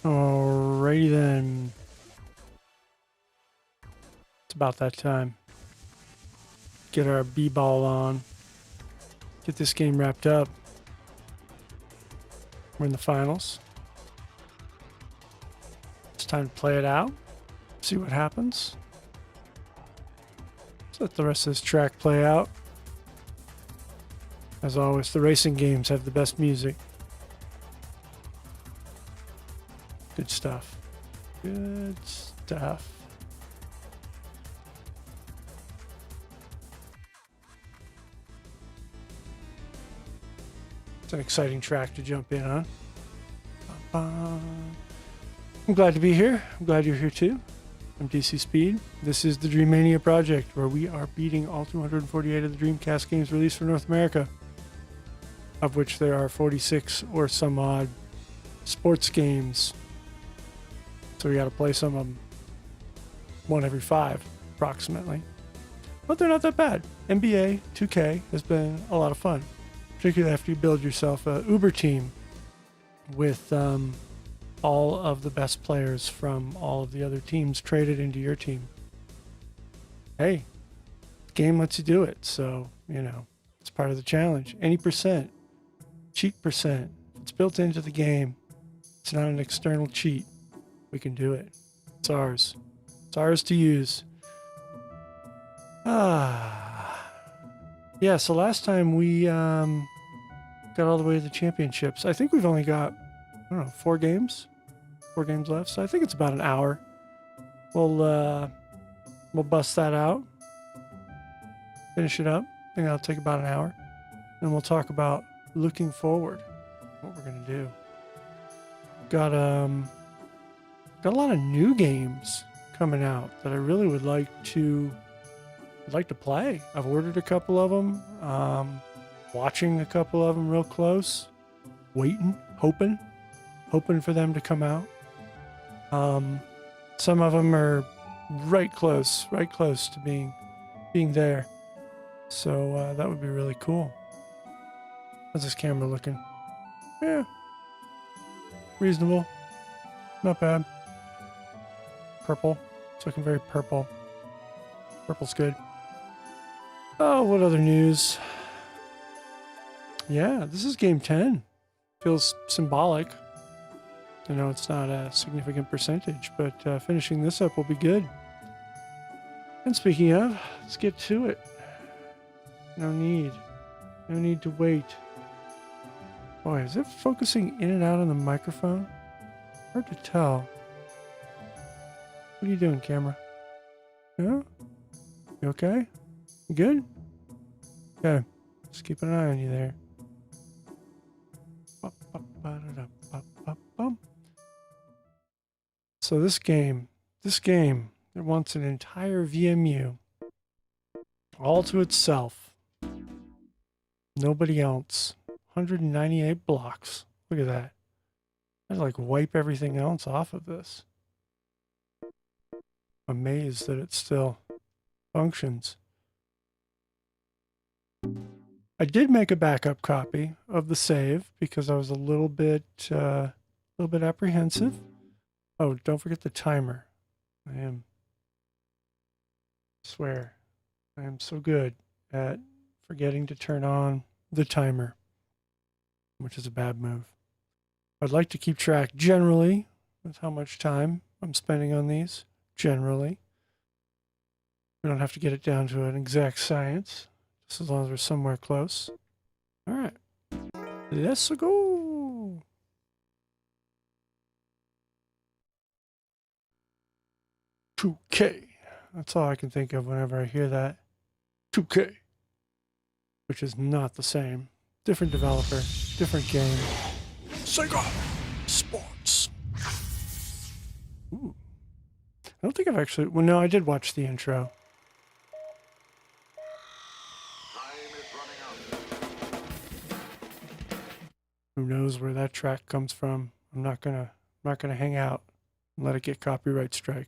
Alrighty then. It's about that time. Get our B-ball on. Get this game wrapped up. We're in the finals. It's time to play it out. See what happens. Let's let the rest of this track play out. As always, the racing games have the best music. Good stuff. Good stuff. It's an exciting track to jump in on. I'm glad to be here. I'm glad you're here too. I'm DC Speed. This is the Dreammania project, where we are beating all 248 of the Dreamcast games released for North America, of which there are 46 or some odd sports games. So we got to play some of them, one every 5 approximately. But they're not that bad. NBA 2K has been a lot of fun, particularly after you build yourself a Uber team with all of the best players from all of the other teams traded into your team. Hey, the game lets you do it, so, you know, it's part of the challenge. Any percent, cheat percent, it's built into the game. It's not an external cheat. We can do it. It's ours. It's ours to use. Yeah, so last time we got all the way to the championships. I think we've only got, I don't know, 4 games? 4 games left, so I think it's about an hour. We'll bust that out. Finish it up. I think that'll take about an hour. And we'll talk about looking forward, what we're going to do. Got a lot of new games coming out that I really would like to play. I've ordered a couple of them, watching a couple of them real close, waiting, hoping for them to come out. Some of them are right close to being there. So that would be really cool. How's this camera looking? Yeah, reasonable, not bad. Purple. It's looking very purple. Purple's good. Oh, what other news? Yeah, this is game 10. Feels symbolic. I know it's not a significant percentage, but finishing this up will be good. And speaking of, let's get to it. No need to wait. Boy, is it focusing in and out on the microphone? Hard to tell. What are you doing, camera? Yeah? You okay? You good? Okay. Just keep an eye on you there. So this game, it wants an entire VMU all to itself. Nobody else. 198 blocks. Look at that. I'd like wipe everything else off of this. Amazed that it still functions. I did make a backup copy of the save because I was a little bit apprehensive. Oh, don't forget the timer. I swear, I am so good at forgetting to turn on the timer, which is a bad move. I'd like to keep track generally with how much time I'm spending on these. Generally, we don't have to get it down to an exact science, just as long as we're somewhere close. All right, let's go. $2K. That's all I can think of whenever I hear that. 2K, which is not the same. Different developer, different game. Sega Sports. Ooh. I don't think I've actually... Well, no, I did watch the intro. Who knows where that track comes from? I'm not gonna hang out and let it get copyright strike.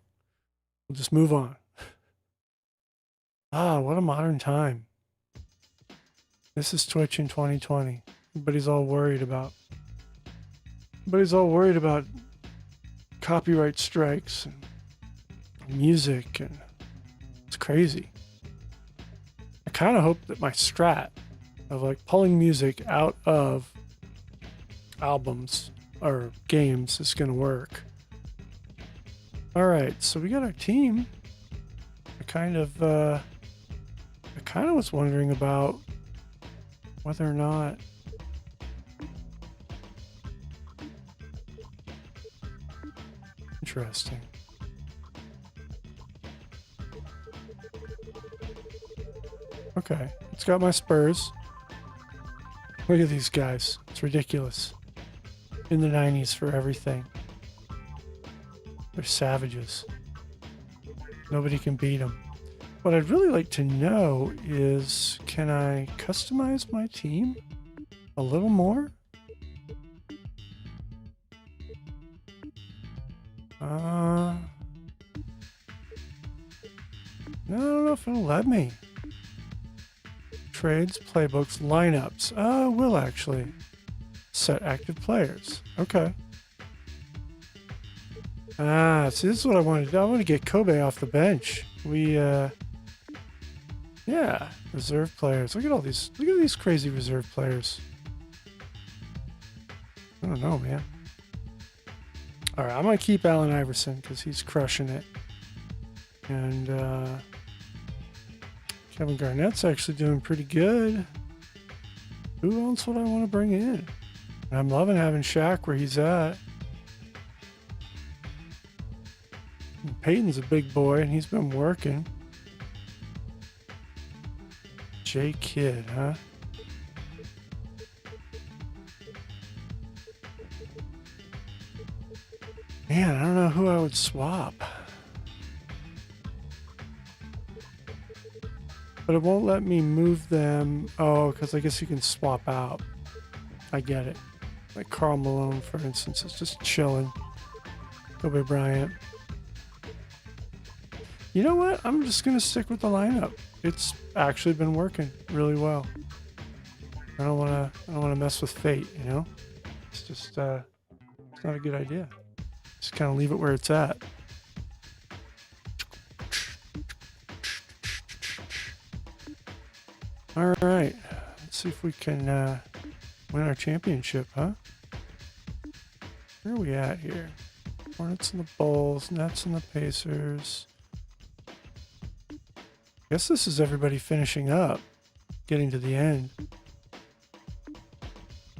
We'll just move on. Ah, what a modern time. This is Twitch in 2020. Everybody's all worried about copyright strikes and music, and it's crazy. I kind of hope that my strat of like pulling music out of albums or games is going to work. All right, so we got our team. I kind of was wondering about whether or not interesting. Okay, it's got my Spurs. Look at these guys. It's ridiculous. In the 90s for everything. They're savages. Nobody can beat them. What I'd really like to know is, can I customize my team a little more? No, I don't know if it'll let me. Trades, playbooks, lineups. Oh, it will actually. Set active players. Okay. Ah, see, this is what I want to do. I want to get Kobe off the bench. Yeah, reserve players. Look at these crazy reserve players. I don't know, man. All right, I'm going to keep Allen Iverson because he's crushing it. And Kevin Garnett's actually doing pretty good. Who else would I want to bring in? I'm loving having Shaq where he's at. And Peyton's a big boy and he's been working. J Kidd, huh? Man, I don't know who I would swap. But it won't let me move them. Oh, because I guess you can swap out. I get it. Like Karl Malone, for instance, is just chilling. Kobe Bryant. You know what? I'm just going to stick with the lineup. It's actually been working really well. I don't want to mess with fate, you know? It's just, it's not a good idea. Just kind of leave it where it's at. All right, let's see if we can win our championship, huh? Where are we at here? Hornets and the Bulls, Nets and the Pacers. I guess this is everybody finishing up, getting to the end.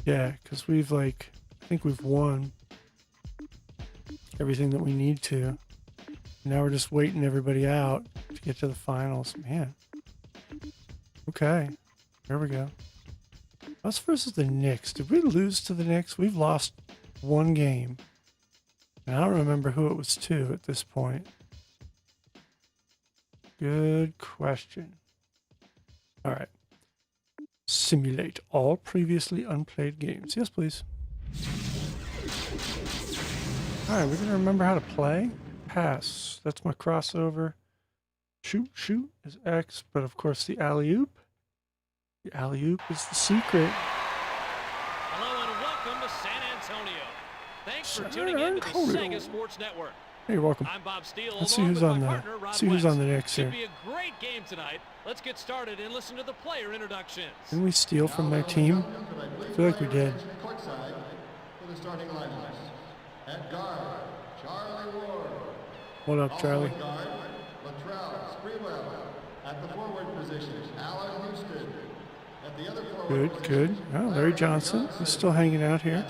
Yeah, because we've I think we've won everything that we need to. Now we're just waiting everybody out to get to the finals. Man. Okay, there we go. Us versus the Knicks. Did we lose to the Knicks? We've lost one game. And I don't remember who it was to at this point. Good question. All right. Simulate all previously unplayed games. Yes, please. All right, we're going to remember how to play. Pass. That's my crossover. Shoot is X, but of course the alley-oop. The alley-oop is the secret. Hello and welcome to San Antonio. Thanks for tuning in to the Sega Sports Network. Hey, you're welcome. I'm Bob Steele. Let's see who's on the Knicks here. Should be a great game tonight. Let's get started and listen to the player introductions. Didn't we steal from their team? I feel like we did. What up, Charlie? Good. Oh, Larry Johnson is still hanging out here.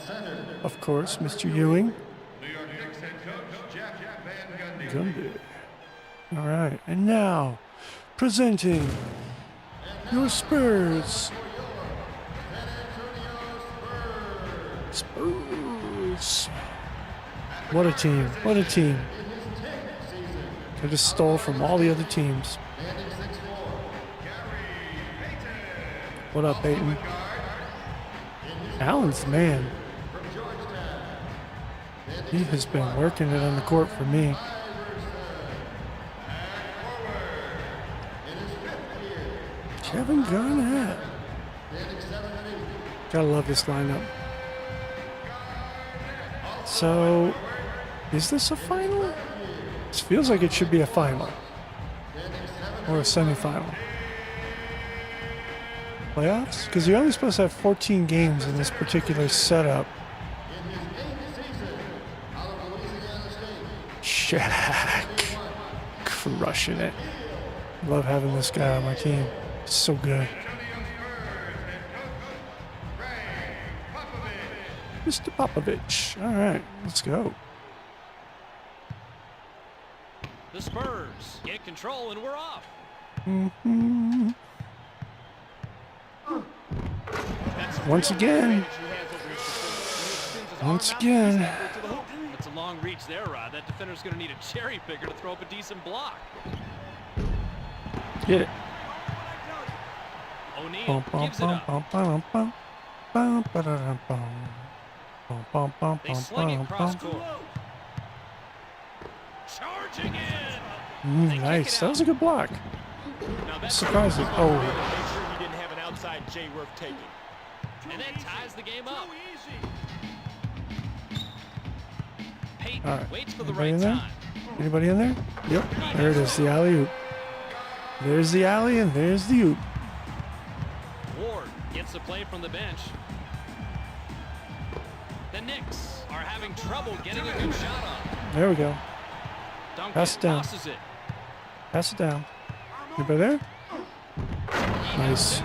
Of course, Mr. Ewing. Gundy. All right, and now presenting your Spurs. Spurs. What a team. What a team. I just stole from all the other teams. What up, Peyton? Allen's the man. He has been working it on the court for me. Kevin Garnett. Gotta love this lineup. So, Is this a final? This feels like it should be a final. Or a semifinal. Playoffs? Because you're only supposed to have 14 games in this particular setup. Shaq. Crushing it. Love having this guy on my team. So good. Mr. Popovich. All right, let's go. The Spurs get control and we're off. Mm-hmm. Once again. Once again. That's a long reach there, Rod. That defender's going to need a cherry picker to throw up a decent block. Get it. O'Neal gives it up. They sling it cross court. Charging in. Nice. That was a good block. Surprising. Oh. Make sure he didn't have an outside J worth taking. And that ties the game up. Peyton All right. waits for the Anybody right in there? time. Anybody in there? Yep. There it is. The alley-oop. There's the alley and there's the oop. Ward gets the play from the bench. The Knicks are having trouble getting a good shot on. There we go. Duncan Pass it down. tosses it. Pass it down. Anybody there? Nice.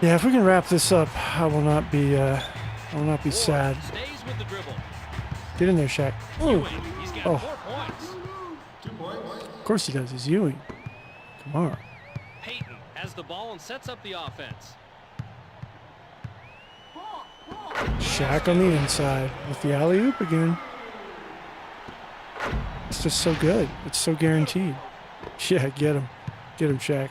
Yeah, if we can wrap this up, I will not be sad. Ward stays with the dribble. Get in there, Shaq. Ooh. He's got Oh. 4 points. Of course he does. He's Ewing. Come on. Peyton has the ball and sets up the offense. Shaq on the inside with the alley-oop again. It's just so good. It's so guaranteed. Yeah, get him. Get him, Shaq.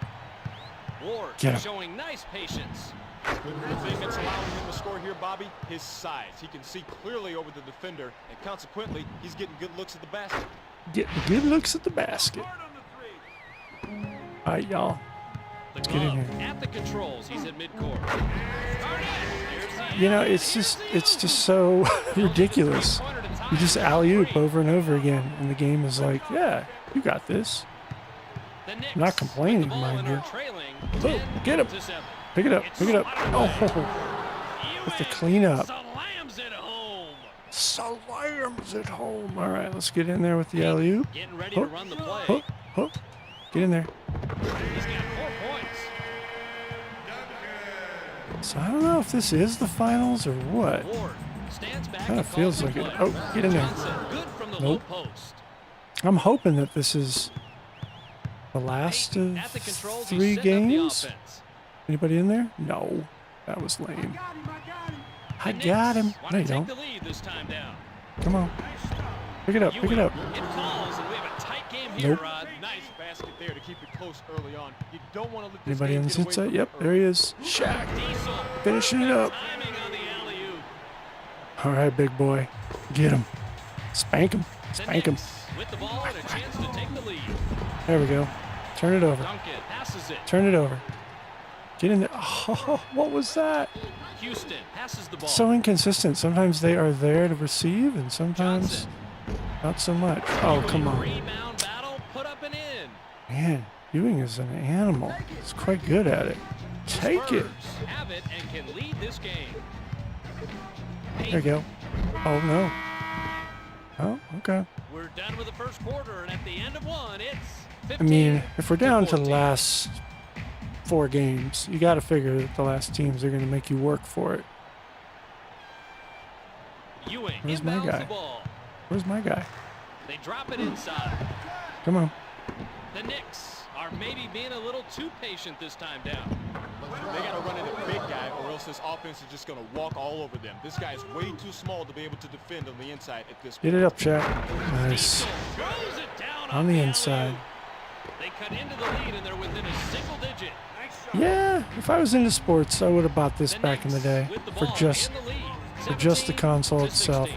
Ward Get him. showing nice patience. The thing that's allowing him to score here, Bobby, his size. He can see clearly over the defender, and consequently, he's getting good looks at the basket. Getting good looks at the basket. All right, y'all. The get in glove here. at the controls. He's at midcourt. You know, it's just so ridiculous. You just alley-oop over and over again, and the game is like, yeah, you got this. I'm not complaining, mind you. Oh, get him. Pick it up. Pick it up. Oh, with the cleanup. Slams it home. Slams it home. All right, let's get in there with the alley-oop. Getting ready to run the play. Hook, hook. Get in there. He's got 4 points. So I don't know if this is the finals or what. Ward stands back Kind of and feels calls like the it. play. Oh, get in there. Johnson, good from the Nope. low post. I'm hoping that this is the last Peyton of at the controls. 3 He's setting up the games. offense. Anybody in there? No. That was lame. I The got him. Knicks want No, to you take don't. the lead this time down. Come on. Pick it up. Pick it up. It falls, and we have a tight game here, Nope. Rod. Nice basket there to keep it close early on. You don't want to let this Anybody game on get the away inside? from Yep, you there early. he is. Shaq. Diesel. Finishing it up. Timing on the alley-oop. All right, big boy. Get him. Spank him. The Spank him. Knicks with the ball and a chance to take the lead. There we go. Turn it over. Duncan passes it. Turn it over. Get in there. Oh, what was that? Houston passes the ball. So inconsistent. Sometimes they are there to receive, and sometimes not so much. Oh, come on. Rebound battle, put up and in. Man, Ewing is an animal. He's quite good at it. Take it. Spurs have it and can lead this game. There you go. Oh, no. Oh, okay. We're done with the first quarter, and at the end of one, it's 15. I mean, if we're down to the 14. last 4 games, you got to figure that the last teams are going to make you work for it. Ewing Where's my inbounds guy? the ball. Where's my guy? They drop it inside. Come on. The Knicks are maybe being a little too patient this time down. They got to run into big guy, or else this offense is just going to walk all over them. This guy is way too small to be able to defend on the inside at this point. Get it up, Shaq. Nice. Diesel throws it down On the alley-oop. inside. They cut into the lead, and they're within a single digit. Yeah, if I was into sports, I would have bought this The back in the Knicks day with the for ball just in the lead, the console 17-16. itself.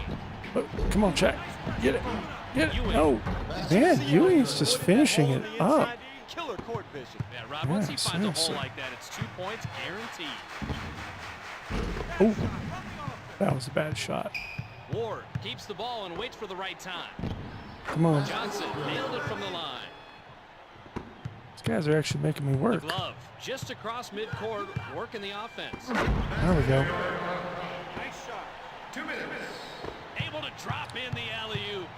But come on, Shaq. Get it. Get it. No. Man, Ewing is just finishing it up. Killer court vision. Yeah, Rod, once he Yeah, finds a seriously. hole like that, it's 2 points guaranteed. Oh, that was a bad shot. Ward keeps the ball and waits for the right time. Come on. Johnson nailed it from the line. These guys are actually making me work. Glove just across midcourt, working the offense. There we go. Nice shot. 2 minutes. Able to drop in the alley-oop.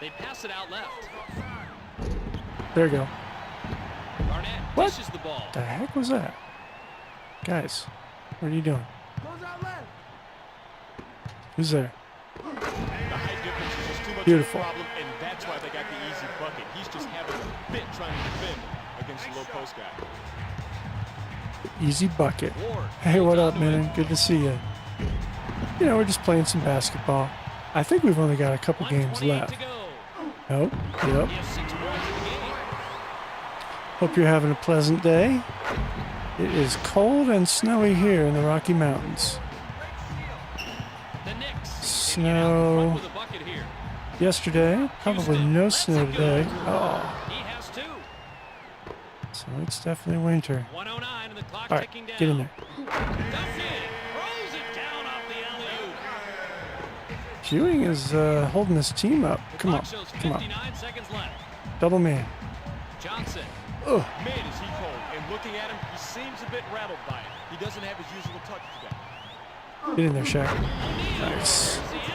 They pass it out left. There we go. Garnett What dishes the ball. The heck was that? Guys, what are you doing? Goes out left. Who's there? The height difference is just too much Beautiful. of a problem, and that's why they got the easy bucket. He's just having a fit trying to defend against the low post guy. Easy bucket. Ward Hey, what holds up, onto it. man? Good to see you. You know, we're just playing some basketball. I think we've only got a couple games 1:28 left. to go. Oh, yep. He has 6 points in the game. Hope you're having a pleasant day. It is cold and snowy here in the Rocky Mountains. The Knicks Snow with a bucket here. yesterday, probably no snow today. Oh, He has 2. so it's definitely winter. 1:09 and the clock All right, ticking down. get in there. Dunked it. Throws it down off the alley-oop. Ewing is holding his team up. The Come on, clock shows come on. 59 seconds left. Double man. Johnson. Ugh. Man, is he cold. And looking at him, he seems a bit rattled by it. He doesn't have his usual touch today. Get in there, Shaq. Nice. The alley and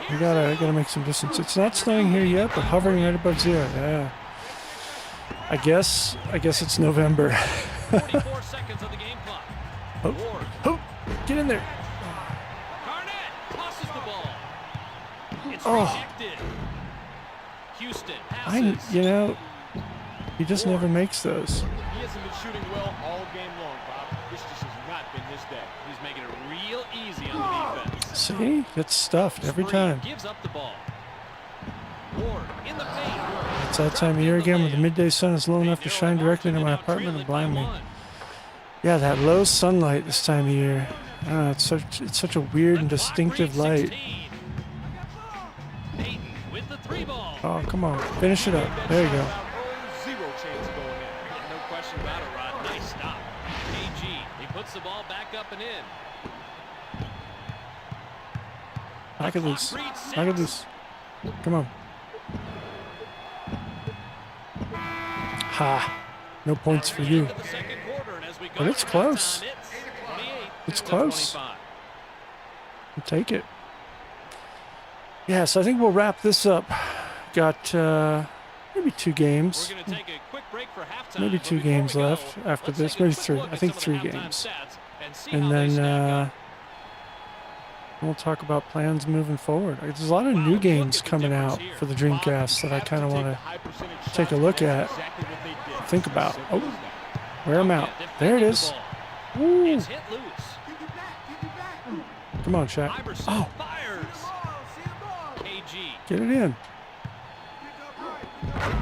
We here's gotta make some distance. It's not snowing here yet, but hovering right above 0. Yeah. I guess it's November. 44 seconds of the game clock. Oh. Ward. Oh, get in there. Garnett tosses the ball. It's Oh. rejected. Houston passes. You know, he just never makes those. He hasn't been shooting well all game long, Bob. This just has not been his day. He's making it real easy on the defense. See, gets stuffed every Spree time. gives up the ball. Ward in the paint. It's that time of year again when the midday sun is low enough to shine directly into my apartment and blind me. Yeah, that low sunlight this time of year. I don't know, it's such a weird and distinctive light. Payton with the 3 ball. Oh, come on, finish it up. There you go. Zero chance of going in. No question about it, Rod. Nice stop. KG, he puts the ball back up and in. Knock it loose. Knock it loose. Come on. Ha. No points for you. Into the second quarter, and as we go But it's to close. halftime, it's 28 It's to close. 25. We'll take it. Yes, I think we'll wrap this up. Got maybe 2 games. We're going to take a quick break for halftime. Maybe but 2 before games we go, left after let's this. take a Maybe quick 3. look I at think some 3 of the halftime games. stats and see And how they then stack up. we'll talk about plans moving forward. There's a lot of new games coming out for the Dreamcast that I kind of want to take a look at, think about. Oh, wear them out. There it is. Woo. It's hit loose. Come on, Shaq. Iverson Oh, fires. KG. get it in.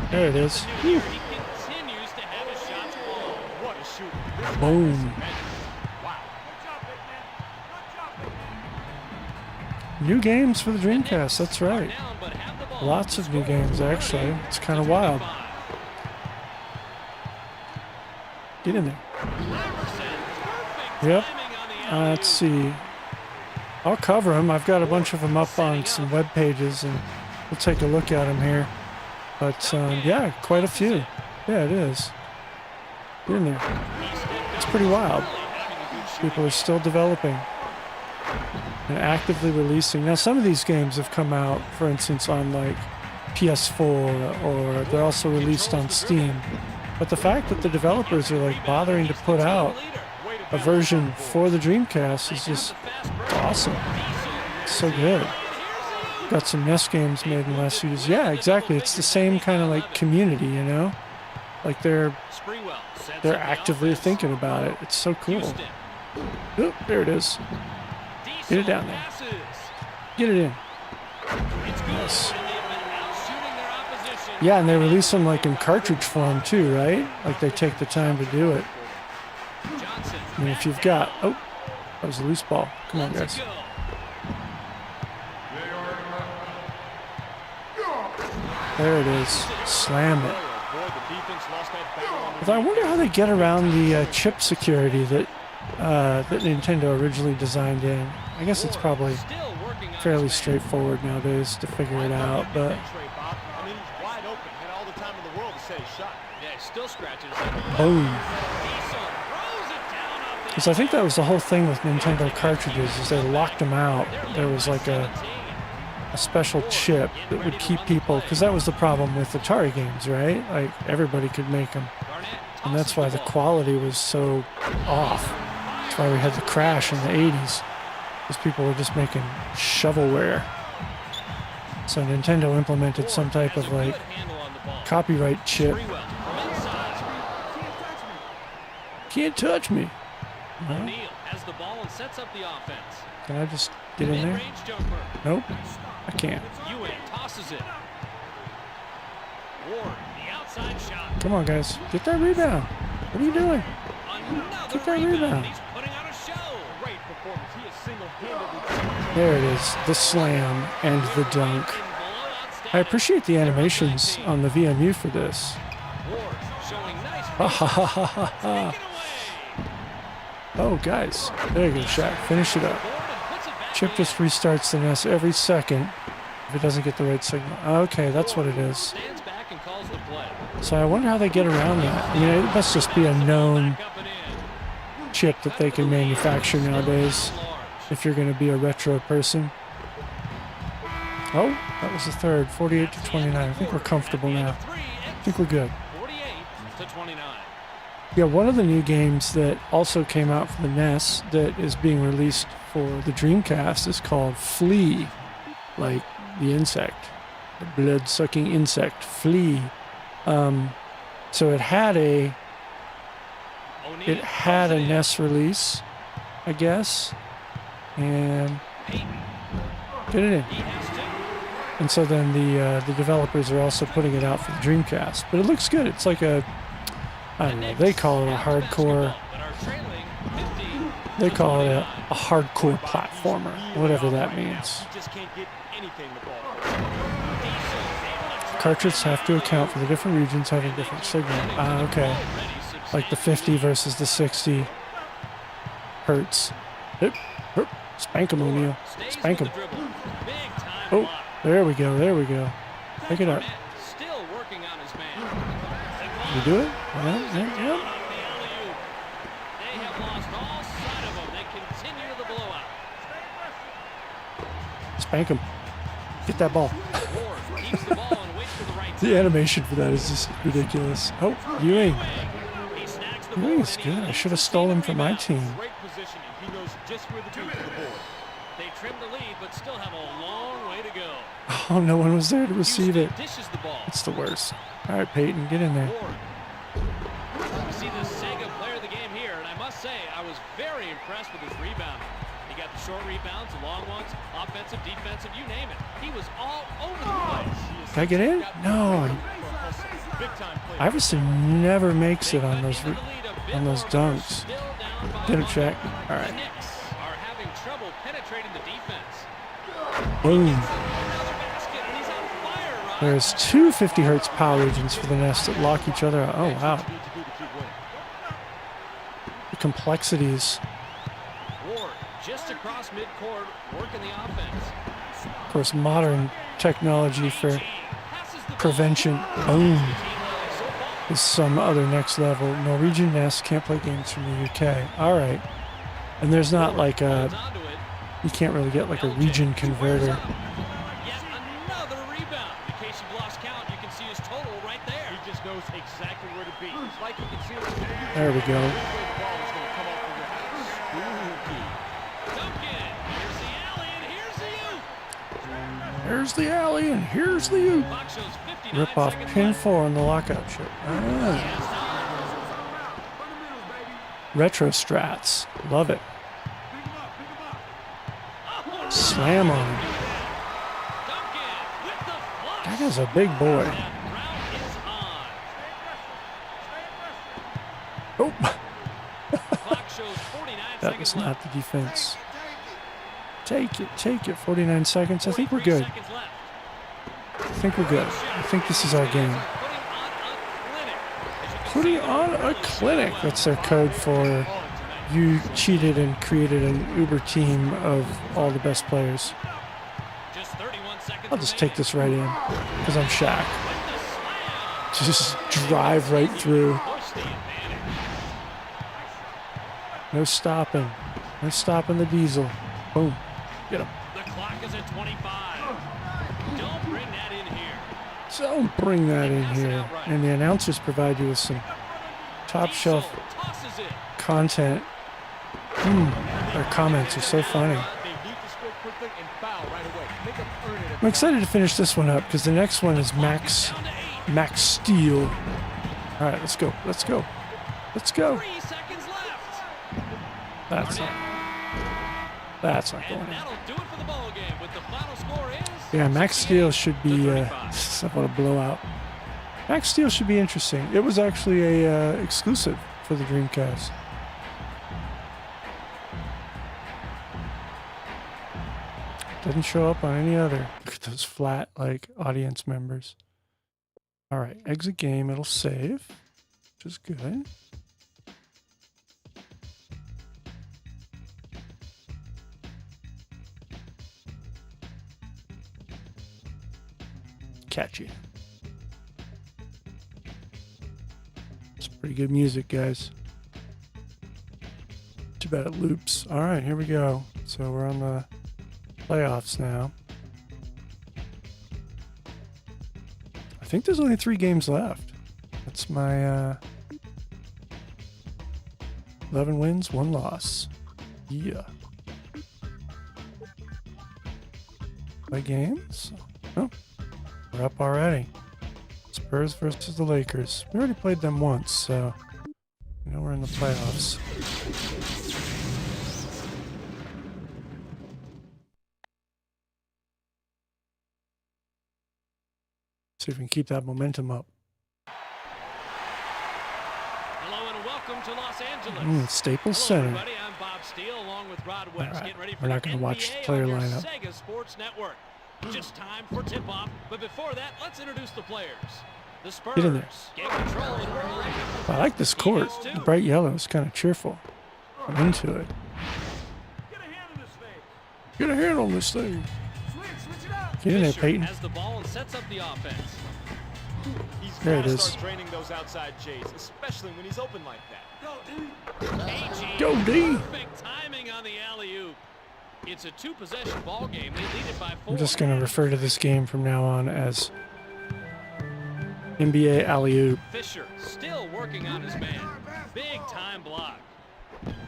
There it is. New year, he continues to have his shots fall. What a shooter. This guy Boom. is magic. Wow. New games for the Dreamcast. That's right. Down, but have the ball. Lots of new games, actually. It's kind of wild. Get in there. Yep. Let's see. I'll cover them. I've got a bunch of them up on some web pages, and we'll take a look at them here. But yeah, quite a few. Yeah, it is. Get in there. It's pretty wild. People are still developing and actively releasing. Now, some of these games have come out, for instance, on like PS4, or they're also released on Steam. But the fact that the developers are like bothering to put out a version for the Dreamcast is just awesome. It's so good. Got some NES games made in the last few years. Yeah, exactly. It's the same kind of like community, you know? Like they're actively thinking about it. It's so cool. Oh, there it is. Get it down there. Get it in. Nice. Yeah, and they release them like in cartridge form too, right? Like they take the time to do it. I mean, if you've got... Oh, that was a loose ball. Come on, guys. There it is. Slam it. Although I wonder how they get around the chip security that Nintendo originally designed in. I guess it's probably fairly straightforward nowadays to figure it out, but I mean, he's wide open, had all the time in the world to set his shot. Yeah, he's still scratching his head. boom. Diesel throws it down off the Because I think that was the whole thing with Nintendo cartridges, is they locked them out. There was like a special chip that would keep people, because that was the problem with Atari games, right? Like everybody could make them, and that's why the quality was so off. That's why we had the crash in the 80s, because people were just making shovelware. So Nintendo implemented some type of like copyright chip. Can't touch me. No. O'Neal has the ball and sets up the offense. Can I just get in there? Mid-range jumper. Nope, I can't. Ewing tosses it. Ward, the outside shot. Come on, guys, get that rebound. What are you doing? Another Get that rebound. He's putting on a show. Great performance. He is single-handedly. There it is, the slam and the dunk. I appreciate the animations on the VMU for this. Ward showing nice. Ha ha ha ha ha ha. Taken away. Oh, guys, there you go, Shaq. Finish it up. Ward and puts it back Chip in. just restarts the NES every second if it doesn't get the right signal. Okay, that's what it is. Stands back and calls the play. So I wonder how they get around that. I mean, it must just be a known Back up and in. chip that they can manufacture nowadays Large. if you're going to be a retro person. Oh, that was the third, 48 to 29. I think we're comfortable now. I think we're good. 48 to 29. Yeah, one of the new games that also came out for the NES that is being released for the Dreamcast is called Flea, like the insect, the blood-sucking insect, Flea. So it had a NES release, I guess, and get it in. He has to. And so then the developers are also putting it out for the Dreamcast, but it looks good. It's like a, I don't know, they call it a hardcore. But are trailing 15. They call it a hardcore platformer, whatever that means. He just can't get anything to ball. Cartridges have to account for the different regions having different signal. Ah, okay. Like the 50 versus the 60 hertz. Hip, hip. Spank 'em, O'Neal. Spank 'em. Oh, there we go, there we go. Pick it up. Still working on his man. You do it? Yeah, yeah, yeah. They have lost all sight of him. They continue the blowout. Spank 'em. Get that ball. Ward keeps the ball and waits for the right The animation for that is just ridiculous. Oh, Ewing. He snacks the Ewing's board and good. he I should have stolen him for my team. Great positioning. He knows just where to be for the board. They trim the lead, but still have a long way to go. Oh, no one was there to receive it. Dishes the ball. It's the worst. All right, Peyton, get in there. Ward. We see the Sega player of the game here, and I must say, I was very impressed with his rebounding. He got the short rebounds, the long ones, offensive, defensive, you name it. He was all over the place. Can I get in? No. Big time play. Iverson never makes it on those Into the lead a bit on those more, but dunks. still down by Get him one. check. All The right. Knicks are having trouble penetrating the defense. Boom. Another basket, and he's on fire, Ryan. There's two 50 hertz power regions for the NES that lock each other out. Oh, wow. Need to do to keep winning. The complexities. Ward just across midcourt, working the offense. Of course, modern technology for Passes the ball. prevention. Boom. So far, Is some other next level. Norwegian NES can't play games from the UK. All right. And there's not like a, holds onto it. you can't really get like a region converter. Yet another rebound. In case you've lost count, you can see his total right there. He just knows exactly where to be. It's like he can see it. There we go. The ball is going to come off the rim. Duncan, here's the alley, and here's the U. There's the alley and here's the U. Clock shows 59 Rip off seconds pin left. 4 on the lockout chip. Ah. Retro strats. Love it. Slam on him. Duncan with the flush. That guy's a big boy. That route is on. Oh, Clock shows 49 that was seconds not left. the defense. Take it, take it. 49 seconds. I think we're 43 good. seconds left. I think we're good. I think this is our game. Putting on a clinic. As you can Putting on a clinic. That's their code for you cheated and created an Uber team of all the best players. I'll just take this right in because I'm Shaq. Just drive right through. No stopping. No stopping the diesel. Boom. Get him. The clock is at 25. Don't bring that in here. Don't bring that in here. And the announcers provide you with some top shelf Tosses it. content. Their comments are so funny. I'm excited to finish this one up because the next one is Max Steel. All right, let's go. Let's go. Let's go. 3 seconds left. That's not going And in. that'll do it for the ball game. With the final score is Yeah, Max Steel should be 35. somewhat a blowout. Max Steel should be interesting. It was actually a exclusive for the Dreamcast. Doesn't show up on any other. Look at those flat, like, audience members. All right, exit game. It'll save, which is good. Catchy. It's pretty good music, guys. Too bad it loops. All right, here we go. So we're on the playoffs now. I think there's only 3 games left. That's my 11 wins, 1 loss. Yeah. Play games? Oh, we're up already. Spurs versus the Lakers. We already played them once, so you know we're in the playoffs. See if we can keep that momentum up. Hello and welcome to Los Angeles. Staples Hello, Center. everybody. I'm Bob Steele along with Rod West. All right, Getting ready for we're not the going to watch the NBA player on your lineup. Sega Sports Network. Just time for tip-off. But before that, let's introduce the players. The Spurs Get in there. get control and we're live. I like this court. The bright yellow is kind of cheerful. I'm into it. Get a hand in this thing. Get a hand on this thing. Switch it up. Get in there, Fisher Peyton. has the ball and sets up the offense. He's There it got to is. start draining those outside J's, especially when he's open like that. AG. Go, D. Perfect timing on the alley-oop. It's a 2-possession ball game. They lead it by 4. I'm just going to refer to this game from now on as NBA alley-oop. Fisher still working on his man. Big time block.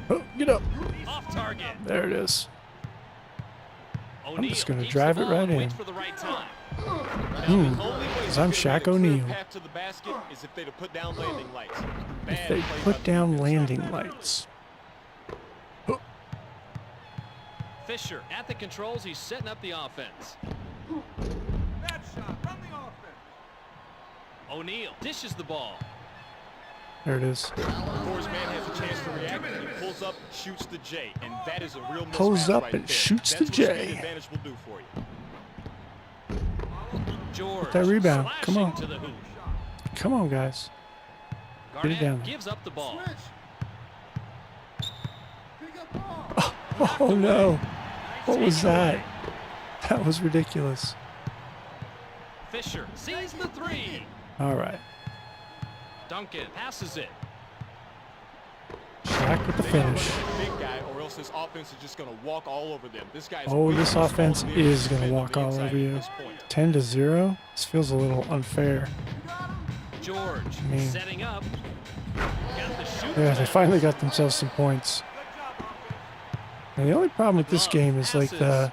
Oh, get up. Off target. There it is. O'Neal just gonna keeps drive the it ball right and in. waits for the right time. Because I'm Shaq O'Neal. Path to the basket is if they'd have put down landing lights. If Bad they play by put the down defense. landing lights. Fisher at the controls. He's setting up the offense. Bad shot. Run the offense. O'Neal dishes the ball. There it is. Before his man has a chance to react, he pulls up, shoots the J, and that is a real mismatch Pulls up right and there. shoots That's the what J. speed advantage will do for you. George that rebound. Come slashing on. to the hoop. Come on, guys. Get it Garnett down there. gives up the ball. Pick up ball. Oh, no. What was that? That was ridiculous. Fisher sees the 3. All right. Duncan passes it. Shaq with the They gotta run finish. the big guy, or else this offense is just going to walk all over them. This guy is Oh, way this too small offense to be able is to going to defend walk on the all inside over at you. this point. 10-0. This feels a little unfair. George mean- setting up. Got the shoot. Yeah, they finally got themselves some points. And the only problem with this game is like the...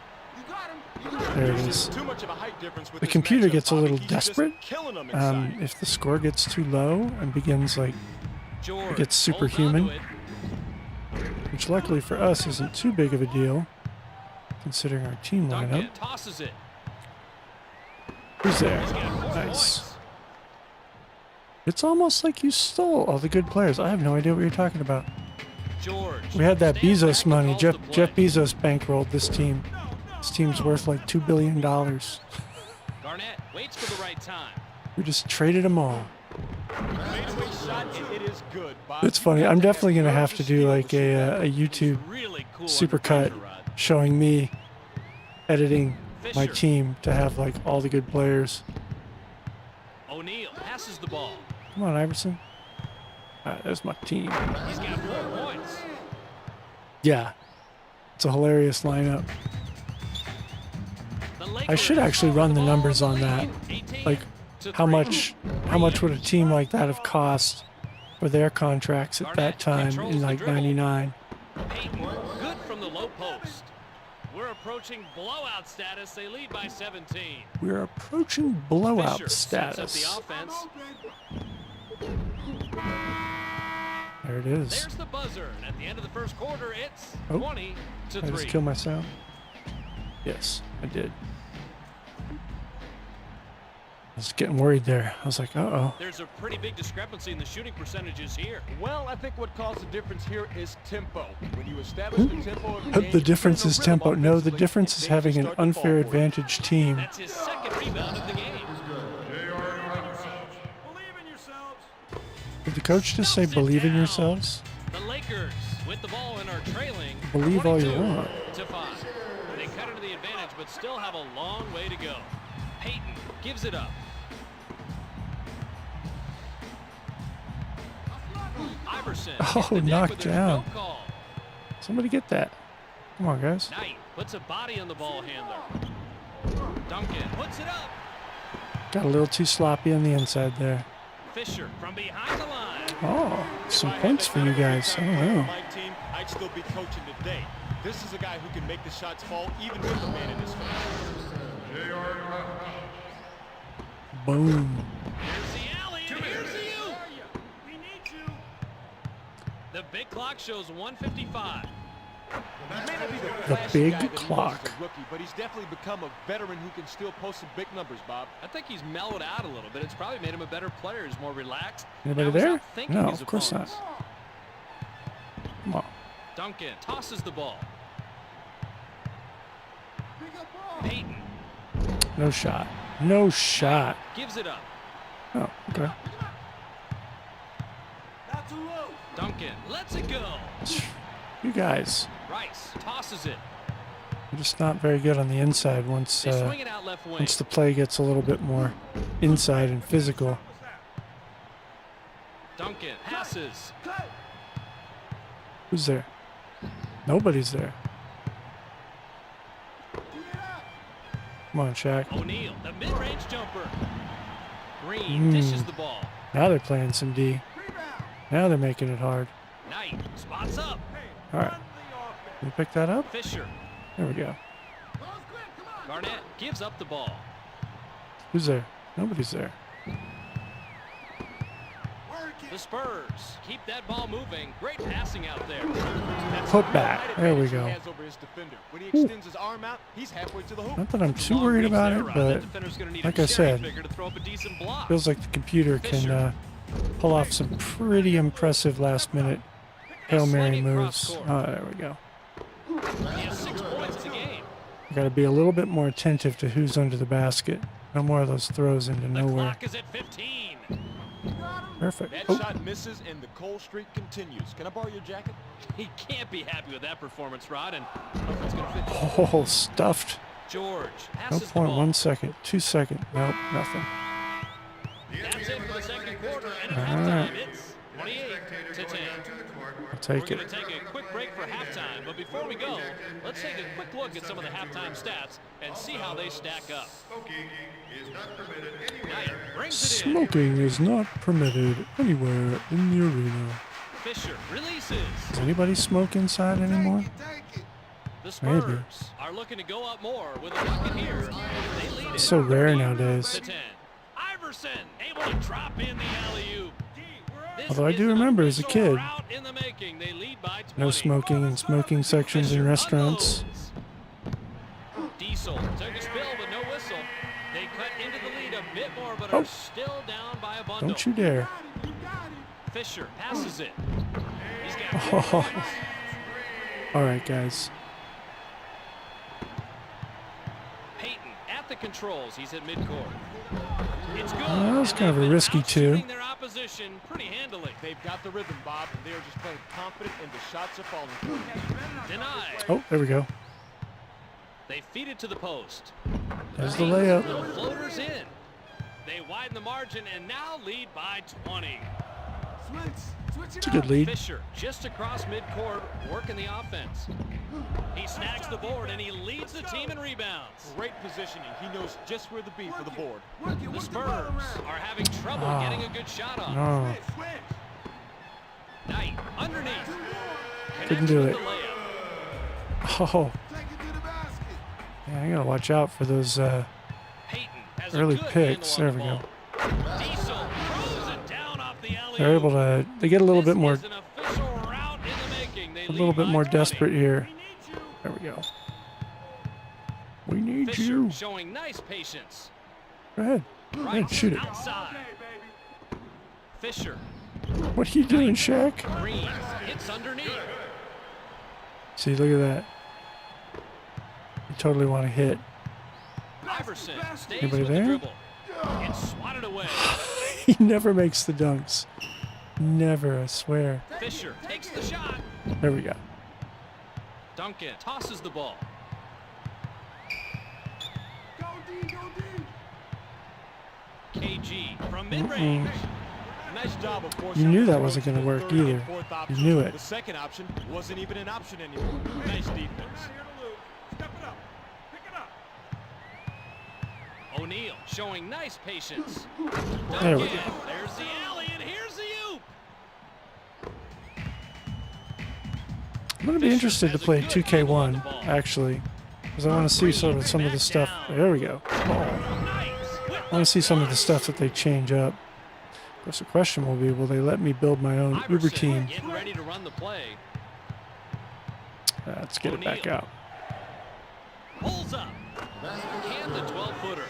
There it There's is. just too much of a height difference with The this computer matchup, gets a Bobby. little He's just desperate. killing them inside. If the score gets too low and begins like, George it gets holds superhuman. onto it. which luckily for us isn't too big of a deal, considering our team Duncan lineup. tosses it. Who's there? He's got 4 Nice. points. It's almost like you stole all the good players. I have no idea what you're talking about. George We had that stands Bezos back and money. calls Jeff the play. Jeff Bezos bankrolled this team. This team's worth like $2 billion. Garnett waits for the right time. We just traded them all. Fadeaway shot, and it is good, Bob. It's funny. I'm definitely gonna have to do like a YouTube Really cool supercut under pressure, Rod. showing me editing my Fisher. team to have like all the good players. O'Neal passes the ball. Come on, Iverson. All right, there's my team. He's got 4 points. Yeah, it's a hilarious lineup. The I Lakers should actually over run the ball numbers in on the that. lead, 18 Like to how 3. much would a team like that have cost for their contracts at that time in like '99? Payton, good from the low post. We're approaching blowout status. They lead by 17. We're approaching blowout Fisher sets up status. the offense. There it is. There's the buzzer, and at the end of the first quarter, it's Oh. 20 to Did I 3. just kill my sound? Yes, I did. I was getting worried there. I was like, uh-oh. There's a pretty big discrepancy in the shooting percentages here. Well, I think what caused the difference here is tempo. When you establish the tempo of the game, The difference you're in is a rhythm tempo. No, the offensively, difference is and having things an start to fall unfair for you. advantage team. That's his second rebound of the game. Believe in yourselves. Did the coach just say Stuffs it believe in down. yourselves? The Lakers with the ball and are trailing. Believe all you 22 want. to 5. They cut into the advantage, but still have a long way to go. Payton gives it up. Iverson. Oh, hit the deck, knocked but there's down. No call. Somebody get that. Come on, guys. Knight puts a body on the ball handler. Duncan puts it up. Got a little too sloppy on the inside there. Fisher from behind the line. Oh, some If I had points that for you kind of guys. I don't know. on my team, I'd still be coaching today. This is a guy who can make the shots fall even with a man in his face. Boom. Here's the alley, and here's the U. We need you. The big clock shows 1:55. He may not be the The flashy big guy that he was clock. as a rookie, but he's definitely become a veteran who can still post some big numbers, Bob. I think he's mellowed out a little bit. It's probably made him a better player. He's more relaxed. Anybody Now he's there? outthinking No, his of course not. opponents. Come on. Duncan tosses the ball. Pick up ball. Payton No shot. No shot. gives it up. Oh, okay. Not too low. Duncan lets it go. You guys, Rice tosses it. I'm just not very good on the inside once They swing it out left wing. once the play gets a little bit more inside and physical. Duncan passes. Cut. Who's there? Nobody's there. Get it up. Come on, Shaq. O'Neal, the mid-range jumper. Green dishes the ball. Now they're playing some D. Rebound. Now they're making it hard. Knight spots up. Hey, All right. run the offense. Can we pick that up? Fisher. There we go. Ball's clear. Come on. Garnett gives up the ball. Who's there? Nobody's there. Work it. The Spurs keep that ball moving. Great passing out there. That's Put a real back. height There we advantage he go. has over his defender. When he extends his arm out, he's halfway to the hoop. Not that I'm too Long worried reach about there, it, Rod. but That defender's gonna need like a I said, cherry picker to throw up a decent block. feels like the computer can pull off some pretty impressive last-minute Hail Mary moves. Oh, there we go. He has 6 points in the game. Got to be a little bit more attentive to who's under the basket. No more of those throws into The nowhere. clock is at 15. Perfect. That Oh, shot misses and the cold streak continues. Can I borrow your jacket? He can't be happy with that performance, Rod, and I don't know if it's gonna fit. oh, stuffed. George No passes the point. ball. 1 second. 2 second. Nope, nothing. That's it for the second quarter, and at All halftime, right. it's 28 to 10. I'll We're take going it. to take a quick break for halftime, but before we go, let's take a quick look at some of the halftime stats and see how they stack up. Knight brings it in. Smoking is not permitted anywhere in the arena. Fisher releases. Does anybody smoke inside anymore? Take it. The Spurs Maybe. are looking to go up more with a bucket here. They lead It's it so rare 30 nowadays. to 10. Iverson able to drop in the alley-oop. This Although I is do an remember as a official kid, rout in the making. They lead by 20. no smoking in smoking sections in Fisher restaurants. unloads. Diesel took a spill, but no whistle. They cut into the lead a bit more, but Oh. are still down by a bundle. Don't you dare. You got it. Fisher passes it. He's got Oh. 4 points. All right, guys. Payton at the controls. He's at midcourt. It's good. Well, that was And kind of a they've been risky two. outshooting their opposition pretty handily. They've got the rhythm, Bob, and they are just playing confident, and the shots are falling for them. Denied. Oh, there we go. They feed it to the post. There's the layup. The floater's in. They widen the margin and now lead by 20. It's a good lead. Fisher just across midcourt, working the offense. He snags the board and he leads the team in rebounds. Great positioning. He knows just where to be for the board. The Spurs are having trouble getting a good shot on. No, Knight underneath. couldn't Connects do with it. the layup. Oh, yeah, I gotta watch out for those Payton has early a good picks. There handle on we the go. ball. Diesel throws it down off the alley-oop. They're able to. They get a little bit more, This is an official rout in the making. They a little lead bit by more 20. desperate here. There we go. We need Fisher you. showing nice patience. Go ahead. Go Right ahead, shoot it. outside. Fisher. What are you doing, Shaq? Green hits underneath. See, look at that. You totally want to hit. Iverson stays Anybody with there? the dribble. It's swatted away. He never makes the dunks. Never, I swear. Fisher takes the shot. There we go. Duncan tosses the ball. Go D, go D. KG from mid-range. Nice job of forcing You knew out that the wasn't throws gonna to the work third and either. fourth You option. knew it. The second option wasn't even an option anymore. Nice defense. Step it up. Pick it up. O'Neal showing nice patience. There we Duncan. go. There's the alley, and here's the oop. I'm going to be interested to play 2K1, actually, because I want to see sort of some of the stuff. There we go. Oh. I want to see some of the stuff that they change up. Of course, the question will be, will they let me build my own Uber Iverson team? getting ready to run the play. Let's get it back out. Pulls up. And the 12-footer.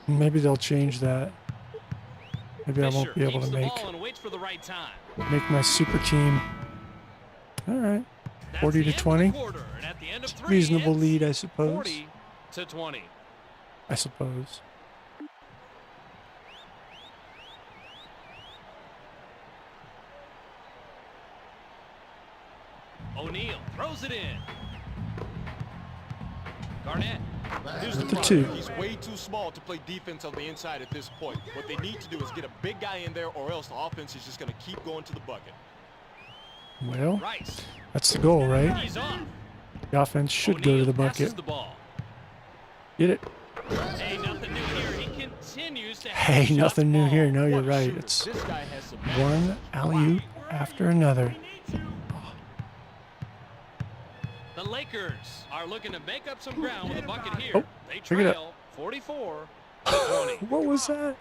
Maybe they'll change that. Maybe I won't be able to make And waits for the right time. my super team. All right, That's 40 the to end of the 20. quarter, and at the end of three, Reasonable it's lead, I suppose. 40 to 20. I suppose. O'Neal throws it in. Garnett. Here's With the the problem. two. He's way too small to play defense on the inside at this point. What they need to do is get a big guy in there, or else the offense is just going to keep going to the bucket. Well, Rice. that's the goal, right? He's off. The offense should go to the O'Neal passes bucket. the ball. Get it? Hey, nothing new here. He continues to have Hey, shots nothing new fall. here. No, you're What a right. shooter. It's This guy has some one alley-oop after another. The Lakers are looking to make up some ground with a bucket here. Oh, They pick it up. trail 44 to 20. What was that?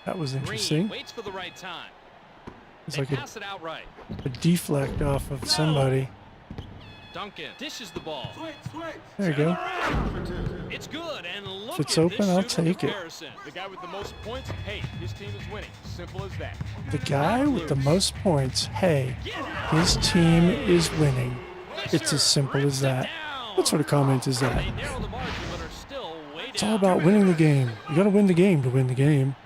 That was Green interesting. waits for the right time. It's They like pass it outright. a deflect off of somebody. Duncan dishes the ball. There you go. It's good, and look it's at open, this I'll shooting take it. comparison. The guy with the most points, hey, his team is winning. Simple as that. The guy with the most points, hey, his team is winning. It's as simple as that. What sort of comment is that? They narrow the margin, but are still way It's all down. about winning the game. You got to win the game to win the game.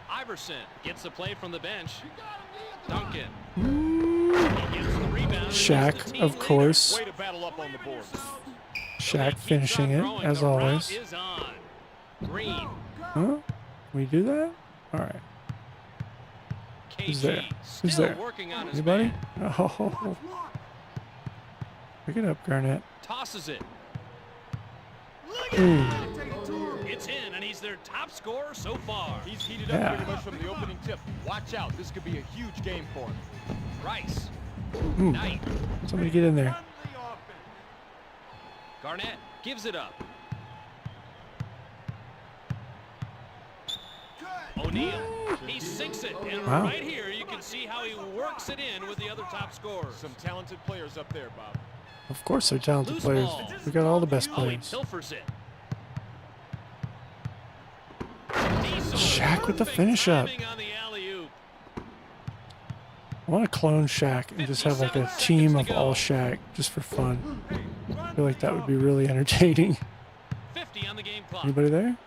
Iverson gets the play from the bench. Duncan. He gets the rebound and Shaq, is the team of leader. Way course. to battle up on the board. Shaq Keeps finishing on it, growing. as The rout always. is on. Green. Huh? Can we do that? All right. Who's there? Who's Still there? working on his Anybody? man. Oh. Pick it up, Garnett. Tosses it. Ooh. It's in, and he's their top scorer so far. He's heated Yeah. up pretty much from the opening tip. Watch out. This could be a huge game for him. Rice. Ooh. Knight. Somebody get in there. Garnett gives it up. O'Neal. He sinks it, and Wow. right here you can see how he works it in with the other top scorers. Some talented players up there, Bob. Of course, they're talented Loose players. ball. We got all the best Oh, he players. pilfers it. Shaq with the finish up. Timing on the alley-oop. I want to clone Shaq and just have like a team of all Shaq just for fun. I feel like that would be really entertaining. 50 on the game clock. Anybody there?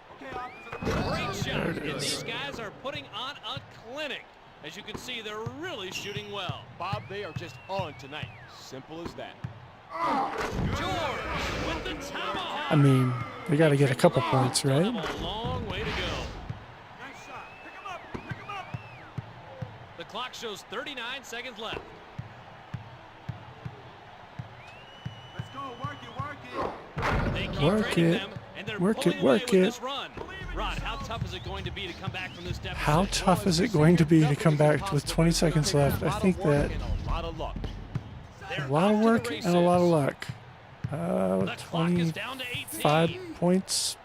Great shot. There it And is. these guys are putting on a clinic. As you can see, they're really shooting well. Bob, they are just on tonight. Simple as that. George with the tomahawk. I mean, they got to get a couple points, Still right? have a long way to go. Nice shot. Pick him up. Pick him up. The clock shows 39 seconds left. Let's go. Work it. Work it. They keep Work trading it. them, and they're Work pulling it, away work with it. this run. Rod, how tough is it going to be to come back from this deficit? How tough is it going to be to come back with 20 seconds left? I think that A lot of luck. They're a lot of off to the work and a lot of races. luck. The clock is down to 25 18. points.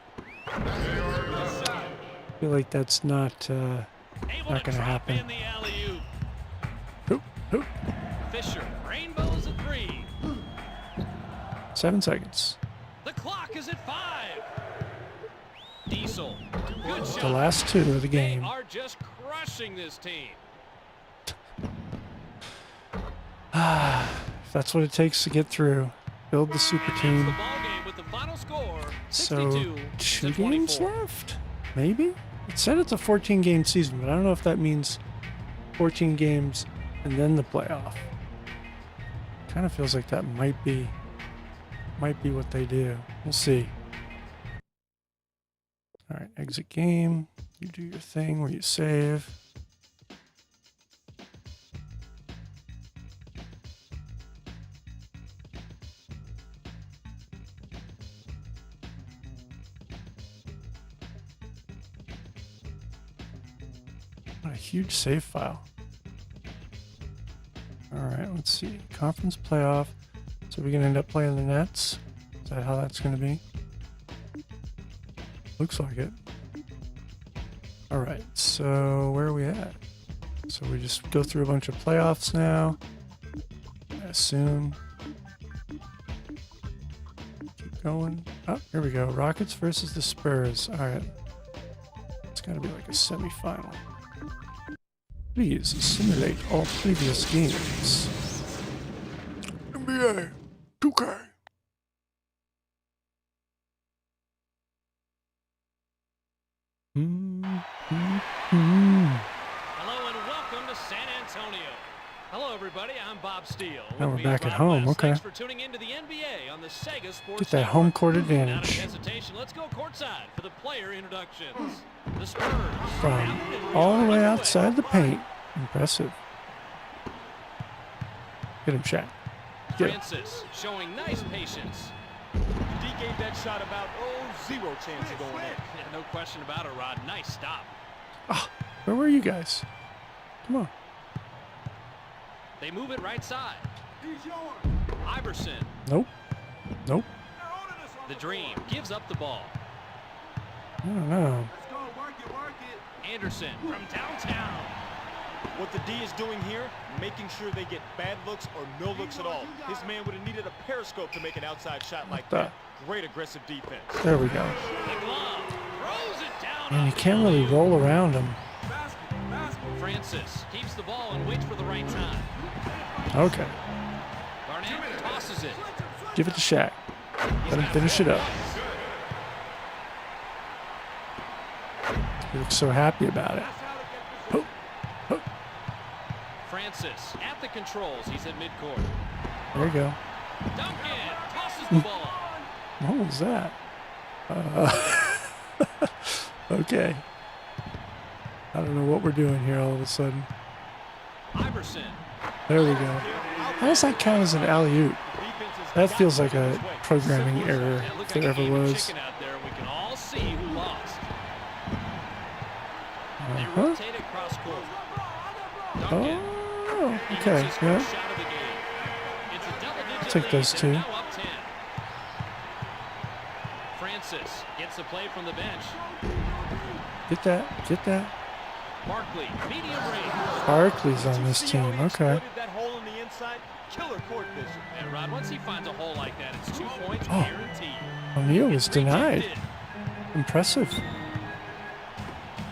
I feel like that's not Able not to gonna drop happen. in the alley-oop. Hoop, hoop. Fisher, rainbows at 3. 7 seconds. The clock is at 5. Diesel, good shot. The last 2 of the They game. are just crushing this team. If that's what it takes to get through. Build the super And team. that's the ball game with the final score, So 62 2 to games 24. left? Maybe? It said it's a 14-game season, but I don't know if that means 14 games and then the playoff. Kind of feels like that might be what they do. We'll see. All right, exit game. You do your thing where you save. What a huge save file. All right, let's see. Conference playoff. So we're going to end up playing the Nets. Is that how that's going to be? Looks like it. All right, so where are we at? So we just go through a bunch of playoffs now. I assume. Keep going. Oh, here we go. Rockets versus the Spurs. All right. It's got to be like a semifinal. Please simulate all previous games. NBA 2K. Hello and welcome to San Antonio. Hello everybody, I'm Bob Steele. Now With we're me back is at Rob home, West. okay. Thanks for tuning into the NBA on the Sega Sports Get that Network. home court Without any advantage hesitation, let's go courtside for the player introductions. The Spurs. from all the way outside the paint. Impressive. Get him, Shaq. Get him. Francis showing nice patience. D gave that shot about, 0 chance of going in. Yeah, no question about it, Rod. Nice stop. Where were you guys? Come on. They move it right side. He's yours. Iverson, Nope. Nope. They're holding us on the Dream, gives up the ball. I don't know. Let's go. Work it. Work it. Anderson from downtown. What the D is doing here, making sure they get bad looks or no looks at all. His man would have needed a periscope to make an outside shot like the- that. Great aggressive defense. There we go. The glove throws it down. And you off the can't really alley-oop. roll around him. Basket. Basket. Francis keeps the ball and waits for the right time. Okay. Barnett tosses it. Give it to Shaq. Let him finish it up. He looks so happy about it. Hoop, hoop. Francis at the controls. He's at midcourt. There you go. Duncan tosses the ball. What was that? Okay. I don't know what we're doing here all of a sudden. Iverson. There we go. How does that count as an alley-oop? That feels like a programming error, Yeah, looks if there like a ever game of was. chicken out there. We can all see who lost. They Uh-huh. rotate it cross court. Duncan. Oh, He okay. hits his Yeah. first shot of the game. It's a double-digit take lead. those They're two. now up 10. Francis gets the play from the bench. Get that. Get that. Barkley, medium range. Barkley's on this team. Okay. That hole on the inside, killer court vision. And Rod, once he finds a hole like that, it's 2 points Oh. guaranteed. O'Neal was It's denied. rejected. Impressive.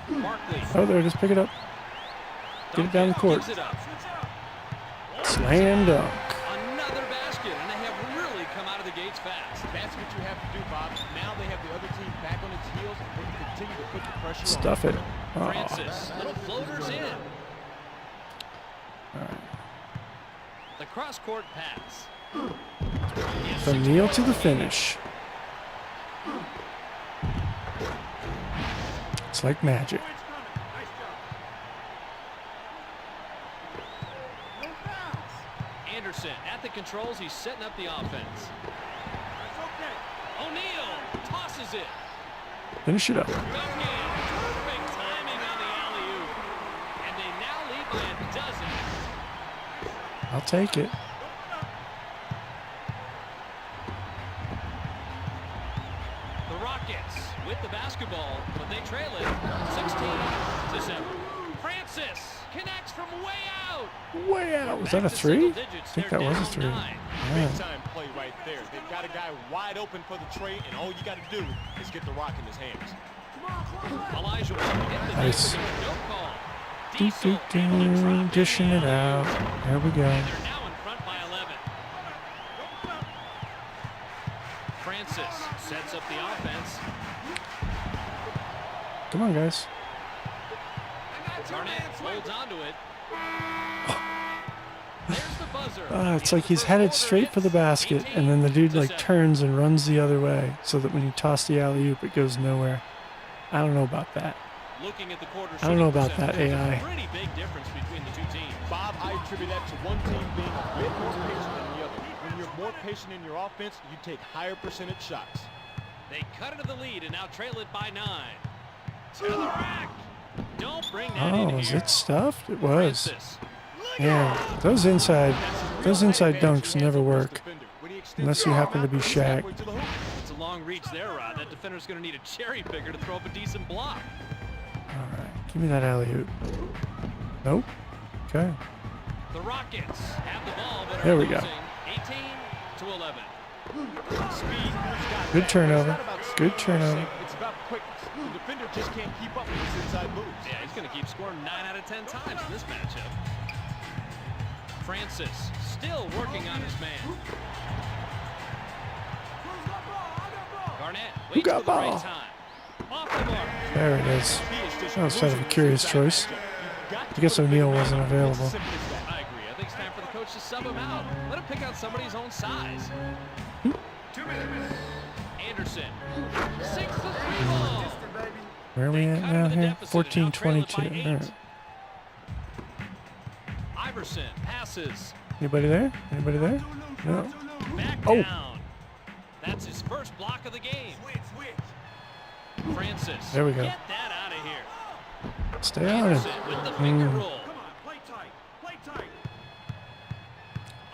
Barkley. Oh, there it is. Pick it up. Get it down the court. Gives it up. Slam dunk. Another basket, and they have really come out of the gates fast. That's what you have to do, Bob. Now they have the other team back on its heels and they can continue to put the pressure on. Stuff it. Oh. Francis, little floaters in. All right. The cross-court pass. From kneel to the finish. It's like magic. Anderson at the controls. He's setting up the offense. O'Neal tosses it. Finish it up. Duncan, perfect timing on the alley-oop. And they now lead by a dozen. I'll take it. The Rockets with the basketball, but they trail it 16-7. Francis connects from way out. Way out. Was that a three? I think that was a three. Big Yeah. time play right there. They've got a guy wide open for the trade, and all you got to do is get the rock in his hands. Elijah hit the Nice. no call. Do, do, do. Dishing it out. There we go. They're now in front by 11. Francis sets up the offense. Come on, guys. Garnett holds onto it. There's the buzzer. It's like he's headed straight for the basket, and then the dude like turns and runs the other way, so that when you toss the alley-oop, it goes nowhere. I don't know about that. Looking at the quarter I don't know about that shooting percentage, AI. there's a pretty big difference between the two teams. Bob, I attribute that to one team being a bit more patient than the other. When you're more patient in your offense, you take higher percentage shots. They cut into the lead and now trail it by 9. To the rack. Don't bring that in Oh, is here. it stuffed? It was. Francis. Yeah, those inside dunks never work unless you happen to be Shaq. It's a long reach there, Rod. That defender's going to need a cherry picker to throw up a decent block. All right, give me that alley-oop. Nope. Okay. The Rockets have the ball, but are There we go. losing 18-11. Speed, Good turnover. Good turnover. it's about quickness. The defender just can't keep up with his inside moves. Yeah, he's going to keep scoring 9 out of 10 times in this matchup. Francis still working on his man. Garnett waits got for the right ball? time. Off the mark. There it is. That was sort of a curious choice. I guess O'Neal wasn't available. I agree. I think it's time for the coach to sub him out. Let him pick out somebody his own size. Anderson sinks the three ball. Where are we at now here? 14-22. All right. Iverson passes. Anybody there? Anybody there? No. Back Oh. down. That's his first block of the game. Francis. There we go. Get that out of here. Stay on him. Anderson with the finger roll. Come on, play tight. Play tight.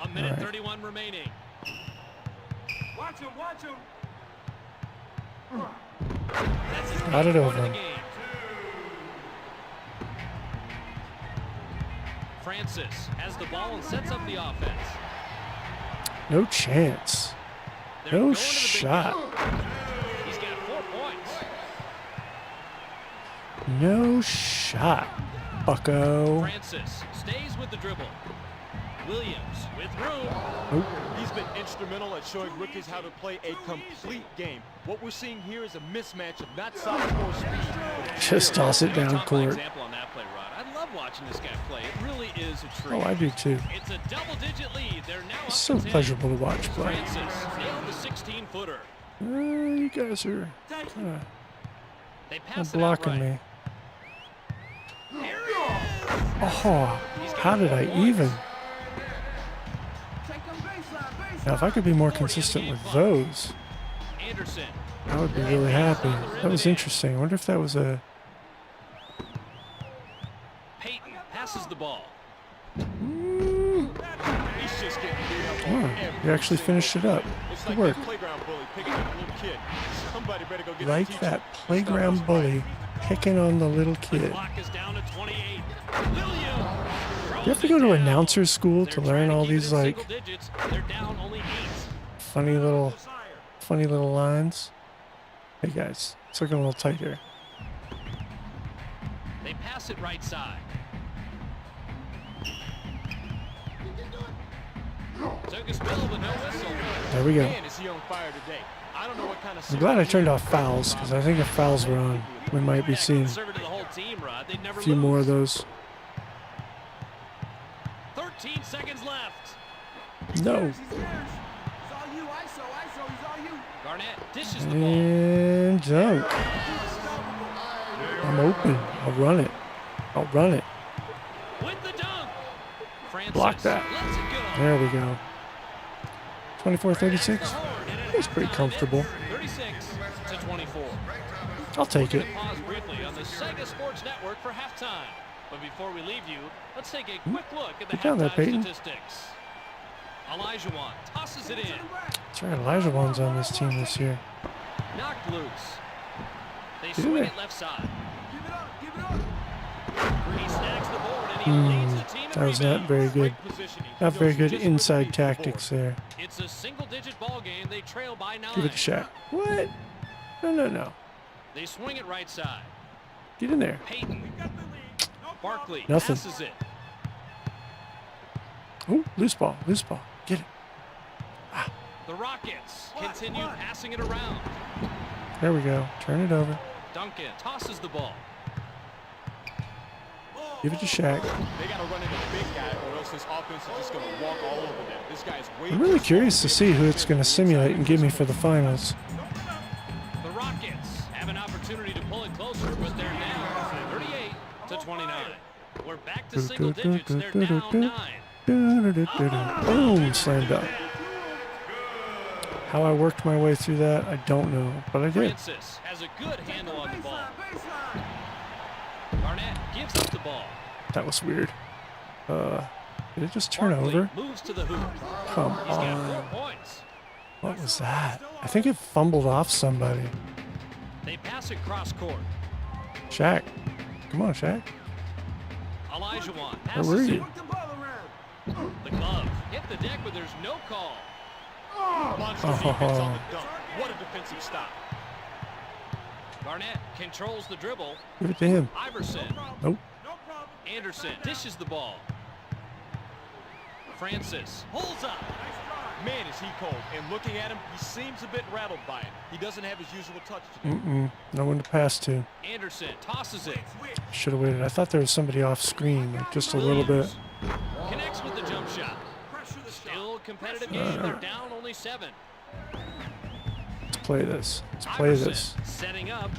A minute All right. 31 remaining. Watch him, watch him. That's his Got it eighth point over of the him. game. Francis has the ball and sets up the offense. No chance. They're No going to the big shot. guy. He's got 4 points. No shot. Bucko. Francis stays with the dribble. Williams with room. Nope. He's been instrumental at showing rookies how to play a complete game. What we're seeing here is a mismatch of not size or speed. Just toss it down Talk by court. example on that play, Rod. I love watching this guy play. It really is a treat. Oh, I do too. It's a double-digit lead. They're now It's up so to 10. pleasurable to watch play. Francis nailed the 16-footer. You guys are They pass it blocking outright. me. Here he is. Oh, how did I even? Now, if I could be more consistent with those, Anderson. I would be really happy. That was interesting. I wonder if that was a... Peyton passes the ball. He's just getting beat up on Oh, every you actually finished it up. It's Good like work. that playground bully picking up a little kid. Somebody better go get the Like teacher. that playground bully picking on the little kid. Clock is down to 28. Williams. You have to go to announcer school to learn all these like Digits. They're down only 8. funny little lines. Hey guys, it's looking a little tight here. They pass it right side. Took a spill, but no whistle. There we go. Man, is he on fire today. I don't know what kind of I'm glad I turned off fouls because I think if fouls were on, we might be seeing Serve it to the whole team, Rod. They'd never a few lose. more of those. 13 seconds left. No. It's all he's all you. Garnett dishes the ball. And dunk. I'm open. I'll run it. I'll run it. With the dunk. Francis Block that. lets it go. There we go. 24-36. It's pretty comfortable. 36-24. I'll take We're it. gonna pause briefly on the Sega Sports Network for halftime. But before we leave you, let's take a quick look at the Get down there, halftime Peyton. statistics. Olajuwon tosses it in. That's right. Elijah Wan's on this team this year. Knocked loose. They Get in swing there. it left side. Give it up, give it up. He snags the board and he leads the team in That was not rebounds. very good. Great positioning. He Not very knows good just where to inside be for the tactics board. there. It's a single-digit ball game. They trail by 9. Give it a shot. What? No. They swing it right side. Get in there. Peyton. Got the lead. No Barkley Nothing. passes it. Oh, loose ball. Loose ball. Get it. The Rockets continue passing it around. There we go. Turn it over. Duncan tosses the ball. Give it to Shaq. They got to run into the big guy, or else this offense is just going to walk all over them. This guy's way I'm really too curious to strong. see who it's going to simulate and give me for the finals. The Rockets have an opportunity to pull it closer, but they're down 38-29. We're back to single digits. They're down 9. Boom, slam dunk. How I worked my way through that, I don't know, but I did. Francis has a good handle on the ball. Garnett gives up the ball. That was weird. Did it just turn Barkley over? moves to the hoop. Come He's got on. 4 points. What was that? I think it fumbled off somebody. They pass it cross court. Shaq. Come on, Shaq. Olajuwon Where passes were it. you? Work the ball around. The glove hit the deck, but there's no call. Monster defense on the dunk. What a defensive stop. Garnett controls the dribble. Give it to him. Iverson. Nope. No problem. Anderson dishes the ball. Francis holds up. Man, is he cold. And looking at him, he seems a bit rattled by it. He doesn't have his usual touch today. No one to pass to. Anderson tosses it. Should have waited. I thought there was somebody off screen, like just a little bit. Williams connects with the jump shot. Pressure the shot. Still a competitive game. They're down only 7. Let's play this. Let's play Iverson this. setting up.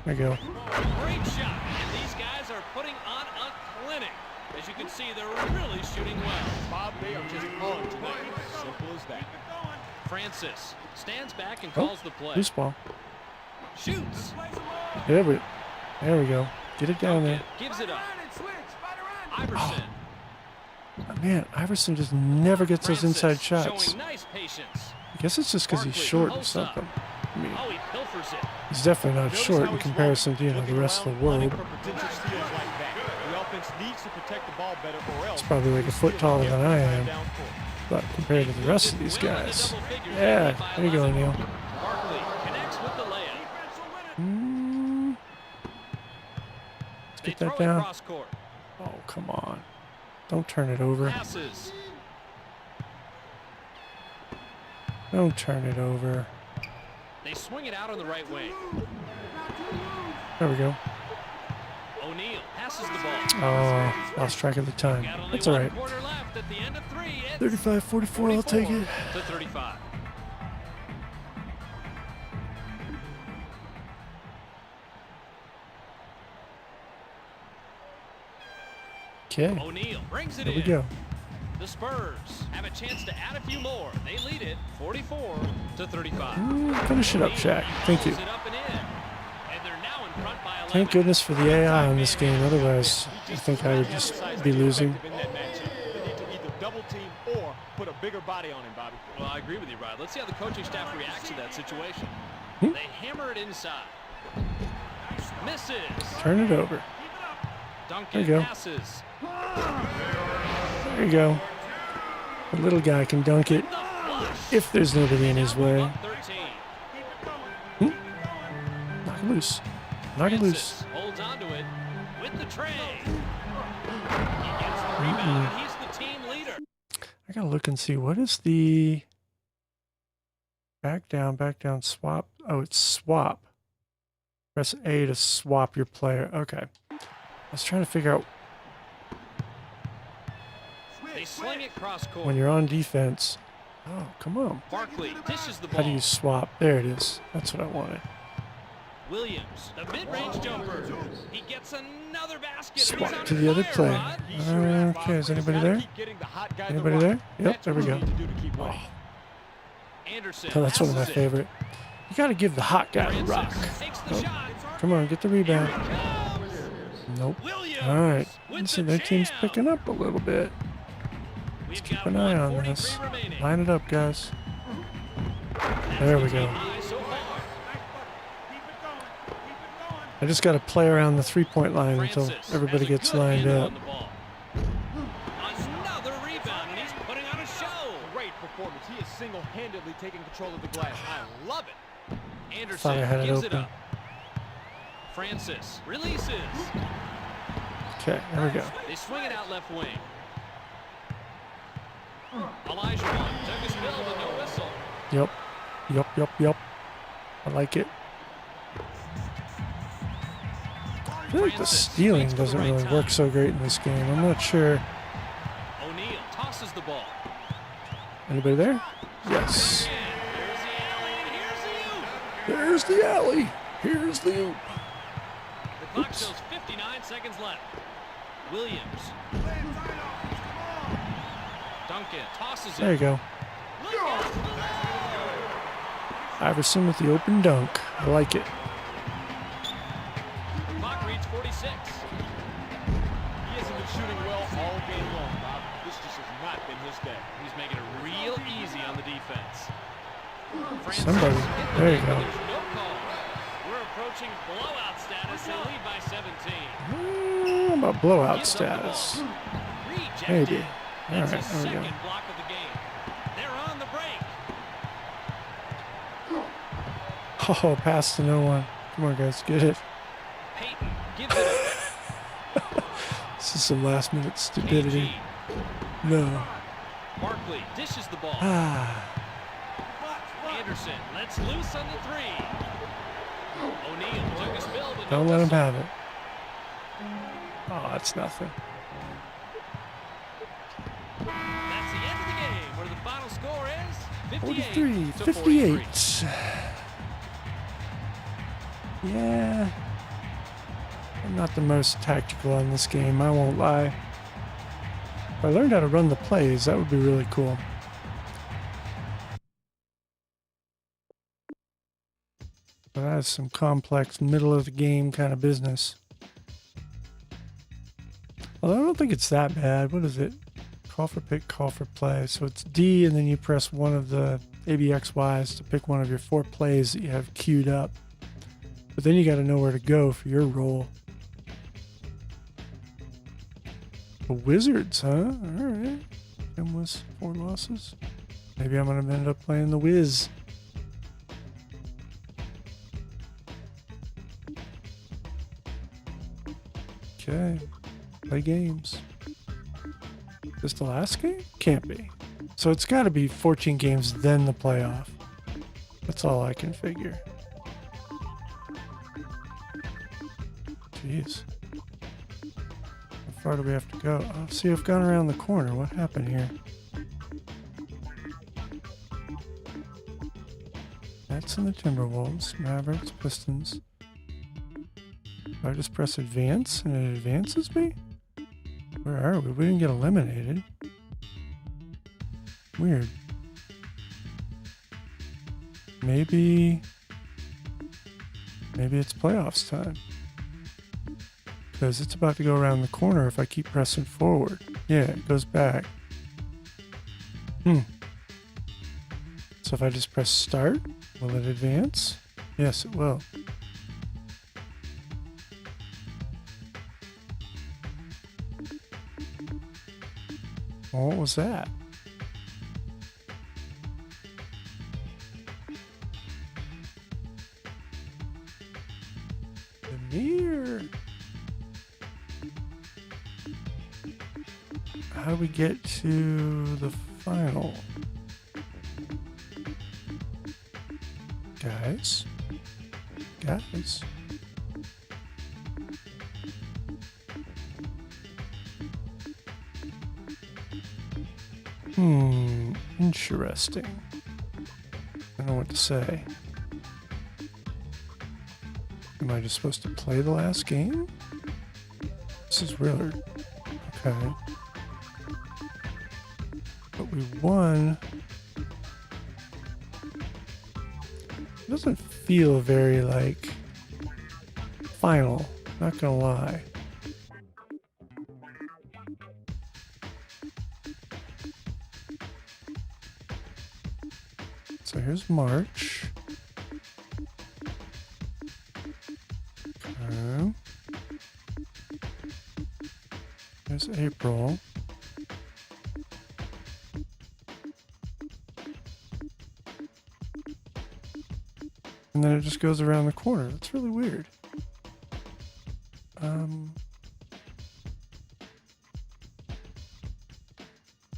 There you go. Great shot. And these guys are putting on a clinic. As you can see, they're really shooting well. Bob, they are just on tonight. Simple as that. Francis stands back and Oh, calls the play. loose ball. Shoots. There we go. Get it down there. Gives it up. And switch. Right around. Iverson. Man, Iverson just never gets those inside Francis shots. showing nice patience. I guess it's just because he's Barkley short or posts up. something. I mean, Oh, he pilfers it. he's definitely not Notice short how in he's comparison to, running, the looking rest of the around, world. hunting for potential steals like that. The offense needs to protect the ball better, or else He's probably like a foot taller than I am, but compared to the rest of these Will in the guys. double figures, Yeah, leading by there you go, 11. Neil. Barkley connects with the layup. Let's They get throw that it down. cross court. Oh, come on. Don't turn it over. Passes. Don't turn it over. They swing it out on the right wing. There we go. O'Neal passes the ball. Oh, lost track of the time. Got only That's all one right. quarter left at the end of 3. It's 35-44, I'll take it. 44-35. Okay, O'Neal brings it there we in. go. The Spurs have a chance to add a few more. They lead it 44-35. Finish it up, Shaq. Thank you. Pulls it up and in. And they're now in front by 11. Thank goodness for the AI on this game. Otherwise, I think I would just be losing. In that matchup. They need to either double team or put a bigger body on him, Bobby. Well, I agree with you, Rod. Let's see how the coaching staff reacts to that situation. Hmm? They hammer it inside. Misses. Turn it over. Duncan There you go. passes. There you go. The little guy can dunk it The flush. if there's nobody in his way. Up 13. Knock it loose. Knock it loose. Francis holds onto it with the tray. He gets the rebound, and he's the team leader. I gotta look and see, what is the back down, swap? Oh, it's swap. Press A to swap your player. Okay. I was trying to figure out They sling it cross court. when you're on defense, Oh, come on. Barkley dishes the ball. How do you swap? There it is. That's what I wanted. Williams, the mid-range jumper. He gets another basket. and he's Swap on to the other fire, player. Rod. Okay, is anybody there? Anybody there? Yep, there we go. Oh, Anderson that's one of my passes it. favorite. You got to give the hot guy the rock. Francis takes the Oh, shot. come on, get the rebound. Here it comes. Nope. Williams All right. with Listen, the their team's jam. picking up a little bit. We've Keep got an eye on 1:43 this. remaining. Line it up, guys. That's There we the go. team high so far. I just got to play around the three-point line until Francis everybody has a gets good lined handle up. on the ball. Another rebound, and he's putting on a show. Great performance. He is single-handedly taking control of the glass. I love it. Anderson Thought I had it gives it open. up. Francis releases. Okay, there we go. They swing it out left wing. Elijah took his fill with no whistle. Yep. I like it. I feel like the Francis stealing waits for the doesn't right really time. work so great in this game. I'm not sure. O'Neal tosses the ball. Anybody there? Yes. And here's the alley, and here's the There's the alley. Here's oop. the oop. The clock Oops. shows 59 seconds left. Williams. Duncan tosses it. There you go. Look out below. Iverson with the open dunk. I like it. Clock reads 46. He hasn't been shooting well all game long, Bob. This just has not been his day. He's making it real easy on the defense. Somebody. hit the There you net, go. but there's no call. We're approaching blowout status. They lead by 17. About blowout Gives up the ball. status. Rejected. Maybe. All That's right, his there we go. second block of the game. They're on the break. Oh, pass to no one. Come on, guys, get it. Peyton gives it up. This is some last-minute stupidity. KG. No. Barkley dishes the ball. Ah. Anderson lets loose on the three. O'Neal took his fill, but Don't no let him whistle. have it. Oh, that's nothing. That's the end of the game, where the final score is 43, 58 to 43. 58. Yeah. I'm not the most tactical on this game, I won't lie. If I learned how to run the plays, that would be really cool. But that is some complex, middle of the game kind of business. Although I don't think it's that bad. What is it? Call for pick, call for play. So it's D, and then you press one of the ABXYs to pick one of your 4 plays that you have queued up. But then you got to know where to go for your role. The Wizards, huh? All right. Them was 4 losses. Maybe I'm going to end up playing the Wiz. Okay. Play games. Is this the last game? Can't be. So it's got to be 14 games, then the playoff. That's all I can figure. Jeez. How far do we have to go? Oh, see, I've gone around the corner. What happened here? Nets and the Timberwolves, Mavericks, Pistons. Do I just press advance and it advances me? Where are we? We didn't get eliminated. Weird. Maybe it's playoffs time. Because it's about to go around the corner if I keep pressing forward. Yeah, it goes back. So if I just press start, will it advance? Yes, it will. Well, what was that? The mirror. How do we get to the final? Guys? Guys? Interesting. I don't know what to say. Am I just supposed to play the last game? This is weird. Okay. But we won. It doesn't feel very, like, final. Not gonna lie. So here's March. Okay. Here's April. And then it just goes around the corner. That's really weird.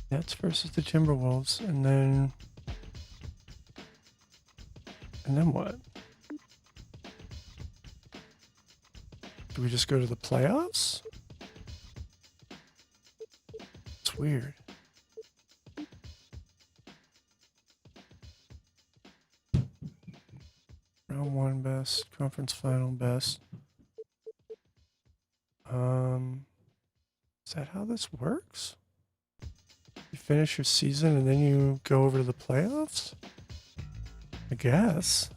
Nets versus the Timberwolves, and then what? Do we just go to the playoffs? It's weird. Round one best, conference final best. Is that how this works? You finish your season and then you go over to the playoffs? I guess.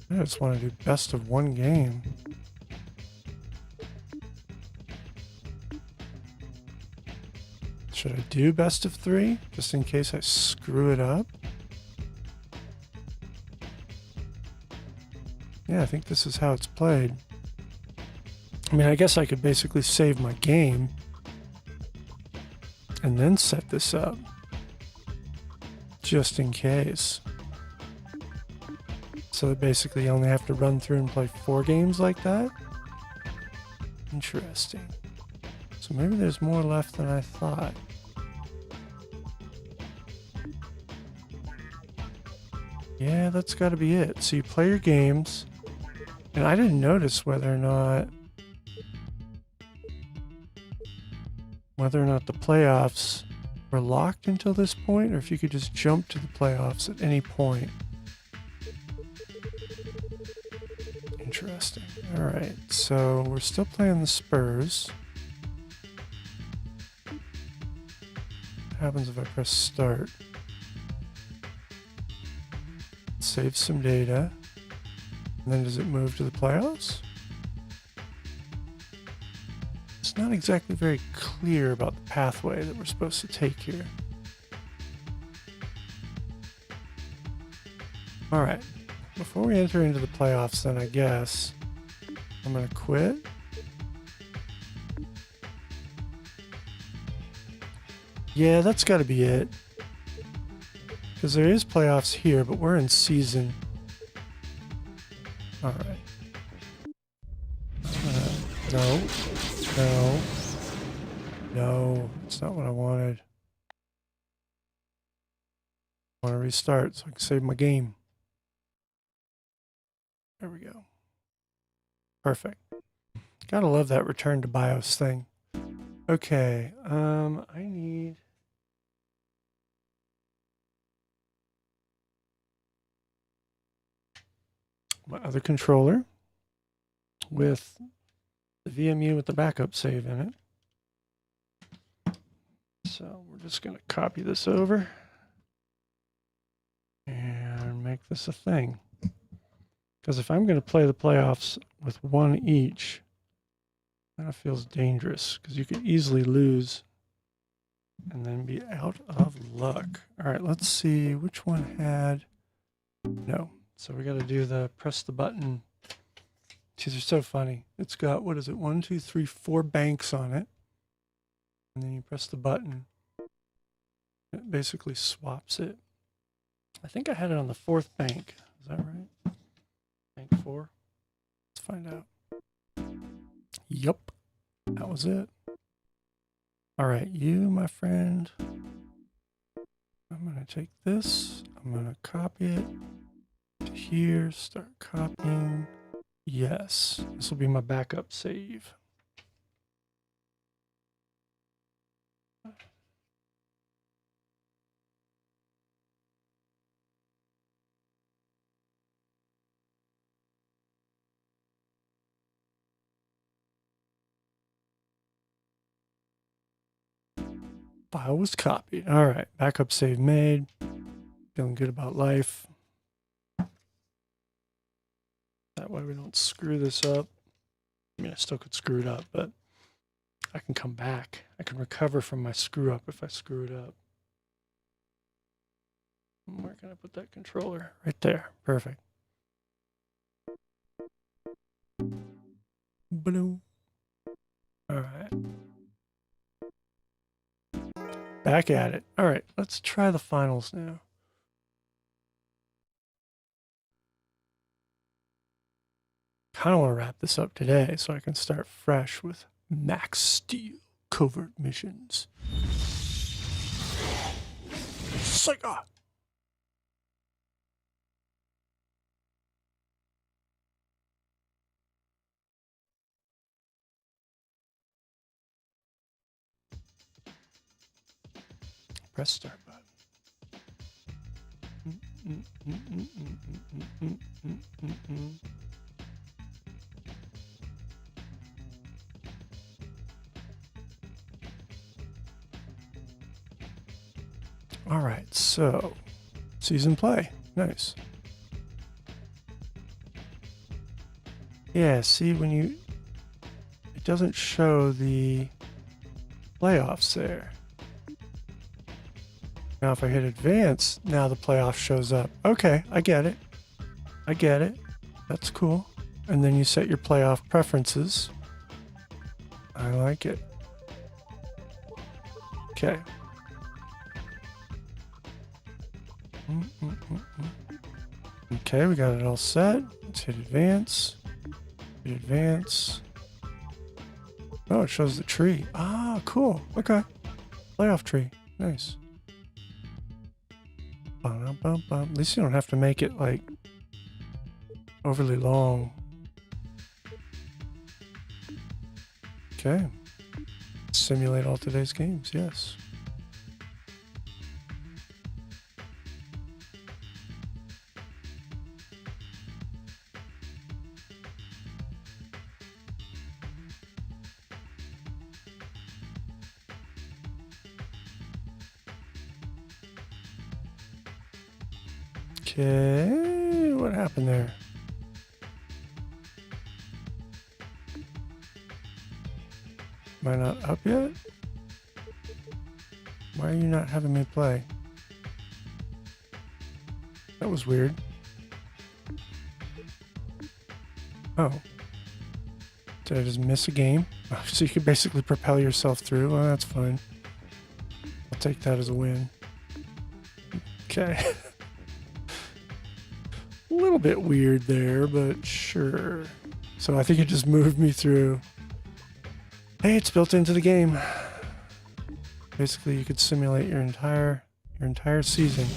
I just want to do best of one game. Should I do best of three, just in case I screw it up? Yeah, I think this is how it's played. I mean, I guess I could basically save my game and then set this up, just in case. So that basically you only have to run through and play 4 games like that? Interesting. So maybe there's more left than I thought. Yeah, that's got to be it. So you play your games, and I didn't notice whether or not the playoffs were locked until this point, or if you could just jump to the playoffs at any point. Interesting. All right, so we're still playing the Spurs. What happens if I press start? Save some data. And then does it move to the playoffs? It's not exactly very clear about the pathway that we're supposed to take here. All right. Before we enter into the playoffs, then I guess I'm going to quit. Yeah, that's got to be it. Because there is playoffs here, but we're in season. All right. No, it's not what I wanted. I want to restart so I can save my game. There we go. Perfect. Gotta love that return to BIOS thing. Okay, I need... my other controller with the VMU with the backup save in it. So we're just going to copy this over and make this a thing. Because if I'm going to play the playoffs with one each, that feels dangerous because you could easily lose and then be out of luck. All right, let's see which one had... No. So we got to do the press the button. These are so funny. It's got, what is it, 1, 2, 3, 4 banks on it. And then you press the button. It basically swaps it. I think I had it on the 4th bank. Is that right? Bank 4? Let's find out. Yup. That was it. All right, you, my friend. I'm going to take this. I'm going to copy it. Here, start copying, Yes, this will be my backup save. File was copied. All right, backup save made. Feeling good about life. That way we don't screw this up. I mean, I still could screw it up, but I can come back. I can recover from my screw up if I screw it up. Where can I put that controller? Right there. Perfect. Blue. All right. Back at it. All right, let's try the finals now. Kind of want to wrap this up today so I can start fresh with Max Steel covert missions. Sega! Press start button. All right, so season play. Nice. Yeah, see when you, it doesn't show the playoffs there. Now if I hit advance, now the playoff shows up. Okay, I get it. I get it. That's cool. And then you set your playoff preferences. I like it. Okay. Okay, we got it all set. Let's hit advance. Hit advance. Oh, it shows the tree. Ah, cool. Okay. Playoff tree. Nice. At least you don't have to make it like overly long. Okay. Simulate all today's games, yes. Okay, what happened there? Am I not up yet? Why are you not having me play? That was weird. Oh. Did I just miss a game? So you could basically propel yourself through? Well, that's fine. I'll take that as a win. Okay. A little bit weird there, but sure. So I think it just moved me through. Hey, it's built into the game. Basically, you could simulate your entire season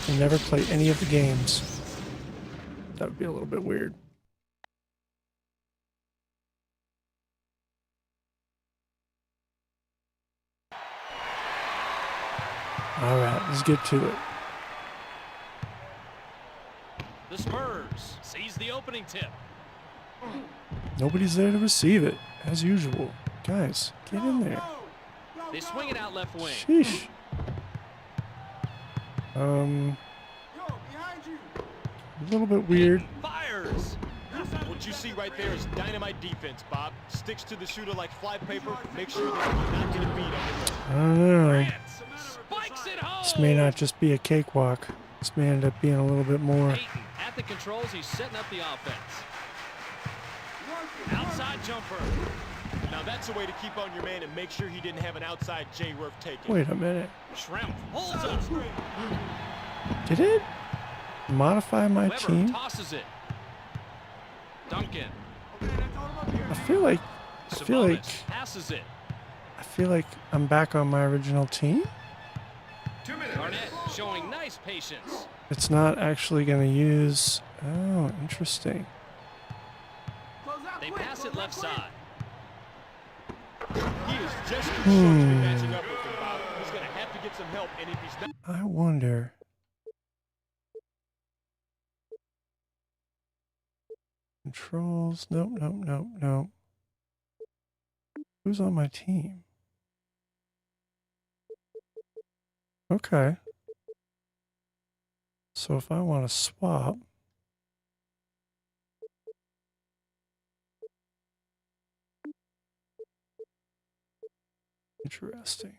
and never play any of the games. That would be a little bit weird. All right, let's get to it. The Spurs seize the opening tip. Nobody's there to receive it, as usual. Guys, get in there. They swing it out left wing. Sheesh. A little bit weird. Fires. What you see right there is dynamite defense, Bob. Sticks to the shooter like flypaper. Make sure that you not get a beat on it. I don't know. Spikes it home. This may not just be a cakewalk. This may end up being a little bit more. Peyton at the controls. He's setting up the offense. Outside jumper. Now that's a way to keep on your man and make sure he didn't have an outside J-Rurf taken. Wait a minute. Shrimp holds up. Did it modify my Weber team? tosses it. Duncan. I feel like passes it. I'm back on my original team. Garnett showing nice patience. It's not actually going to use. Oh, interesting. They pass it left side. He is just too short to be matching up with him, Bob. He's going to have to get some help, and if he's not... I wonder. Controls. Nope, nope, nope, nope. Who's on my team? Okay. So if I want to swap, interesting.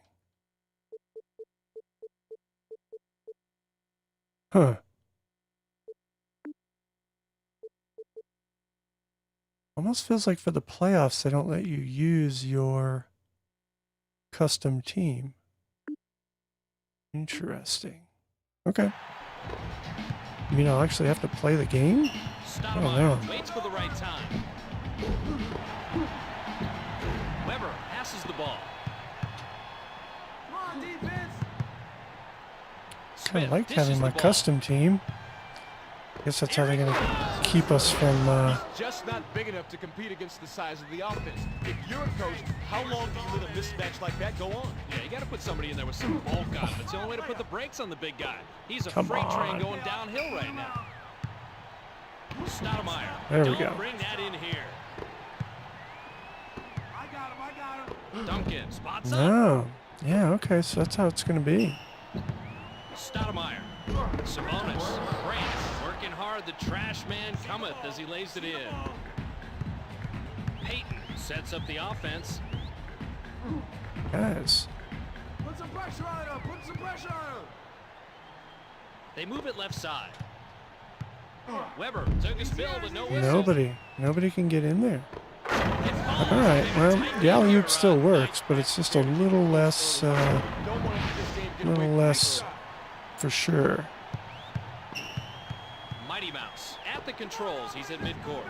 Huh. Almost feels like for the playoffs, they don't let you use your custom team. Interesting. Okay. You mean I'll actually have to play the game? I don't know. Waits for the right time. Weber passes the ball. Come on, defense. Kind of liked having my custom team. Guess that's how they're going to keep us from... just not big enough to compete against the size of the offense. If you're a coach, how long do you let a mismatch like that go on? Yeah, you got to put somebody in there with some bulk on him. It's the only way to put the brakes on the big guy. He's a freight train going downhill right now. Stoudemire. There we go. Don't bring that in here. I got him. Duncan spots up. No. Yeah, okay, so that's how it's going to be. Stoudemire. Sabonis. Grant. Working hard. The trash man cometh as he lays it in. Payton sets up the offense. Guys. Put some pressure on him. Put some pressure on him. They move it left side. Weber took a spill, but no whistle. Nobody can get in there. All right, well, the alley-oop still works, but it's just a little less, for sure. Mighty Mouse at the controls. He's at midcourt.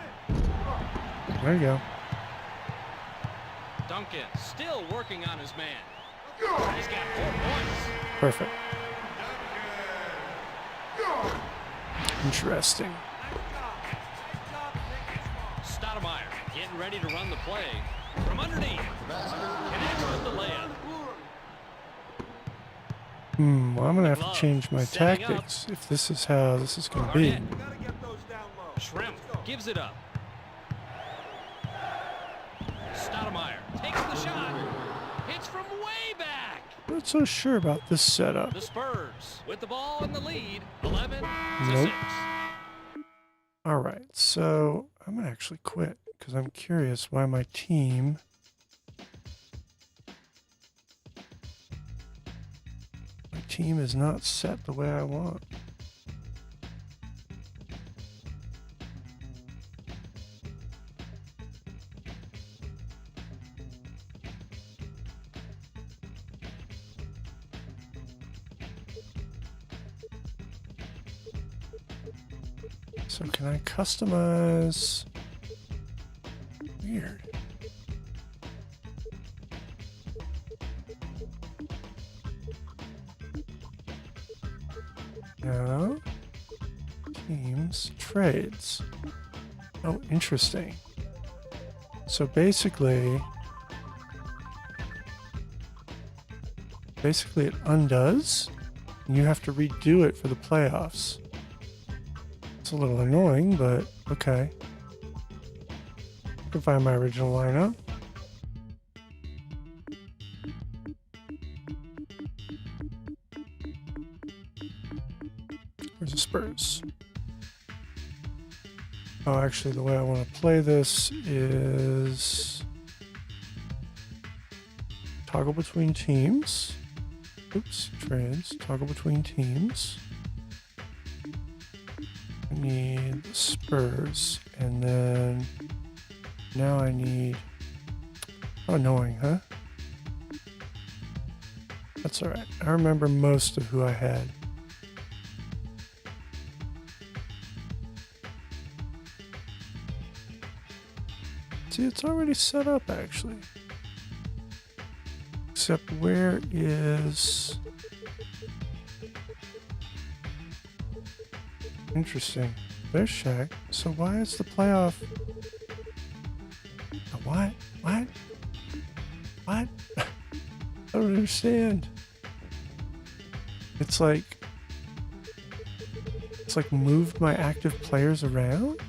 There you go. Duncan still working on his man. He's got 4 points. Perfect. Interesting. Stoudemire getting ready to run the play from underneath. Connects with the layup. Well, I'm going to have to change my tactics if this is how this is going to be. Gotta get those down low. Shrimp gives it up. Stoudemire takes the shot. Hits from way back. I'm not so sure about this setup. The Spurs with the ball in the lead, 11 to Nope. 6. All right, so I'm going to actually quit because I'm curious why my team... is not set the way I want. So can I customize? Weird. No. Teams, trades. Oh, interesting. So basically it undoes, and you have to redo it for the playoffs. It's a little annoying, but okay. I can find my original lineup. Where's the Spurs? Oh, actually, the way I want to play this is toggle between teams. Oops, trades. Toggle between teams. I need the Spurs, and then now I need... How annoying, huh? That's alright. I remember most of who I had. See, it's already set up, actually. Except where is... Interesting. There's Shaq. So why is the playoff... What? What? What? I don't understand. It's like moved my active players around?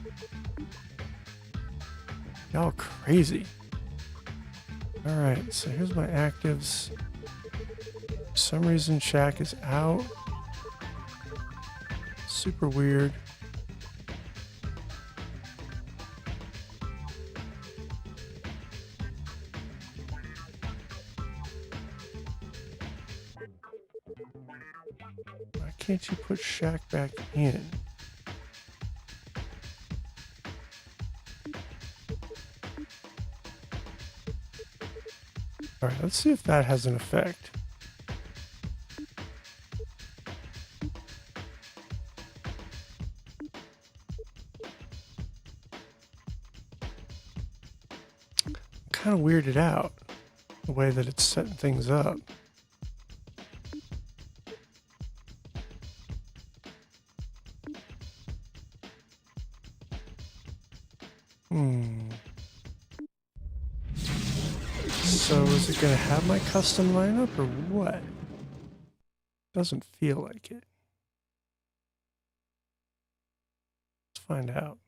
Y'all crazy. Alright, so here's my actives. For some reason Shaq is out. Super weird. Why can't you put Shaq back in? Alright, let's see if that has an effect. I'm kind of weirded out the way that it's setting things up. So is it going to have my custom lineup or what? Doesn't feel like it. Let's find out.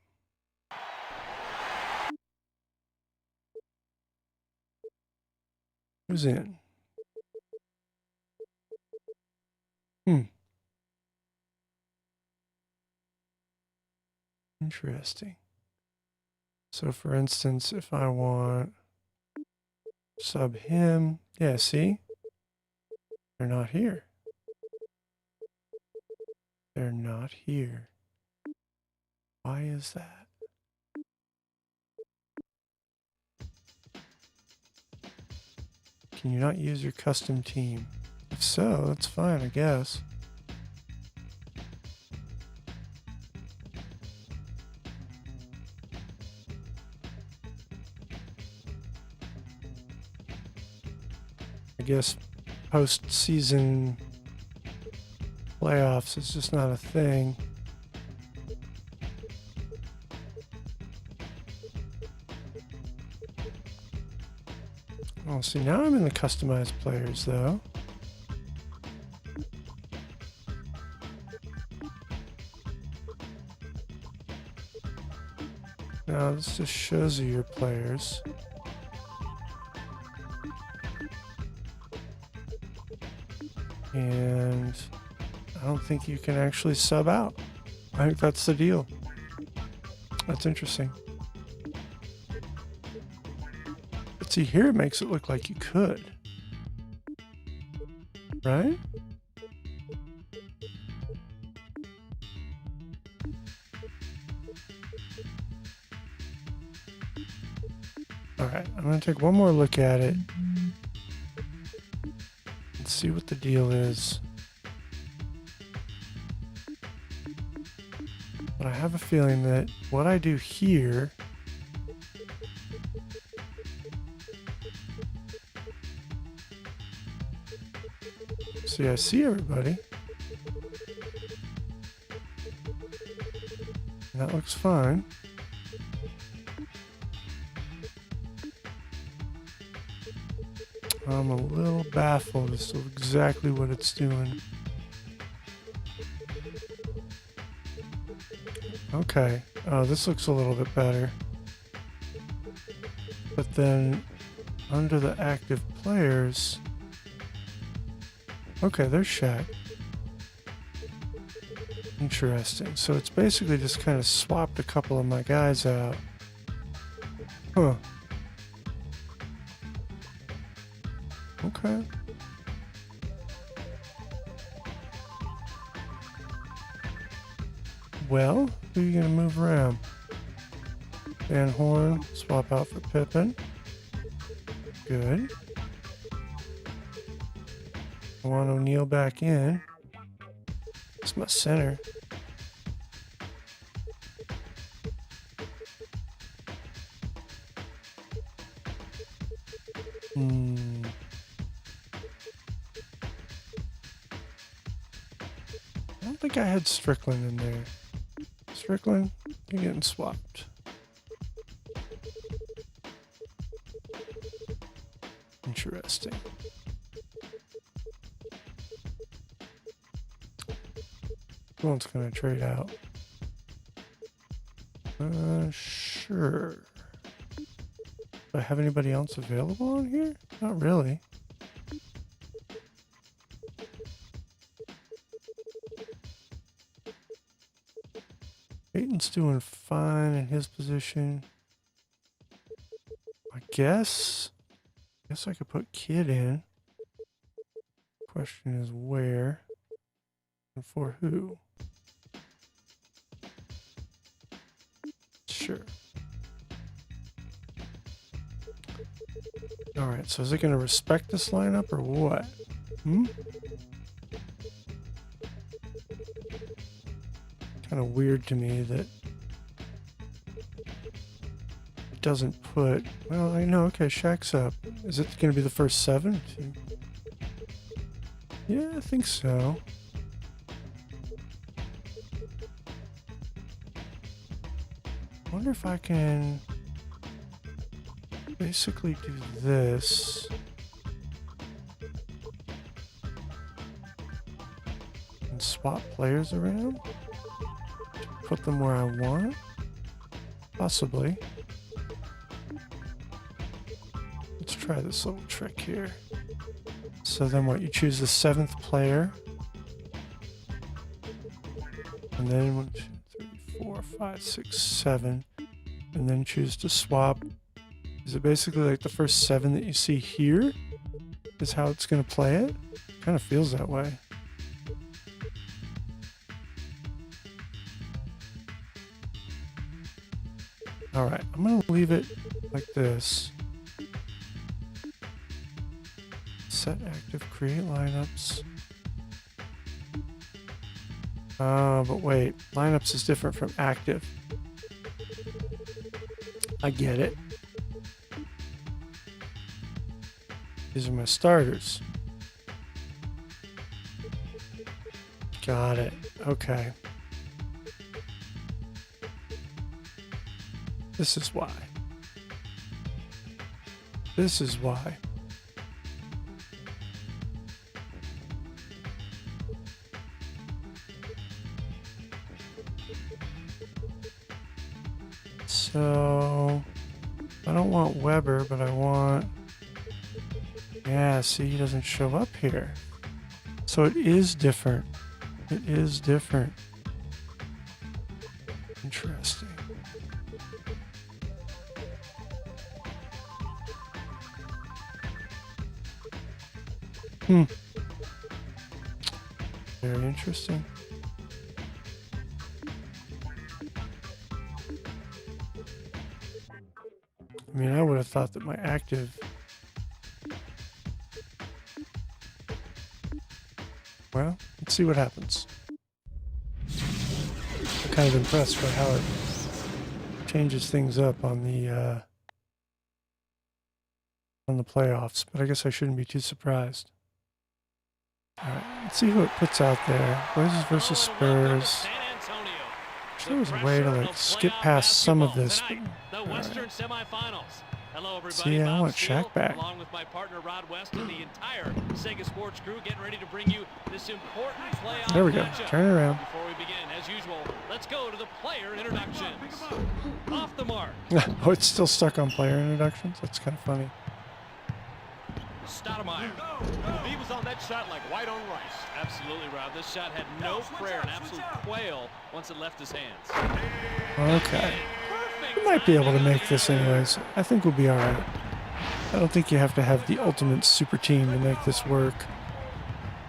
Who's in? Interesting. So for instance, if I want sub him, yeah, see? They're not here. They're not here. Why is that? Can you not use your custom team? If so, that's fine, I guess. I guess post-season playoffs is just not a thing. Oh, see, now I'm in the customized players, though. Now, this just shows you your players. And I don't think you can actually sub out. I think that's the deal. That's interesting. But see, here it makes it look like you could. Right? Alright, I'm going to take one more look at it. Let's see what the deal is. But I have a feeling that what I do here see, I see everybody. And that looks fine. I'm a little baffled as to exactly what it's doing. Okay. Oh, this looks a little bit better. But then under the active players, okay, there's Shaq. Interesting. So it's basically just kind of swapped a couple of my guys out. Huh. Okay. Well, who are you going to move around? Van Horn, swap out for Pippen. Good. I want O'Neal back in. It's my center. I don't think I had Strickland in there. Strickland, you're getting swapped. Interesting. Who else can I trade out? Sure. Do I have anybody else available on here? Not really. Peyton's doing fine in his position. I guess I could put Kid in. Question is where and for who? Sure. All right, so is it going to respect this lineup or what? Kind of weird to me that it doesn't put. Well, I know. Okay, Shaq's up. Is it going to be the first 7? Yeah, I think so. I wonder if I can basically do this. And swap players around. Put them where I want. Possibly. Let's try this little trick here. So then what? You choose the 7th player. And then 1, 2, 3, 4, 5, 6, 7. And then choose to swap. Is it basically like the first 7 that you see here is how it's going to play it? Kind of feels that way. All right, I'm going to leave it like this. Set active, create lineups. But wait, lineups is different from active. I get it. These are my starters. Got it. Okay. This is why. This is why. So, I don't want Weber, but I want... Yeah, see, he doesn't show up here. So it is different. It is different. Interesting. Very interesting. I mean, I would have thought that my active... Well, let's see what happens. I'm kind of impressed by how it changes things up on the playoffs, but I guess I shouldn't be too surprised. All right, let's see who it puts out there. Blazers versus Spurs. There was a way to like skip past some of this. But, the Western semifinals. Hello, everybody. See, I want Shaq back. Along with my partner Rod West and the entire Sega Sports crew, getting ready to bring you this important playoff. There we go. Matchup. Turn it around. Before we begin, as usual, let's go to the player introductions. Off the mark. Oh, it's still stuck on player introductions. That's kind of funny. Stoudemire. The V was on that shot like white on rice. Absolutely, Rob. This shot had no prayer, an absolute quail once it left his hands. Okay. We might be able to make this anyways. I think we'll be all right. I don't think you have to have the ultimate super team to make this work.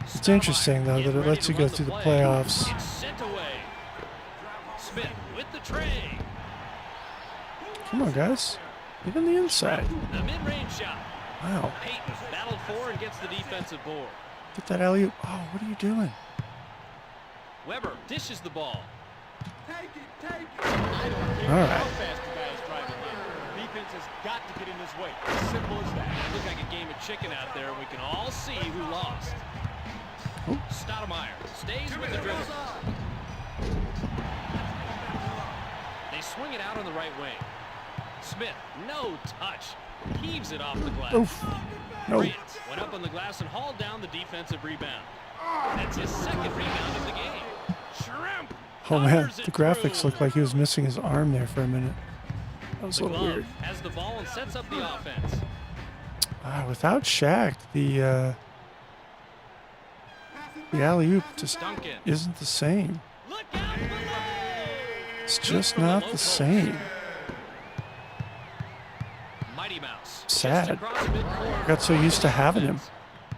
It's interesting, though, that it lets you go through the playoffs. It's sent away. Smith with the tray. Come on, guys. Get on the inside. The mid-range shot. Wow. Peyton battled for and gets the defensive board. Get that alley-oop. Oh, what are you doing? Weber dishes the ball. Take it, take it. I don't care All how right. fast the guy is driving in. Defense has got to get in his way. Simple as that. It looked like a game of chicken out there, and we can all see who lost. Oh. Stoudemire stays with the dribble. They swing it out on the right wing. Smith, no touch. Heaves it off the glass. Oof. No. Grant went up on the glass and hauled down the defensive rebound. That's his second rebound of the game. Shrimp. Oh man, Thunders the it graphics through. looked like he was missing his arm there for a minute. That was a The little glove weird. has the ball and sets up the offense. Without Shaq, the alley-oop just Duncan. isn't the same. Look out below. It's Good just from the not low the post. same. Mighty Mouse. Sad. Just across midcourt. I got so used to having him.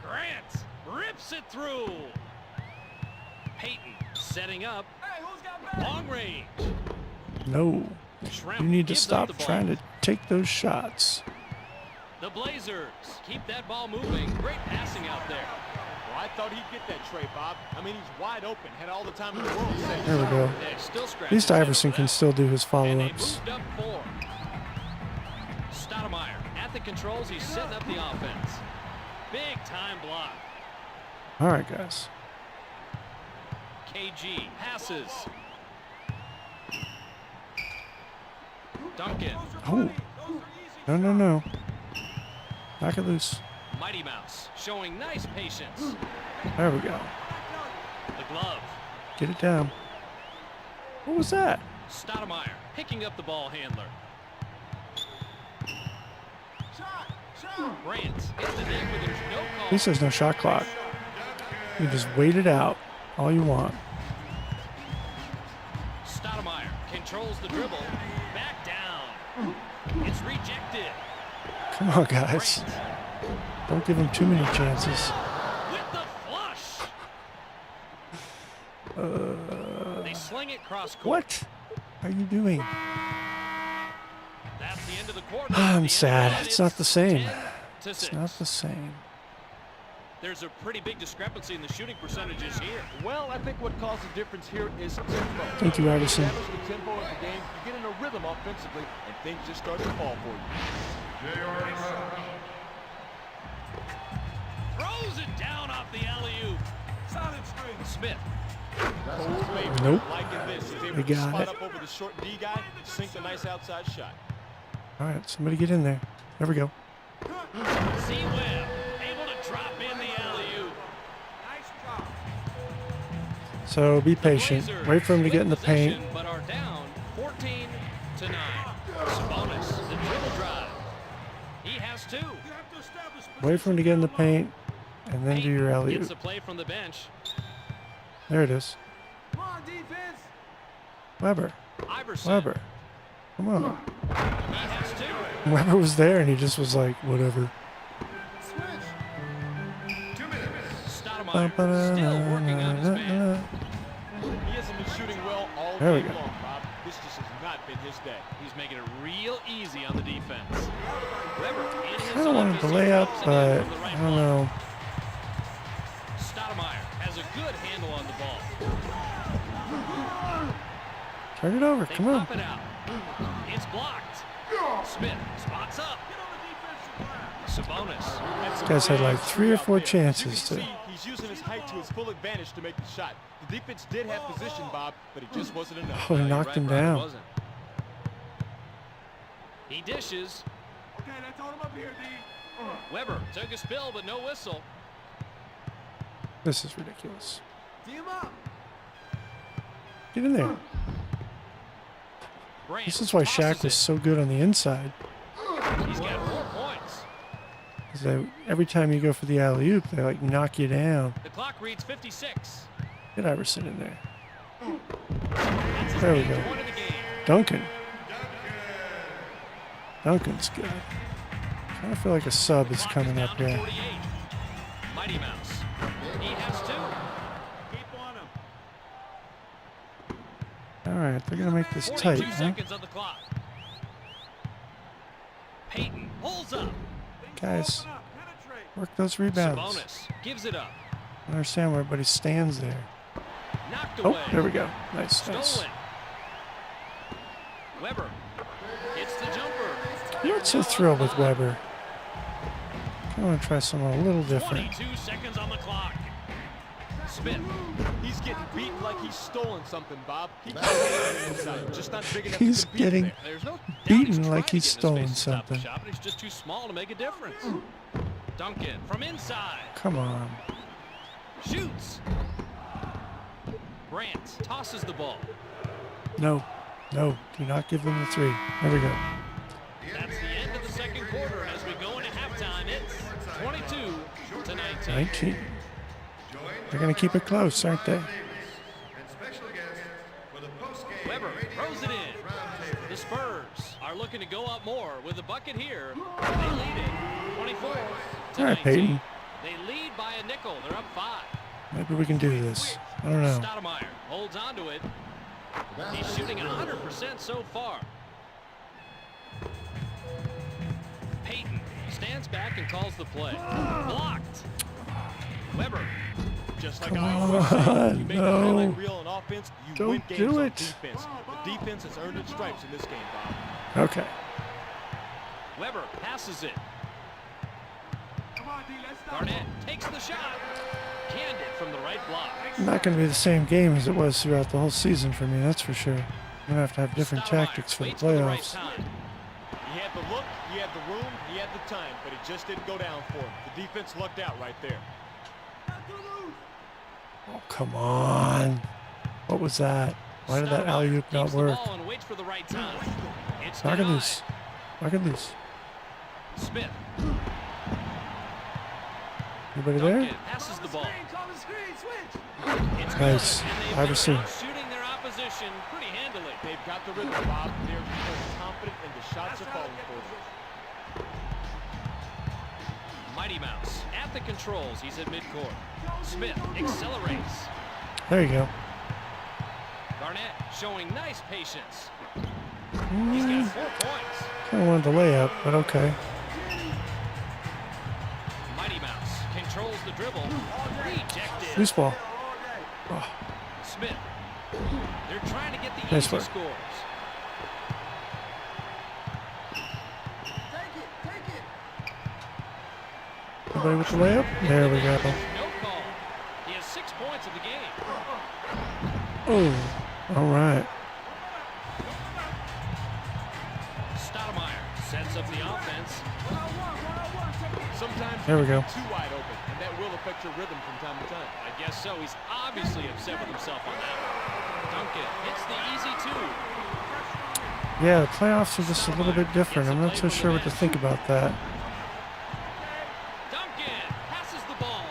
Grant rips it through. Peyton setting up. Hey, who's got back? Long range. No. Shrimp You need to gives stop up the ball. trying to take those shots. The Blazers keep that ball moving. Great passing out there. Well, I thought he'd get that tray, Bob. I mean, he's wide open. Had all the time in the world to say. There we go. They still scratch At least his head Iverson over can that. still do his And they follow-ups. moved up 4. Stoudemire at the controls. He's setting up the offense. Big time block. All right, guys. KG passes. Duncan. Oh. No, no, no. Knock it loose. Mighty Mouse showing nice patience. There we go. The glove. Get it down. What was that? Stoudemire picking up the ball handler. Grant in the net where there's no call. At least there's no shot clock. You just wait it out all you want. Stoudemire controls the dribble. Back down. It's rejected. Come on, guys. Grant Don't give him too many chances. with the flush. They sling it cross court. What are you doing? That's the end of the quarter. I'm The sad. end It's not the same. 10-6. It's not the same. There's a pretty big discrepancy in the shooting percentages here. Well, I think what caused the difference here is tempo. Thank you, Iverson. Establish the tempo of the game, you get in a rhythm offensively, and things just start to fall for you. Throws it down off the alley-oop. Solid string. Smith. Cold favorite. Nope. Liking this. He's able They to got spot it. up over the short D guy, sink a nice outside shot. All right, somebody get in there. There we go. C-Web able to drop in the alley-oop. Nice drop. So be patient. Blazers Wait for him to get in the split paint. possession, but are down 14-9. Sabonis, the dribble drive. He has 2. You have to establish Wait for him to get in the paint, and then do your alley Gets oop. a play from the bench. There it is. Come on, defense. Weber. Iverson. Weber. Come on. He has 2. Weber was there, and he just was like, whatever. Stoudemire still working on his man. He hasn't been shooting well all There we game go. long, Bob. This just has not been his day. He's making it real easy on the defense. Weber in his I don't want him to office, lay he up, drops it in but from the right I don't block. know. Stoudemire has a good handle on the ball. Turn it over. They Come on. pop it out. It's blocked. Smith spots up. Sabonis. This guy's had like 3 or 4 chances You to. can see he's using his height to his full advantage to make the shot. The defense did have position, Bob, but it just wasn't enough. Oh, he You're knocked right, him Brian, it down. wasn't. He dishes. Okay, let's hold him up here, D. Weber took a spill, but no whistle. This is ridiculous. Tee him up. Get in there. Grant This is why tosses Shaq was it. so good on the inside. He's got 4 points. Is that every time you go for the alley oop, they like knock you down. The clock reads 56. Get Iverson in there. That's his There we eighth go. point of the game. Duncan. Duncan's good. I kind of feel like a sub is Clock coming down up to here. 48. Mighty Mouse. He has 2. Keep on him. All right, they're gonna make this 42 tight, huh? seconds on the clock. Peyton pulls up. Guys, Open up. Penetrate. work those rebounds. Sabonis gives it up. I don't understand why everybody stands there. Knocked Oh, away. there we go. Nice, nice. Stolen. Weber hits the jumper. I'm not so thrilled with Weber. I want to try something a little different. 22 seconds on the clock. Smith. He's getting beat like he's stolen something, Bob. He can't get it inside, just not big enough He's to compete getting there. There's no beaten Downey's like trying he's to get in stolen his space to stop the something. shot, but he's just too small to make a difference. Duncan from inside. Come on. Shoots. Grant tosses the ball. No. No. Do not give them the 3. There we go. That's the end of the second quarter. As we go into halftime, it's 22-19. 19. They're going to keep it close, aren't they? Weber throws it in. The Spurs are looking to go up more with a bucket here. They lead it 24-19. All right, Peyton. They lead by a nickel. They're up 5. Maybe we can do this. I don't know. Stoudemire holds on to it. He's shooting 100% so far. Peyton stands back and calls the play. Blocked. Weber. Just like Come I always say, on, you make no. a highlight reel on offense, you Don't win games do on it. defense. The defense has earned its stripes in this game, Bob. Okay. Weber passes it. Come on, D, let's stop. Garnett takes the shot. Canned it from the right block. Not going to be the same game as it was throughout the whole season for me, that's for sure. I'm going to have different Stoudemire tactics for the waits right playoffs. time. He had the look, he had the room, he had the time, but it just didn't go down for him. The defense lucked out right there. Oh, come on. What was that? Why did that Stoudemire alley-oop not keeps the work? ball and waits for the right time. It's Knock it denied. loose. Knock it loose. Smith. Anybody Duncan there? passes the ball. It's Nice. good, and they've Iverson. been shooting their opposition pretty handily. They've got the rhythm, Bob. They're confident and the shots are falling for them. Mighty Mouse at the controls. He's at midcourt. Smith accelerates. There you go. Garnett showing nice patience. He's got 4 points. Kind of wanted the layup, but okay. Mighty Mouse controls the dribble. Rejected. Loose ball. Smith. They're trying to get the Nice easy work. scores. Anybody with the layup? There we go. No call. He has 6 points in the game. Oh, all right. Stoudemire sets up the offense. Sometimes There we you go. get too wide open, and that will affect your rhythm from time to time. I guess so. He's obviously upset with himself on that one. Duncan hits the easy 2. Yeah, the playoffs are just a little bit different. I'm not so sure what to think about that. Duncan passes the ball.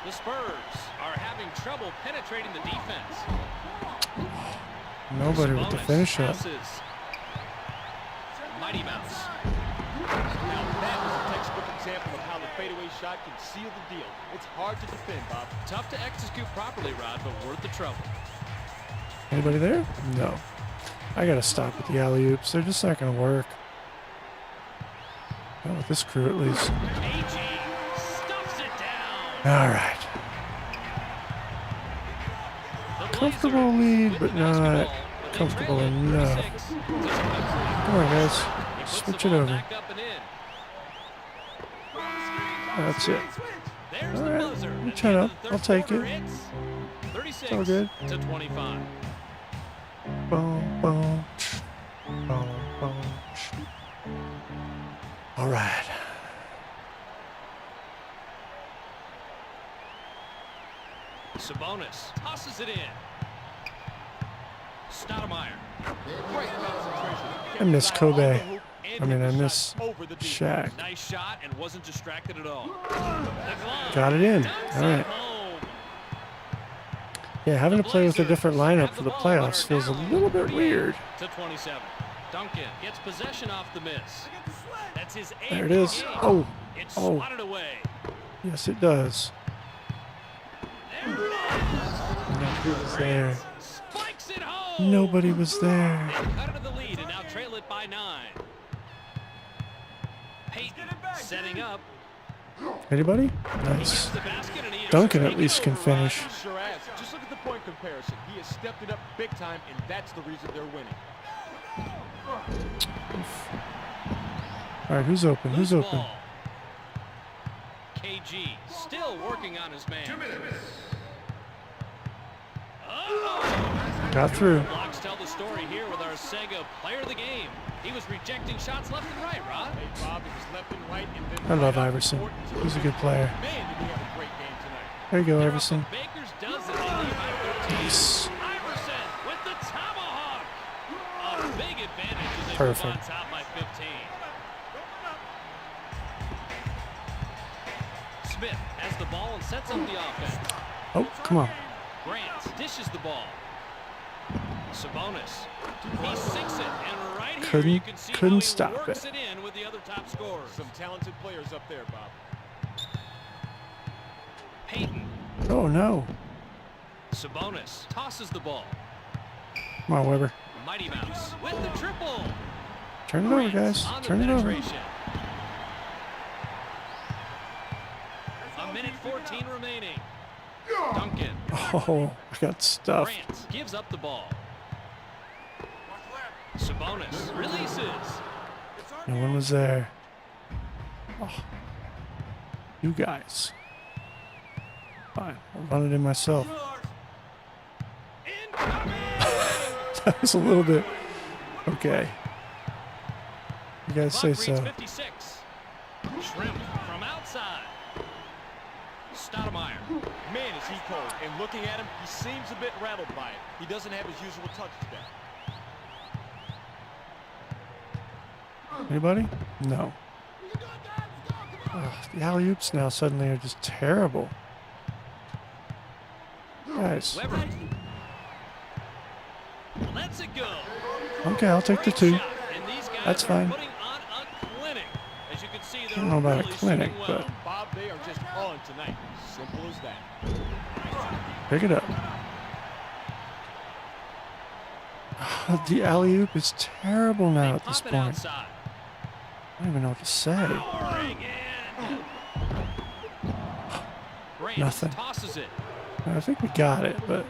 The Spurs are having trouble penetrating the defense. Nobody with the Sabonis finish up. passes. Mighty Mouse. Now, that was a textbook example of how the fadeaway shot can seal the deal. It's hard to defend, Bob. Tough to execute properly, Rod, but worth the trouble. Anybody there? No. I gotta stop with the alley-oops. They're just not gonna work. Not with this crew, at least. AG stuffs it down. All right. The Comfortable Blazers lead, with but the not basketball, but they comfortable trail it enough. 36-23. Come on, guys. He puts Switch the it ball over. back up and in. That's it. There's All the right. buzzer. I'm At the 10 end up. of the third I'll take quarter, it. It's 36 all good. to 25. Boom, boom. Boom, boom. All right. Sabonis tosses it in. Stoudemire. Great concentration. I miss Kobe. And I mean, hit I the miss shot over the defense. Shaq. Nice shot and wasn't distracted at all. The glove. Got it in. Dunks All it right. home. Yeah, having to The play with a Blazers different lineup have for the the ball, playoffs but are feels a down little bit 38 weird. to 27. Duncan gets possession off the miss. That's his 8th There it is. game. Oh, It's oh. swatted away. yes, it does. There it is. Nobody was there. Spikes it home. Nobody was there. They cut into the lead and now trail it by 9. Peyton setting up. Anybody? He Nice. gets the basket and he is Duncan at taken least can over, finish. Rod. Sure has. Just look at the point comparison. He has stepped it up big time, and that's the reason they're winning. All right, who's open? Who's Loose open? ball. KG still working on his man. 2 minutes. Oh! Got through. Blocks tell the story here with our Sega player of the game. He was rejecting shots left and right, Rod. Hey, Bob, it was left and right, and then I love right Iverson. off the court. He's a good player. Man, did he have a great game tonight. There you go, They're up Iverson. to Baker's dozen. They lead by 13. Nice. Iverson with the tomahawk. A big advantage as they Perfect. move on top by 15. Smith has the ball and sets up the offense. Oh, come on. Grant dishes the ball. Sabonis. He sinks it, and right here you can see how Couldn't he stop works it. it in with the other top scorers. Some talented players up there, Bob. Payton. Oh, no. Sabonis tosses the ball. Come on, Weber. Mighty Mouse with the triple. Turn it over, Grant guys. on the Turn it over. penetration. A minute 14 remaining. Duncan. Oh, I got stuffed. Grant gives up the ball. Sabonis releases. No one was there. Oh. You guys. Fine, I'll run it in myself. Incoming! That was a little bit... Okay. You guys say Clock so. reads 56. Shrimp from outside. Stoudemire. Man, is he cold. And looking at him, he seems a bit rattled by it. He doesn't have his usual touch today. Anybody? No. Ugh, the alley-oops now suddenly are just terrible. Guys. Weber. Lets it go. Okay, I'll take the Great 2. shot. And these guys That's are fine. putting on a clinic. As you can see, I they're don't know about a really clinic, shooting well. but Bob, they are just on tonight. Simple as that. pick it up. The alley-oop is terrible now They at this pop it point. outside. I don't even know what to say. Powering in. Grant Nothing. tosses it. I think we got it, but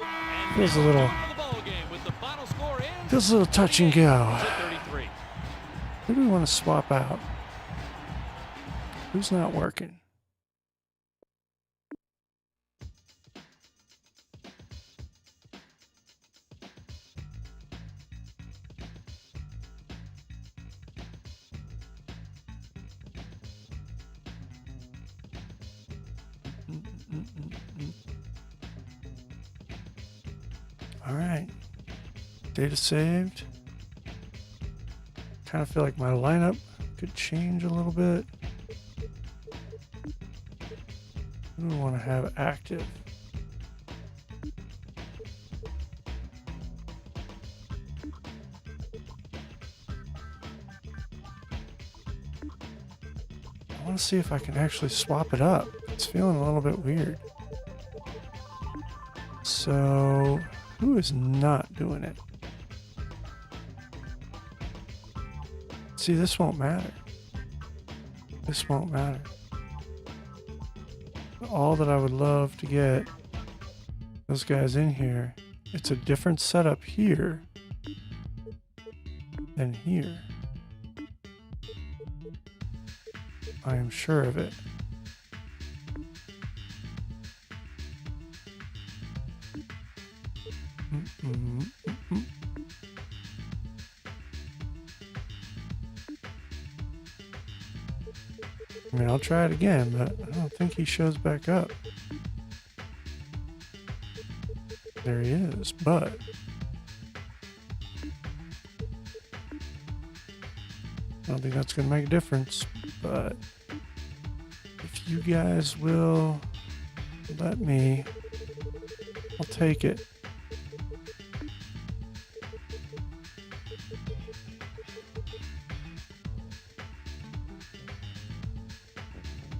And feels a now little... on the ball game with the final score is feels a little touch and go. 33. Who do we want to swap out? Who's not working? All right. Data saved. Kind of feel like my lineup could change a little bit. Who do we want to have active? I want to see if I can actually swap it up. It's feeling a little bit weird. So, who is not doing it? See, this won't matter. This won't matter. All that I would love to get those guys in here, it's a different setup here than here. I am sure of it. I mean, I'll try it again, but I don't think he shows back up. There he is, but I don't think that's going to make a difference. But if you guys will let me, I'll take it.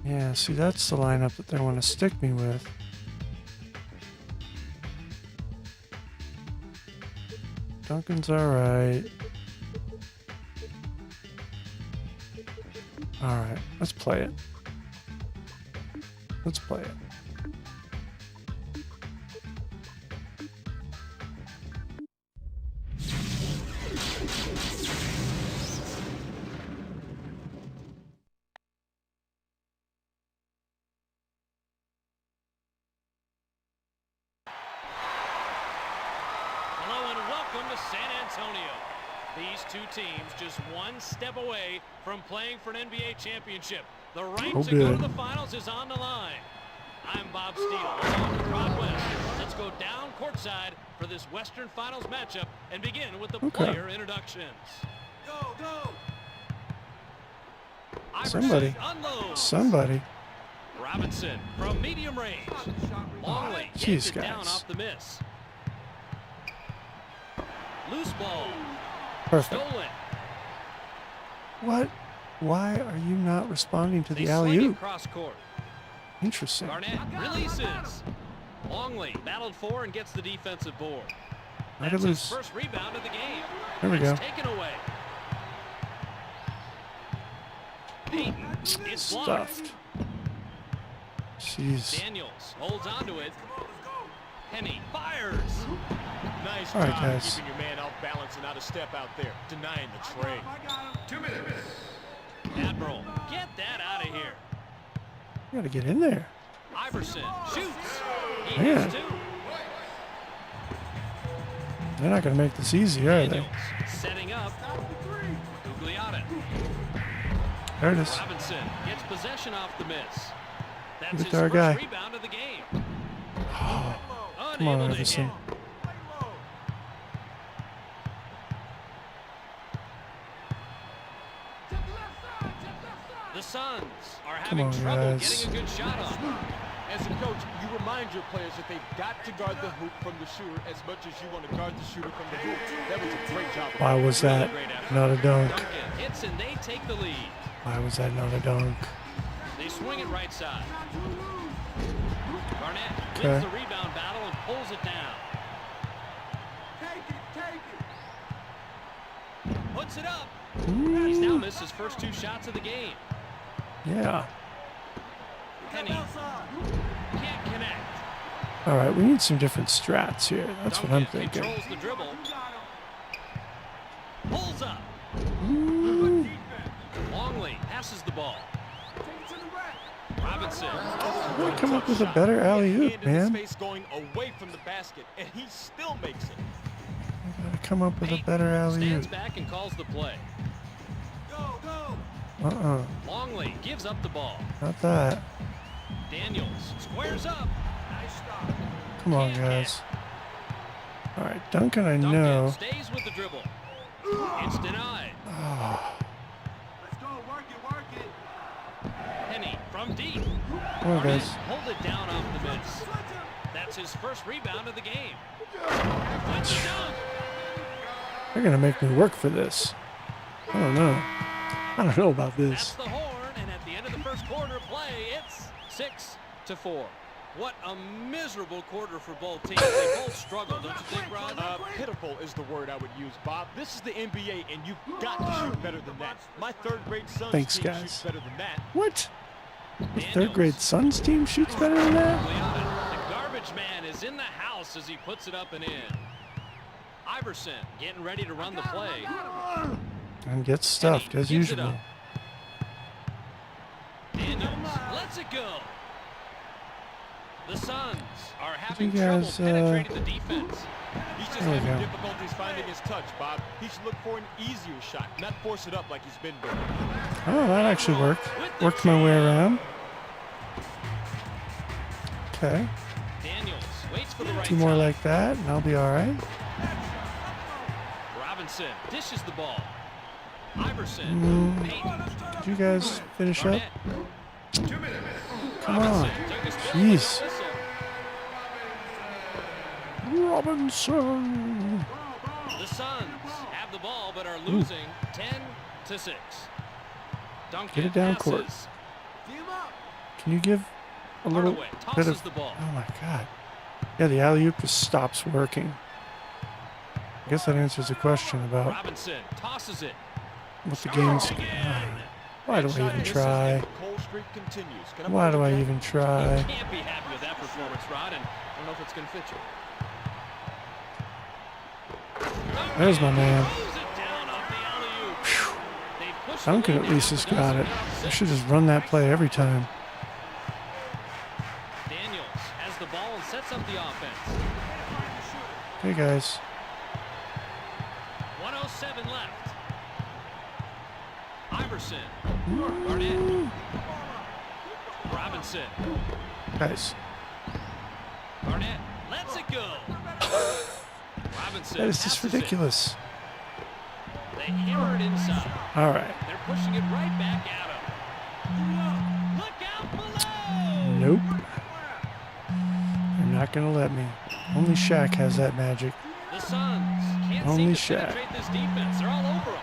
Yeah, see, that's the lineup that they want to stick me with. Duncan's alright. Alright, let's play it. Let's play it. welcome to San Antonio. These two teams just one step away from playing for an NBA championship. The right to go to the finals is on the line. I'm Bob Steele, along with Rod West. Let's go down courtside for this Western Finals matchup and begin with the player introductions. Go, go. Somebody. Somebody. Robinson from medium range. Longley gets it down off the miss. Loose ball. Perfect. Stolen. What? Why are you not responding to the They alley sling oop? it cross court. Interesting. Garnett releases. Longley battled for and gets the defensive board. Let it That's his loose. first rebound of the game. There we go. It's taken away. Payton is blocked. Stuffed. Jeez. Daniels holds onto it. Penny fires. Nice All right, job guys. keeping your man off balance and out of step out there, denying the trade. 2 minutes. Admiral, get that out of here. You gotta get in there. Iverson shoots. He Man. has two. They're not gonna make this easy, are they? Daniels setting up. Gugliotta. There it is. Robinson gets possession off the miss. That's Give it his to our first guy. rebound of the game. Come on, Unable to Iverson. hit. The Suns are Come having on, trouble guys. getting a good shot off. As a coach, you remind your players that they've got to guard the hoop from the shooter as much as you want to guard the shooter from the hoop. That was a great job. Why was that not a dunk? Duncan hits and they take the lead. Why was that not a dunk? They swing it right side. Garnett Okay. wins the rebound battle and pulls it down. Take it, take it. Puts it up. Ooh. He's now missed his first two shots of the game. Yeah. Penny can't connect. All right, we need some different strats here. That's what I'm Duncan thinking. controls the dribble. Pulls up. Ooh. Longley passes the ball. Robinson. Gotta come up with a better alley oop, Hand in his man. face going away from the basket, and he still makes it. Gotta come up with a Payton better alley stands oop. back and calls the play. Go, go. Longley gives up the ball. Not that. Daniels squares up. Nice stop. Come on, guys. All right, Duncan, I Duncan know. stays with the dribble. It's denied. Oh, Let's go, work it. Penny from deep. come on, guys. Hold it down off the miss. That's his first rebound of the game. That's a dunk. They're gonna make me work for this. I don't know. I don't know about That's this. the horn, and at the end of the first quarter play, it's 6-4. What a miserable quarter for both teams. They both struggled, don't you think, Rod? Pitiful is the word I would use, Bob. This is the NBA, and you've got to shoot better than that. My third-grade son's Thanks, team guys. shoots better than that. What? The Daniels. third grade Suns team shoots better than that? The garbage man is in the house as he puts it up and in. Iverson getting ready to run the play. And gets stuffed as gives it usual. up. Daniels lets it go. The Suns are having You trouble guys, penetrating the defense. He's just There we having go. difficulties finding his touch, Bob. He should look for an easier shot, not force it up like he's been doing. Oh, that actually worked. With the Worked my way jam. around. Okay. Daniels waits for the right Two more time. like that, and I'll be all right. Robinson dishes the ball. Iverson. Payton. Did you guys finish up? Garnett. Come on. Robinson took a spin Jeez. with the whistle. Robinson. The Suns have the ball but are losing 10-6. Duncan Get it down court. passes. Team up. Can you give a little Hardaway bit tosses of... the ball. Oh, my God. Yeah, the alley-oop just stops working. I guess that answers the question about Robinson tosses it. what the game's... Why do I even try? The cold streak continues. Can I Why do I mark it even You try? can't be happy with that performance, Rod, and I don't know if it's going to fit you. There's my man. Throws it down off the alley-oop. They push the Duncan lead at least down has to got it. six. I should just run that play every time. Daniels has the ball and sets up the offense. Hey, guys. and left. Iverson. Barnett. Robinson. Nice. Barnett lets it go. Robinson. That is just passes ridiculous. It. They hammer it inside. All right. They're pushing it right back at him. Look out below. Nope. They're not going to let me. Only Shaq has that magic. The Suns can't Only seem to Shaq. penetrate this defense. They're all over them.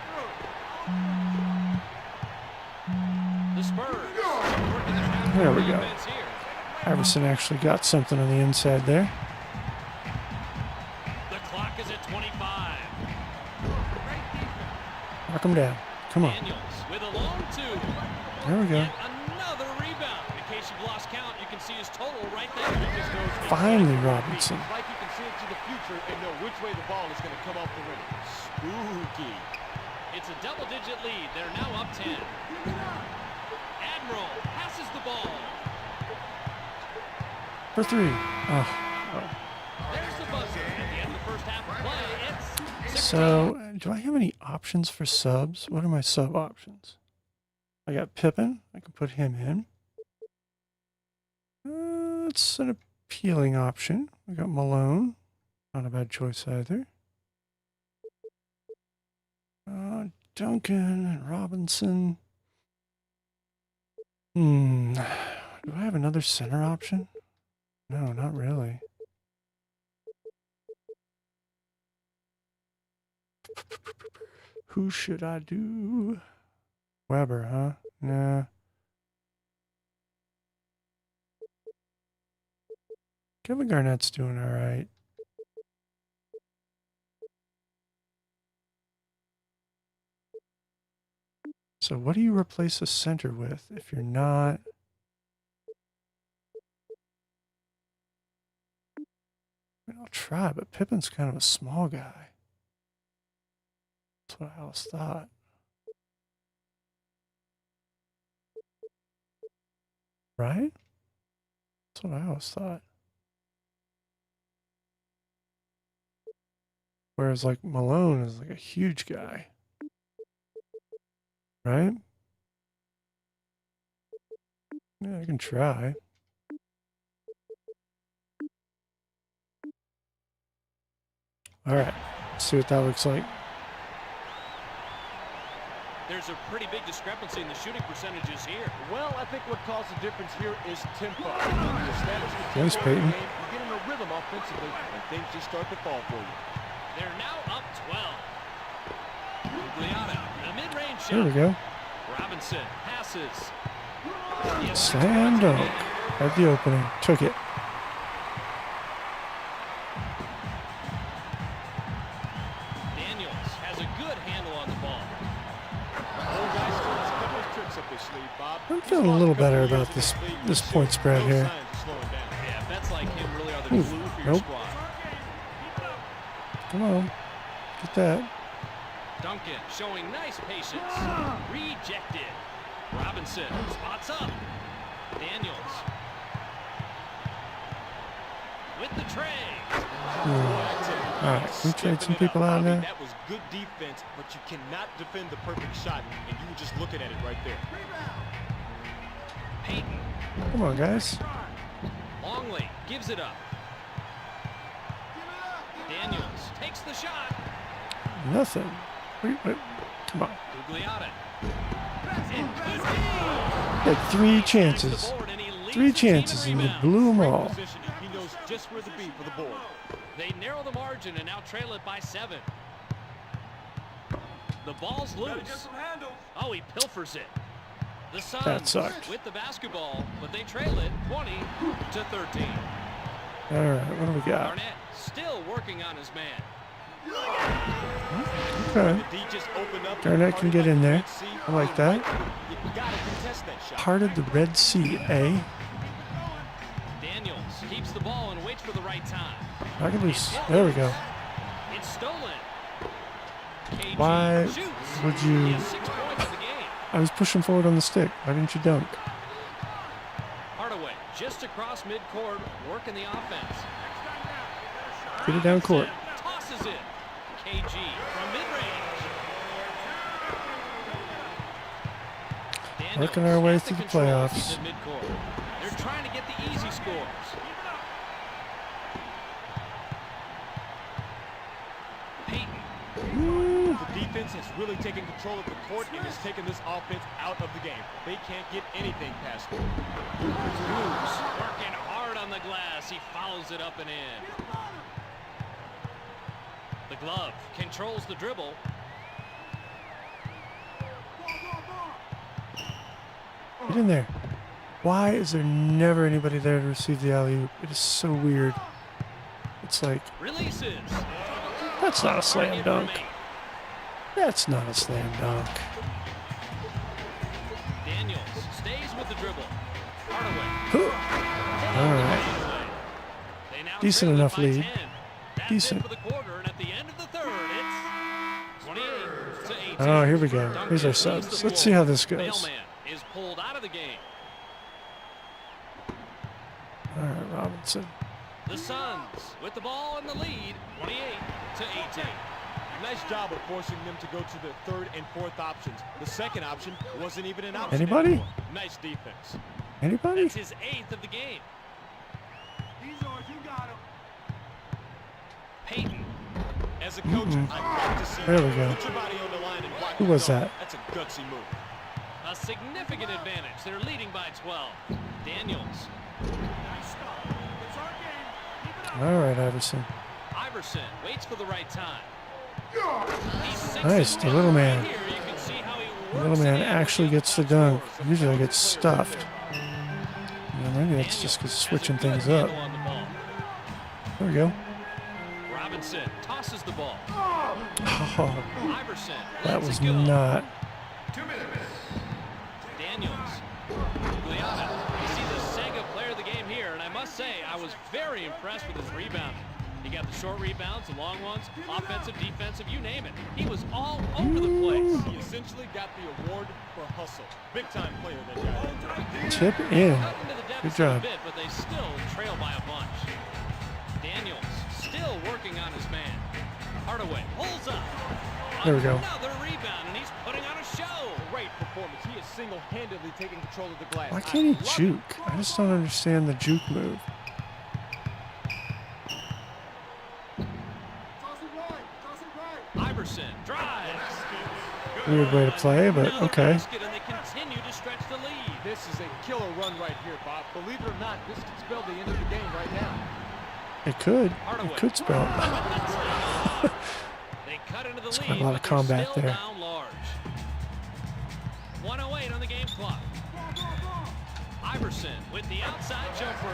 The Spurs working their half There we go. defense here. Iverson actually got something on the inside there. The clock is at 25. Knock him down. Come on. Daniels with a long two. There we go. Yet another rebound. In case you've lost count, you can see his total right there. Finally, Robinson. It's like you can see into the future and know which way the ball is going to come off the rim. Spooky. It's a double-digit lead. They're now up 10. Admiral passes the ball. For three. Oh. There's the buzzer. At the end of the first half of play, it's 16. So, do I have any options for subs? What are my sub options? I got Pippen. I can put him in. That's an appealing option. We got Malone. Not a bad choice either. Duncan and Robinson. Do I have another center option? No, not really. Who should I do? Weber, huh? Nah. Kevin Garnett's doing all right. So what do you replace a center with if you're not? I mean, I'll try, but Pippen's kind of a small guy. That's what I always thought. Right? That's what I always thought. Whereas like Malone is like a huge guy. Right? Yeah, I can try. All right, let's see what that looks like. There's a pretty big discrepancy in the shooting percentages here. Well, I think what caused the difference here is tempo. Thanks, Peyton. You get in a rhythm offensively, and things just start to fall for you. They're now up 12. Gugliotta, the mid-range shot. There we go. Robinson passes. Slam dunk. At the opening. Took it. Daniels has a good handle on the ball. I'm feeling a little better about this point spread here. Yeah, bets like him really are the glue for your Nope. squad. Come on. Get that. Duncan showing nice patience. Rejected. Robinson spots up. Daniels with the tray. All right, can we trade some people out of there? That was good defense, but you cannot defend the perfect shot, and you were just looking at it right there. Peyton. Come on, guys. Longley gives it up. Daniels takes the shot. Nothing. Wait. Come on. Gugliotta. Had three chances. Three chances, and you blew them all. He knows just where to be for the board. They narrow the margin and now trail it by 7. The ball's loose. Oh, he pilfers it. The Suns That sucked. with the basketball, but they trail it 20-13. All right, what do we got? Barnett still working on his man. Okay. Garnett can get in there. I like that. Parted the Red Sea, eh? Daniels keeps the ball and waits for the right time. Knock it loose. There we go. It's stolen. KG Why shoots. would He you? has 6 points in the game. I was pushing forward on the stick. Why didn't you dunk? Hardaway just across midcourt, working the offense. Get it down court. Tosses it. KG from mid-range. Working our way through the playoffs. They're trying to get the easy scores. Peyton. The defense has really taken control of the court and has taken this offense out of the game. They can't get anything past them. Hughes working hard on the glass. He follows it up and in. The glove controls the dribble. Get in there. Why is there never anybody there to receive the alley-oop? It is so weird. It's like, Releases. that's not a slam dunk. That's not a slam dunk. Daniels stays with the dribble. Hardaway. All right. They now Decent trail it enough by lead. 10. That's Decent. it for the quarter, and at the end of the third, it's 28 to 18. Oh, here we go. Here's our subs. Let's see how this goes. Mailman is pulled out of the game. All right, Robinson. The Suns with the ball in the lead, 28 to 18. Nice job of forcing them to go to the third and fourth options. The second option wasn't even an option Anybody? anymore. Nice defense. Anybody? That's his 8th of the game. He's yours. You got him. Peyton. As a coach, I'd like to see There we you go. put your body on the line and watch Who it was go. that? That's a gutsy move. A significant advantage. They're leading by 12. Daniels. Nice stop. It's our game. Keep it up. All right, Iverson. Iverson waits for the right time. He's 6 Nice, and the 1 little right man. here. You can see how he The little works man it in actually with gets the the dunk. scores. Usually I get stuffed. Yeah, maybe that's just because switching things up. On the ball. There we go. Robinson tosses the ball. Oh, Iverson that lets was it go. not. Daniels. Guglielmo. You see the Sega player of the game here, and I must say I was very impressed with his rebound. He got the short rebounds, the long ones, offensive, defensive, you name it. He was all over the place. He essentially got the award for hustle. Big time player, that guy. Tip in. Cut into the deficit Good job. a bit, but they still trail by a bunch. Daniels still working on his man. Hardaway pulls up. There we go. Another rebound, and he's putting on a show. Great performance. He is single-handedly taking control of the glass. Why can't he I love it. juke? I just don't understand the juke move. Toss it right. Toss it right. Iverson drives. Weird way to play, but Another okay. basket, and they continue to stretch the lead. This is a killer run right here, Bob. Believe it or not, this could spell the end of the game right now. It could. Hardaway. It could spell. They cut into the It's lead, got a lot of but they're combat still there. down large. 1:08 on the game clock. Iverson with the outside jumper.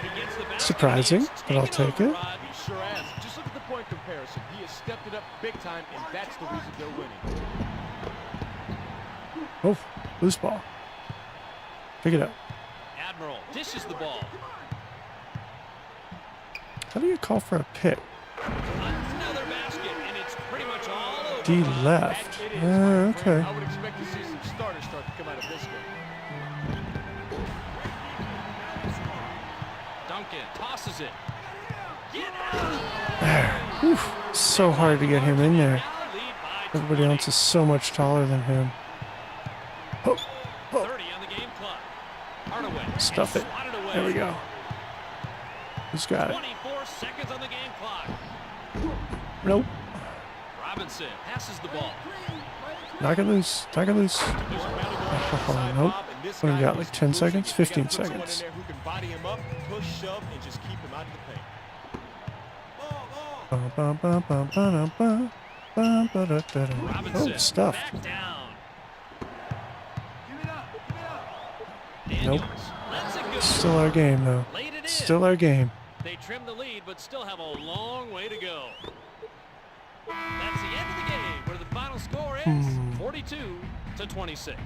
He gets the basket. Surprising, He's but I'll taken take over, it. Rod. He sure has. Just look at the point comparison. He has stepped it up big time, and that's the reason they're winning. Oh, loose ball. Pick it up. Admiral dishes the ball. How do you call for a pick? Another basket, and it's pretty much all over. D Rod. left. It is, my friend. Okay. I would expect to see some starters start to come out of this game. Duncan tosses it. Get out! There. Whew. So hard to get him in there. Now lead by Everybody 20. else is so much taller than him. Oh, 30 on the game clock. Hardaway. stuff it. Swatted away. There we go. Who's got it? 24 seconds on the game clock. Nope. Robinson passes the ball. Knock it loose. Knock it loose. There's a foul going on Oh, inside, nope. Bob, and this What do we guy got, is like 10 losing. seconds? You gotta 15 put someone in seconds. there who can body him up, push, shove, and just keep him out of the paint. Bum, bum, bum, bum, ba-dum, bum, bum, ba-da-da-da. Robinson Oh, stuffed. back down. Give it up. Give it up. Daniels Nope. lets it go. Still our game, though. Laid it in. Still our game. They trim the lead, but still have a long way to go. That's the end of the game, where the final score is 42 to 26.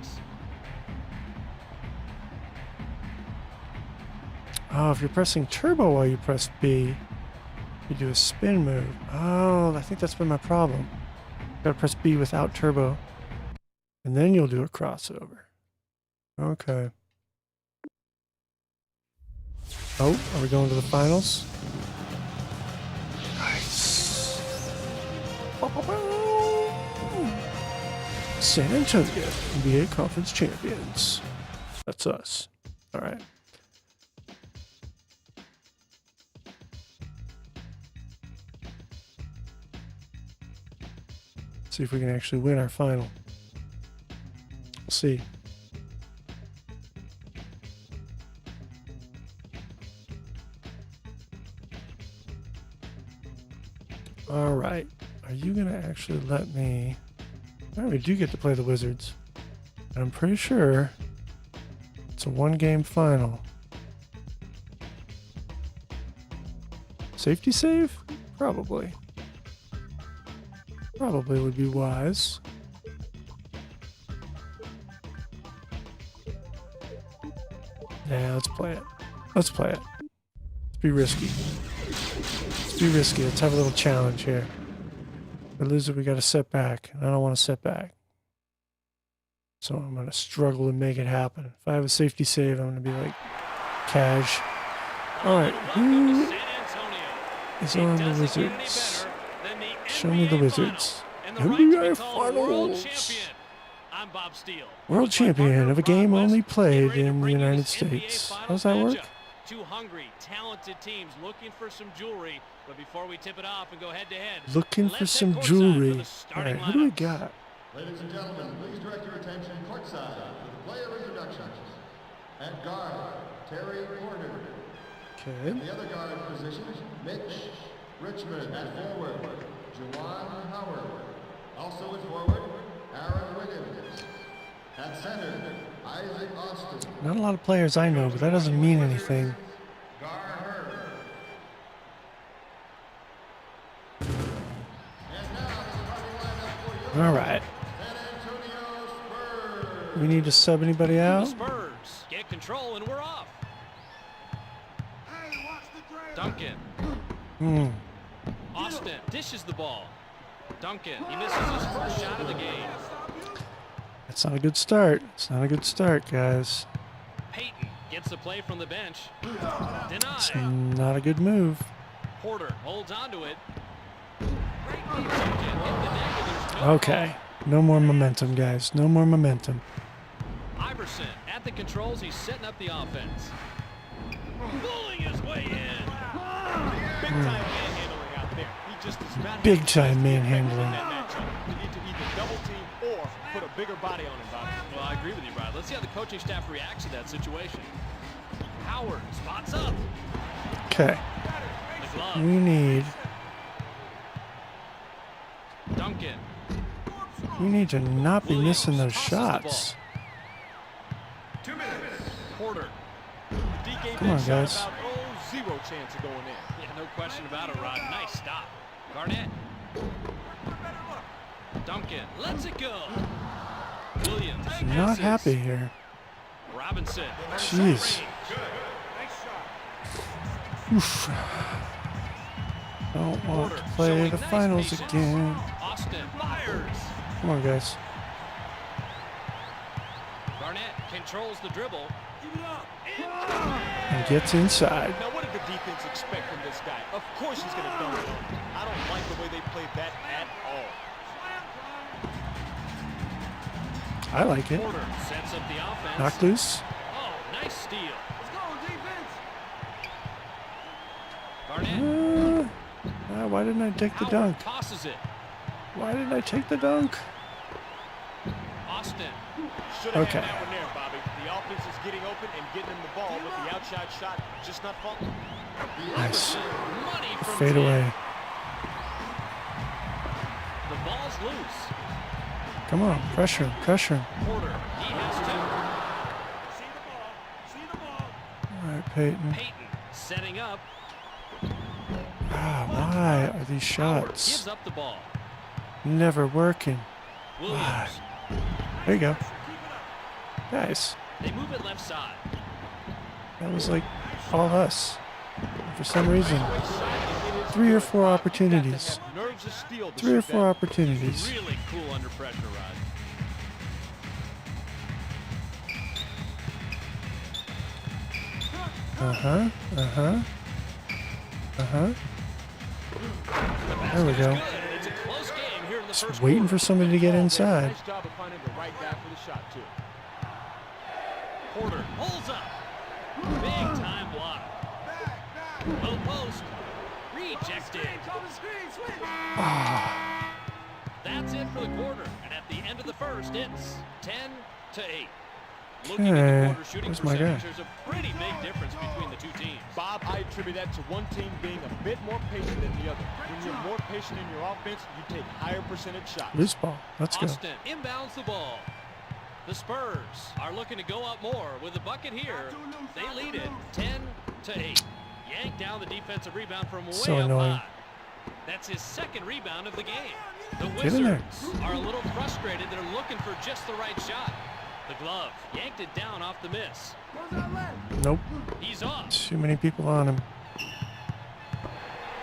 Oh, if you're pressing turbo while you press B, you do a spin move. Oh, I think that's been my problem. Gotta press B without turbo. And then you'll do a crossover. Okay. Oh, are we going to the finals? Nice. San Antonio, NBA Conference champions. That's us. All right. See if we can actually win our final. We'll see. All right. Are you going to actually let me... All right, we do get to play the Wizards. And I'm pretty sure it's a one-game final. Safety save? Probably. Probably would be wise. Yeah, let's play it. Let's play it. Let's be risky. Let's be risky. Let's have a little challenge here. If we lose it, we got to set back. And I don't want to set back. So I'm going to struggle to make it happen. If I have a safety save, I'm going to be like, cash. All right. Who is on the Wizards? Show me the Wizards. NBA Finals. I'm Bob Steele. World champion of a game only played in the United States. How does that work? Two hungry, talented teams looking for some jewelry. But before we tip it off and go head to head, looking for some jewelry. All right, who do we got? Ladies and gentlemen, please direct your attention courtside for the player introductions. At guard, Terry Porter. Okay. In the other guard position, Mitch Richmond. At forward, Juwan Howard. Also at forward, Aaron Wiggins. At center, Isaac Austin. Not a lot of players I know, but that doesn't mean anything. Gar Herb. And now the starting lineup for you. All right. San Antonio Spurs. We need to sub anybody The out? Spurs get control and we're off. Hey, watch the trail. Duncan. Austin dishes the ball. Duncan, he misses his first shot of the game. That's not a good start. It's not a good start, guys. Peyton gets the play from the bench. It's Denied. not a good move. Porter holds onto it. Duncan hit the net, but there's no Okay. No more momentum, guys. No more momentum. ball. Iverson at the controls. He's setting up the offense. Pulling his way in. Big time manhandling out there. He just does not Big have time the manhandling. in that matchup. You need to either double team or put a bigger body on him, Bob. Well, I agree with you, Brad. Let's see how the coaching staff reacts to that situation. Howard spots up. Okay. The glove. We need Duncan. to not be missing those Tosses the ball. shots. 2 minutes. Porter. D gave Come on, that shot guys. about, zero chance of going in. Yeah, no question about it, Rod. Nice stop. Garnett. Duncan lets it go. Williams. Not misses. happy here. Robinson. Jeez. Oof. Don't want to play Showing the nice finals patience. again. Austin fires. Come on, guys. Garnett controls the dribble. And gets inside. Now, what did the defense expect from this guy? Of course he's going to dunk it on him. I don't like the way they played that at all. I like it. Porter sets up the offense. Knock loose. Oh, nice steal. Let's go, defense. Garnett. Why didn't I take the Howard dunk? tosses it. Why didn't I take the dunk? Austin. Should have Okay. had that one there, Bobby. The offense is getting open and getting him the ball, but the outside shot just not falling. Nice. Money from Fade Jim. away. The ball's loose. Come on. Pressure him. Pressure him. Porter. He has two. See the ball. See the ball. All right, Peyton. Peyton setting up. Why are these Howard shots gives up the ball. never working? Williams. There you go. Guys, They move it left side. that was like all us. For some reason, 3 or 4 opportunities. Nerves of steel to 3 or shoot 4 that. opportunities. Really cool under pressure, Rod. Uh-huh. Uh-huh. Uh-huh. There we go. It's a close game here in the the first waiting quarter. for somebody to get inside. Nice job of finding the right guy for the shot, too. Porter pulls up. Big time block. Low post. Rejected. That's it for the quarter. And at the end of the first, it's 10-8. Looking at the Okay, quarter shooting where's my guy? percentage, there's a pretty big difference between the two teams. Bob, I attribute that to one team being a bit more patient than the other. When you're more patient in your offense, you take higher percentage shots. Loose ball. Let's go. Austin inbounds the ball. The Spurs are looking to go up more with a bucket here. They lead it 10-8. Yank down the defensive rebound from way So up annoying. high. That's his second rebound of the game. The Get in there. Wizards are a little frustrated. They're looking for just the right shot. The glove yanked it down off the miss. Nope. He's off. Too many people on him.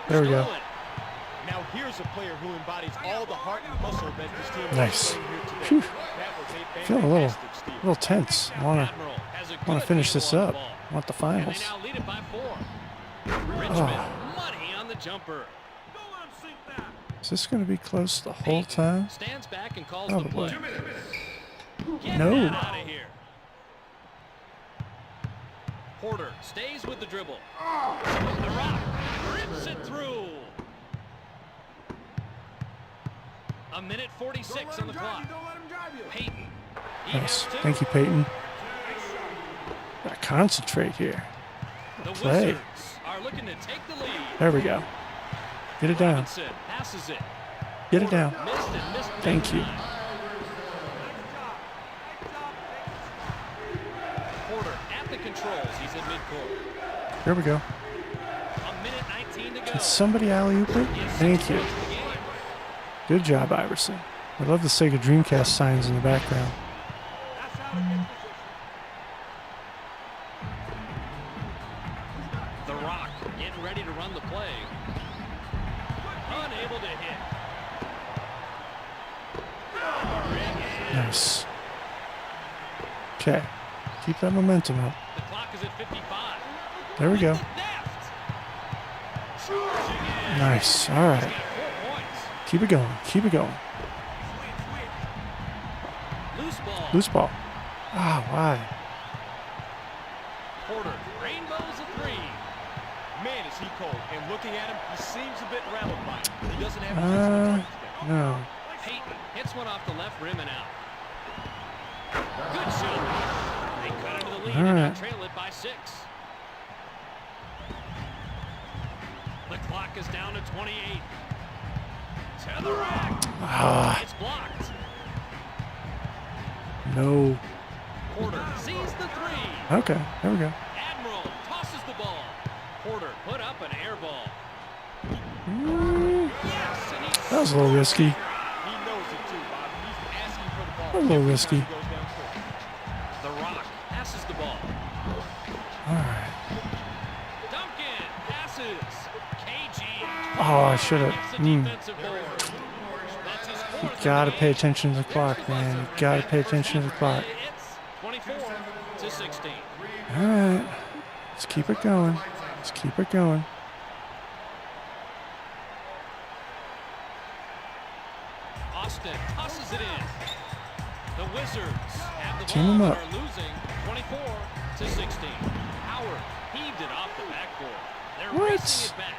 There we go. Stolen. Now here's a player who embodies all the heart and muscle that this team Nice. is here today. Phew. That was a Feeling a little, fantastic steal. tense. I wanna Admiral has a wanna good finish handle this on the up. ball. I want the And they finals. now lead it by 4. Richmond, money on the jumper. Is this gonna be close the whole time? Stands back and calls Probably. the play. Get No. that out of here. Porter stays with the dribble. The Rock rips it through. A minute 46 on the clock. Peyton. He Nice. has 2. Thank you, Peyton. Gotta concentrate here. The Play. Wizards are looking to take the lead. There we go. Get it down. Robinson passes it. Get it down. Missed and missed big Thank you. time. Porter at the controls. He's in midcourt. Here we go. A minute 19 to go. Can somebody alley-oop it? He has 6 Thank you. points in the game. Good job, Iverson. I love the Sega Dreamcast signs in the background. The Rock getting ready to run the play. Unable to hit. Nice. Okay. Keep that momentum up. The clock is at 55. There we go. With the theft. Charging in. Nice. All He's right. got 4 points. Keep it going. Keep it going. Loose ball. Loose ball. Ah, why? Porter rainbows a 3. Man, is he cold. And looking at him, he seems a bit rattled by it. He doesn't have a No. Peyton hits one off the left rim and out. Good shot. They cut into the lead All and now right. trail it by 6. The clock is down to 28. To the rack. Ah, It's blocked. no. Porter sees the 3. Okay. There we go. Admiral tosses the ball. Porter put up an air ball. Yes, and That was a little risky. He knows it too, Bob. He's asking for the ball. A little every risky. time he goes down court. The Rock passes the ball. All right. Duncan passes. KG. Oh, I should Gets have. the defensive board. That's his 4th of the Gotta game. pay attention to the clock, man. You gotta pay attention to the clock. It's 24-16. All right. Let's keep it going. Let's keep it going. Austin tosses it in. The Wizards have the Team 'em ball up. but are losing 24-16. Howard heaved it off the backboard. They're What? racing it back.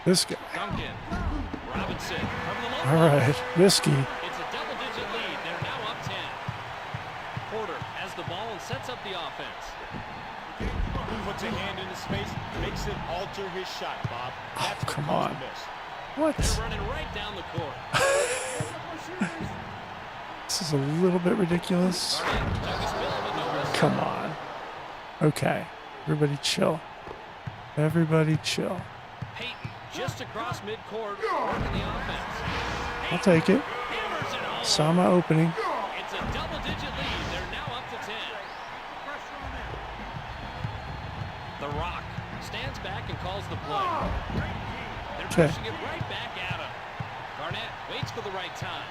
This guy. Duncan. Robinson from the low All post. right. Risky. It's a double-digit lead. They're now up 10. Porter has the ball and sets up the offense. Puts a hand in his face, makes him alter his shot, Bob. Oh, That's what come caused on. the miss. What? They're running right down the court. This is a little bit ridiculous. Garnett took his fill with no risk. Come on. Okay. Everybody chill. Everybody chill. Peyton just across midcourt, working the offense. I'll take it. Hammers it home. Saw my opening. It's a double-digit lead. They're now up to 10. The Rock stands back and calls the play. They're Okay. pushing it right back at him. Garnett waits for the right time.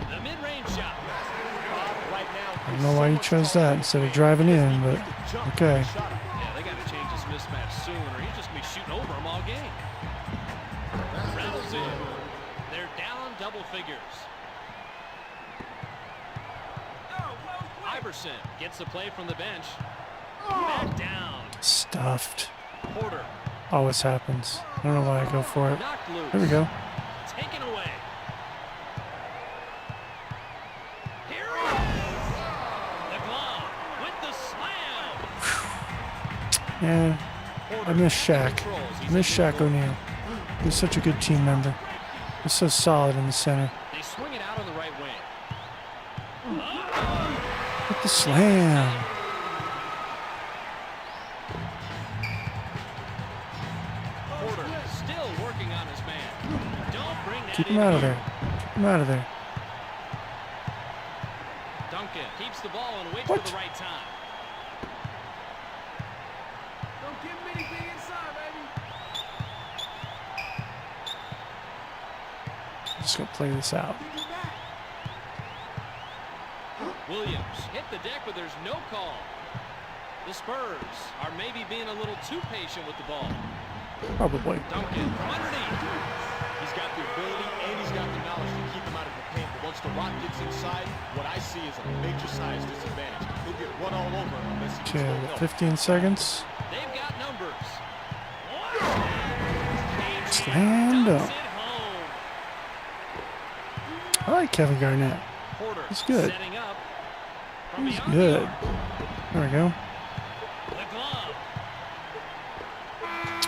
The mid-range shot. Bob, right now, I don't know why you chose that instead of driving in, but okay. Yeah, they got to change this mismatch soon, or he's just going to be shooting over him all game. rattles in. They're down double figures. Iverson gets the play from the bench. Back down. Stuffed. Porter. Always happens. I don't know why I go for it. Knocked loose. There we go. Taken away. Here he is. The glove with the slam. Yeah, I miss Shaq. I miss Shaq O'Neal. He was such a good team member. He was so solid in the center. They swing it out on the right wing. With the slam. Porter still working on his man. Don't bring that Keep in him out of here. there. Keep him out of there. Duncan keeps the ball and waits What? for the right time. Don't give him anything inside, baby. Just gonna play this out. Take it back. Williams hit the deck, but there's no call. The Spurs are maybe being a little too patient with the ball. Probably. Duncan from underneath. He's got the ability and he's got the knowledge to keep him out of the paint. But once the Rock gets inside, what I see is a major size disadvantage. He'll get run all over unless he gets Okay, no we got help. 15 seconds. They've got numbers. Slammed Dumps up. it home. I like Kevin Garnett. Porter He's good. setting up from He's beyond good. the arc. There we go. The glove.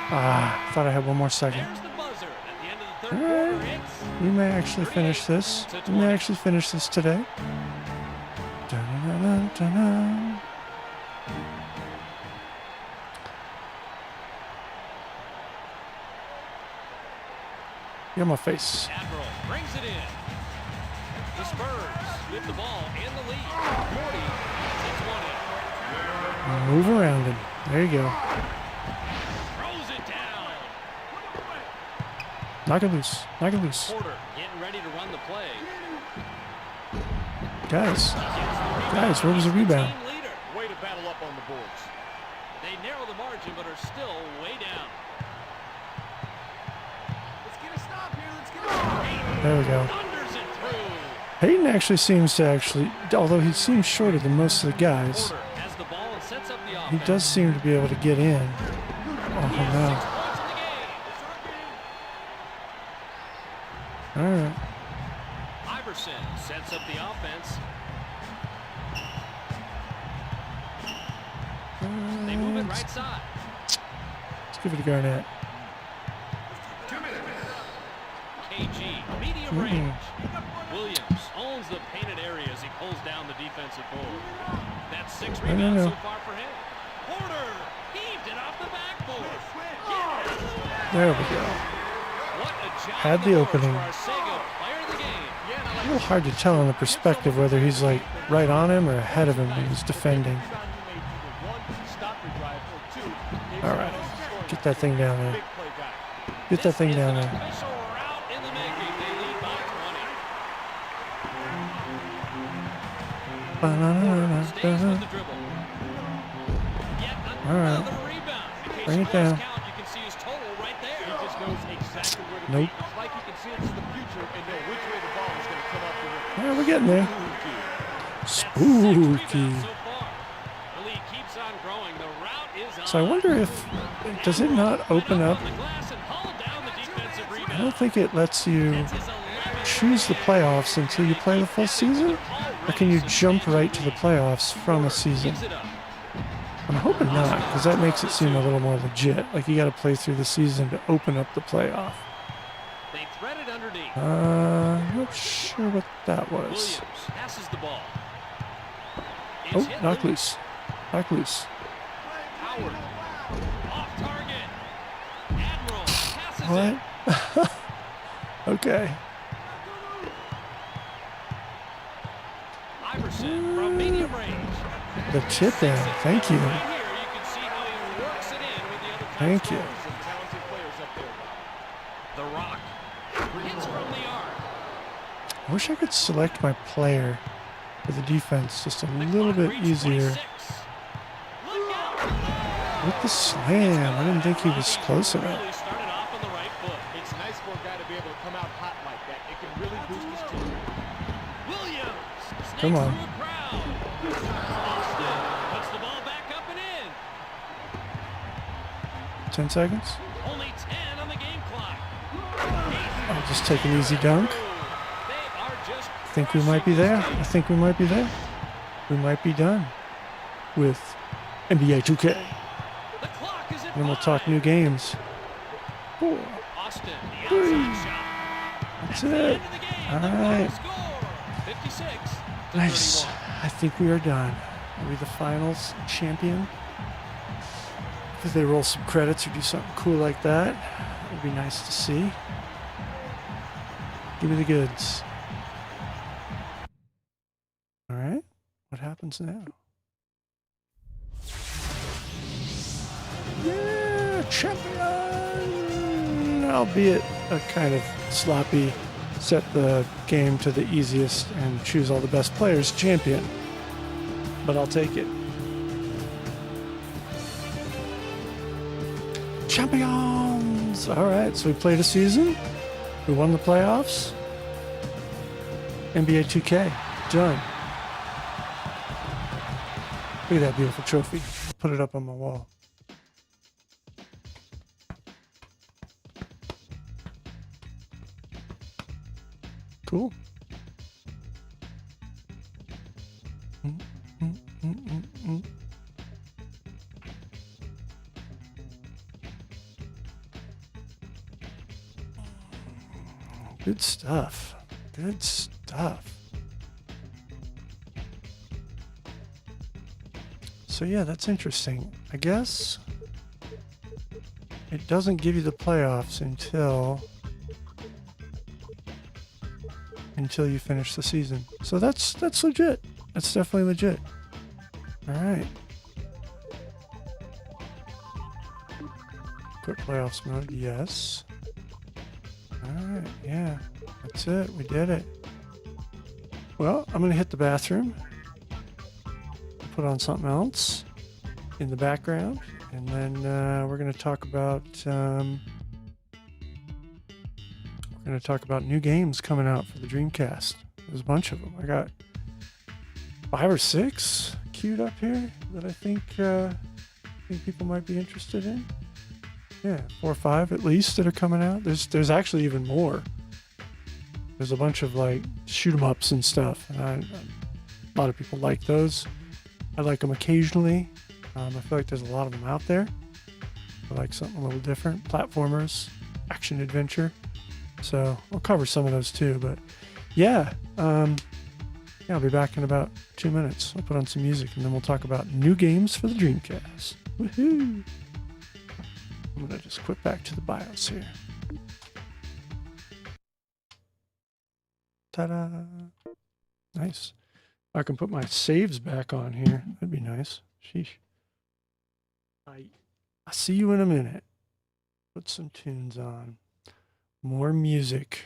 Ah, thought I had one more second. There's the buzzer at the end of the third All right. quarter. It's We may actually finish this. We may actually finish this today. Dun-dun-dun-dun-dun. Get on my face. Admiral brings it in. The Spurs with the ball in the lead. 40-20. Move around him. There you go. Throws it down. Knock it loose. Knock it loose. Porter getting ready to run the play. Guys. Guys, where was the rebound? Team leader. Way to battle up on the boards. They narrow the margin, but are still way down. Let's get a stop here. Let's get a stop. There we go. Thunders it through. Hayden actually seems to although he seems shorter than most of the guys, Porter has the ball and sets up the he offense. does seem to be able to get in. Oh 6 no. points in the game. Alright. Iverson sets up the offense. They move it right side. Let's give it to Garnett. KG, medium range. Williams owns the painted area as he pulls down the defensive forward. That's 6 rebounds no. so far for him. Porter heaved it off the backboard. There we go. What a job Had the boards opening. for our Sega player of the game. A little hard to tell in the perspective whether he's like right on him or ahead of him when he's defending. Alright. Get that thing down there. Get that thing down there. Official rout in the making. They lead by 20. Stays with the dribble. Yet Alright. another rebound. In case Bring you it down. lost count, you can see his total right there. He just knows exactly where to Nope. be. It's like he can see into the future and know which way the ball is going to come up the rim. Yeah, we're getting there. That's 6 Spooky. rebounds so far. The lead keeps on growing. The rout is on. So I wonder if, does it not open up? On the glass and haul down the defensive I rebound. don't think it lets you That's his 11th. choose the playoffs until you play the full season? Or can you jump right to the playoffs from a season? Gives it up. I'm hoping not, because that makes it seem a little more legit. Like you got to play through the season to open up the playoff. They thread it underneath. Not sure what that was. Williams passes the ball. It's Oh, hit knock loose. Knock loose. Howard off target. Admiral passes What? it. Okay. Iverson from medium range. The tip in. Thank you. Right here, you can see how he works it in with the other top Thank you. scorers. Some talented players up there. The Rock hits from the arc. I wish I could select my player for the defense just a The little clock bit reads easier. 26. Look out. With the slam, I didn't think he was close enough. Really started off on the right foot. It's nice for a guy to be that it can really boost his team. Williams snakes Come on. through a crowd. Austin puts the ball back up and in. 10 seconds. Only 10 on the game clock. I'll just take an easy dunk. They are just I think we might be there. I think we might be there. We might be done with NBA 2K. The clock is at And then we'll 5. talk new games. 4. Austin, the outside shot. That's The it. end of the game. All The right. final score, 56 to Nice. 31. I think we are done. Are we the finals champion? If they roll some credits or do something cool like that, it would be nice to see. Give me the goods. All right. What happens now? Yeah, champion! Albeit a kind of sloppy, set the game to the easiest and choose all the best players champion. But I'll take it. Champions! All right, so we played a season. We won the playoffs. NBA 2K, done. Look at that beautiful trophy. I'll put it up on my wall. Cool. Mm. Good stuff. Good stuff. So yeah, that's interesting. I guess it doesn't give you the playoffs until you finish the season. So that's legit. That's definitely legit. All right. Quit playoffs mode. Yes. All right. Yeah. That's it. We did it. Well, I'm going to hit the bathroom. Put on something else in the background. And then we're going to talk about new games coming out for the Dreamcast. There's a bunch of them. I got 5 or 6 queued up here that I think people might be interested in. Yeah, 4 or 5 at least that are coming out. There's actually even more. There's a bunch of like shoot 'em ups and stuff, and a lot of people like those. I like them occasionally. I feel like there's a lot of them out there. I like something a little different. Platformers, action adventure. So I'll cover some of those too. But yeah, I'll be back in about 2 minutes. I'll put on some music and then we'll talk about new games for the Dreamcast. Woohoo! I'm gonna just quit back to the BIOS here. Ta-da! Nice. I can put my saves back on here. That'd be nice. Sheesh. I'll see you in a minute. Put some tunes on. More music.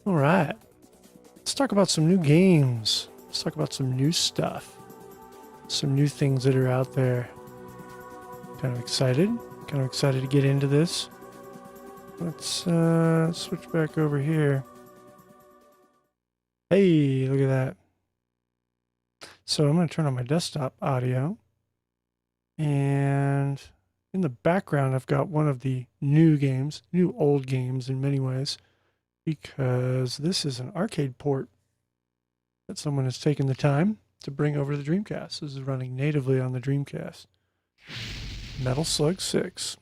All right. Let's talk about some new games. Let's talk about some new stuff. Some new things that are out there. Kind of excited. Kind of excited to get into this. Let's switch back over here. Hey, look at that. So I'm going to turn on my desktop audio. And in the background, I've got one of the new games, new old games in many ways, because this is an arcade port that someone has taken the time to bring over to the Dreamcast. This is running natively on the Dreamcast. Metal Slug 6.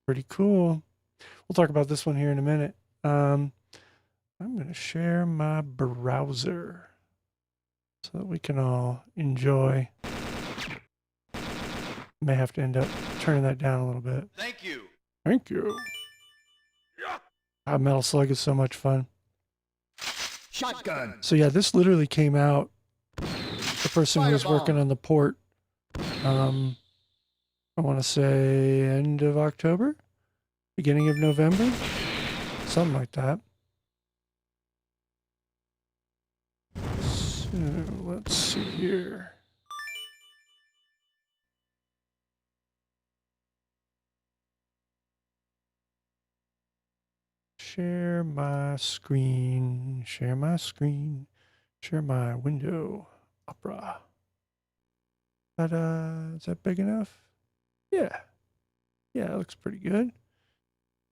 Pretty cool. We'll talk about this one here in a minute. I'm going to share my browser so that we can all enjoy. May have to end up turning that down a little bit. Thank you. Thank you. Metal Slug is so much fun. Shotgun. So yeah, this literally came out. The person who was working on the port, I want to say end of October, beginning of November, something like that. So let's see here. Share my screen, share my screen, share my window, Opera. Is that big enough? Yeah. Yeah, it looks pretty good.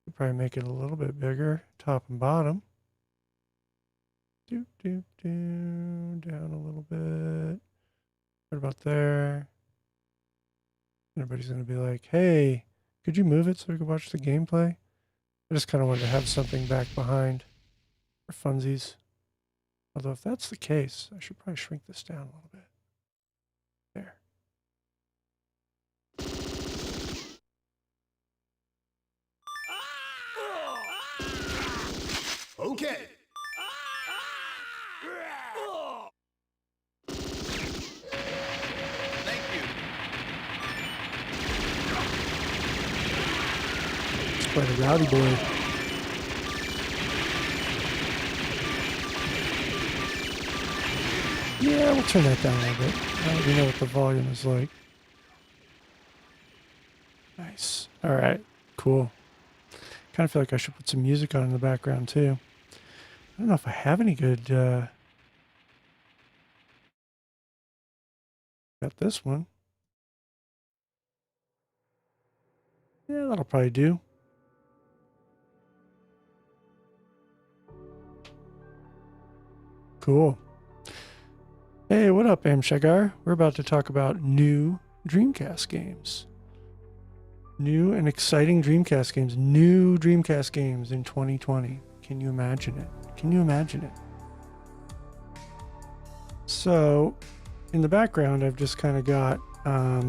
Could probably make it a little bit bigger, top and bottom. Down a little bit. What about there? Everybody's gonna be like, hey, could you move it so we can watch the gameplay? I just kind of wanted to have something back behind for funsies. Although if that's the case, I should probably shrink this down a little bit. There. Okay. Thank you. Quite a rowdy boy. Yeah, we'll turn that down a little bit. Now that we know what the volume is like. Nice. All right. Cool. Kind of feel like I should put some music on in the background too. I don't know if I have any good. Got this one. Yeah, that'll probably do. Cool. Hey, what up, Amshagar? We're about to talk about new Dreamcast games. New and exciting Dreamcast games. New Dreamcast games in 2020. Can you imagine it? Can you imagine it? So, in the background, I've just kind of got a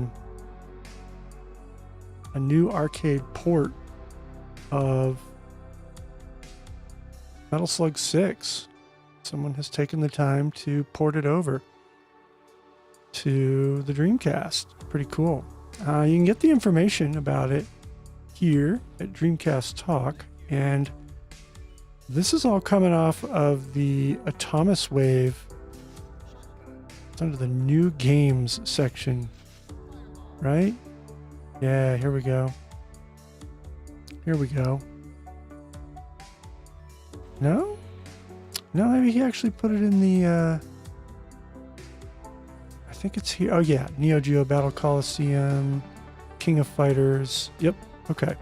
new arcade port of Metal Slug 6. Someone has taken the time to port it over to the Dreamcast. Pretty cool. You can get the information about it here at Dreamcast Talk, and this is all coming off of the Atomis Wave. It's under the new games section, right? Yeah, here we go. Here we go. No? No, maybe he actually put it in the, I think it's here. Oh yeah, Neo Geo Battle Coliseum, King of Fighters. Yep, okay.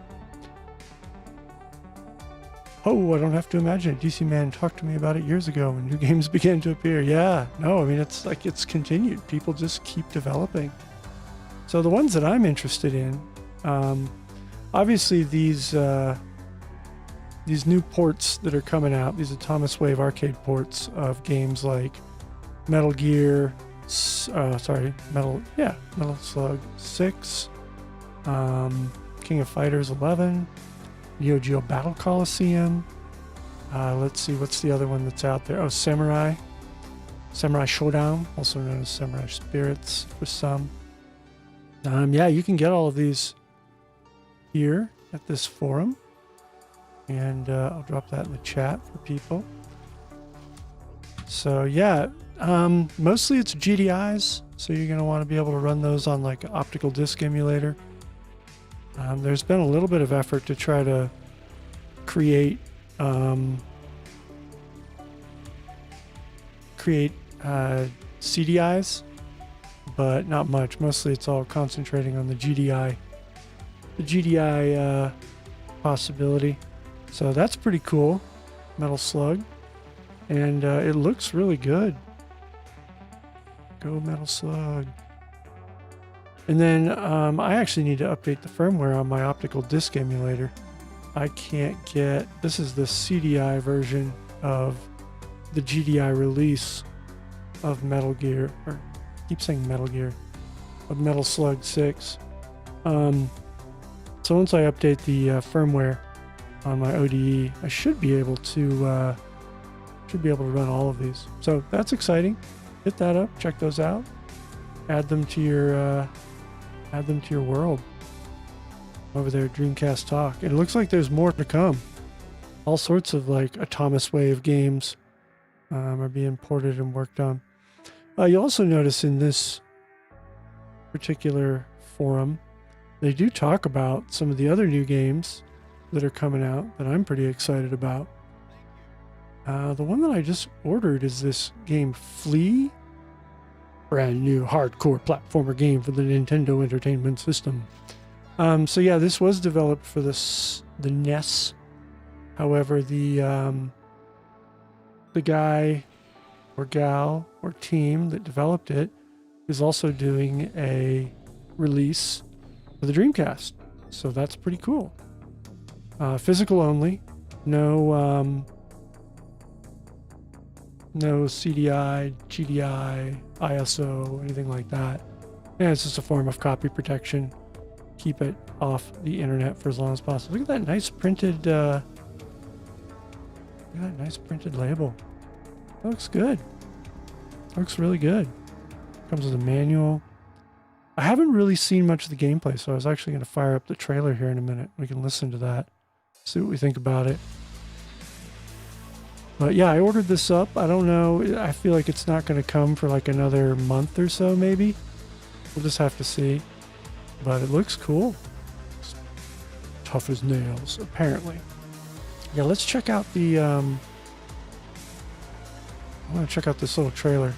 Oh, I don't have to imagine it. DC Man talked to me about it years ago when new games began to appear. Yeah, no, I mean, it's like it's continued. People just keep developing. So the ones that I'm interested in, obviously these new ports that are coming out, these Atomis Wave arcade ports of games like Metal Gear, Metal Slug 6, King of Fighters 11, Neo Geo Battle Coliseum. Let's see, what's the other one that's out there? Oh, Samurai Showdown, also known as Samurai Spirits for some. Yeah, you can get all of these here at this forum. And I'll drop that in the chat for people. So yeah, mostly it's GDIs, so you're going to want to be able to run those on like an optical disc emulator. There's been a little bit of effort to try to create CDIs, but not much. Mostly it's all concentrating on the GDI possibility. So that's pretty cool. Metal Slug. And it looks really good. Go Metal Slug. And then I actually need to update the firmware on my optical disc emulator. I can't get... This is the CDI version of the GDI release of Metal Gear. Or I keep saying Metal Gear. Of Metal Slug 6. So once I update the firmware on my ODE, I should be able to run all of these. So that's exciting. Hit that up, check those out, add them to your world over there at Dreamcast Talk. It looks like there's more to come. All sorts of like Atomic Wave games are being ported and worked on. You also notice in this particular forum, they do talk about some of the other new games that are coming out that I'm pretty excited about. The one that I just ordered is this game Flea. Brand new hardcore platformer game for the Nintendo Entertainment System. So yeah, this was developed for the NES. However, the guy or gal or team that developed it is also doing a release for the Dreamcast. So that's pretty cool. Physical only. No CDI, GDI, ISO, anything like that. And it's just a form of copy protection. Keep it off the internet for as long as possible. Look at that nice printed label. That looks good. Looks really good. Comes with a manual. I haven't really seen much of the gameplay, so I was actually going to fire up the trailer here in a minute. We can listen to that, see what we think about it. But yeah, I ordered this up. I don't know. I feel like it's not going to come for like another month or so, maybe. We'll just have to see. But it looks cool. It's tough as nails, apparently. Yeah, let's check out the... I want to check out this little trailer.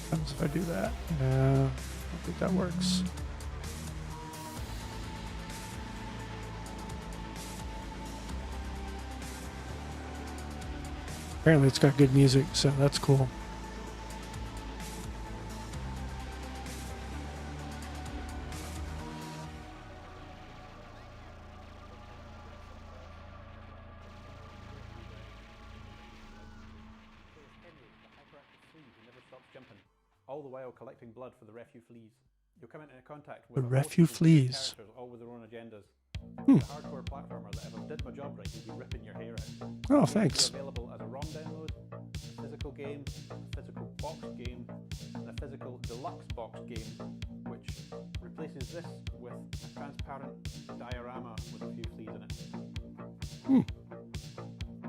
What happens if I do that? No, I don't think that works. Apparently it's got good music, so that's cool. All the while collecting blood for the Refu Fleas. You'll come into contact The with Refu Fleas. characters, all with their own agendas. The hardcore platformer that if I did my job right, you'd be ripping your hair out. Oh, thanks. It's available as a ROM download, a physical game, a physical box game, and a physical deluxe box game, which replaces this with a transparent diorama with a few fleas in it.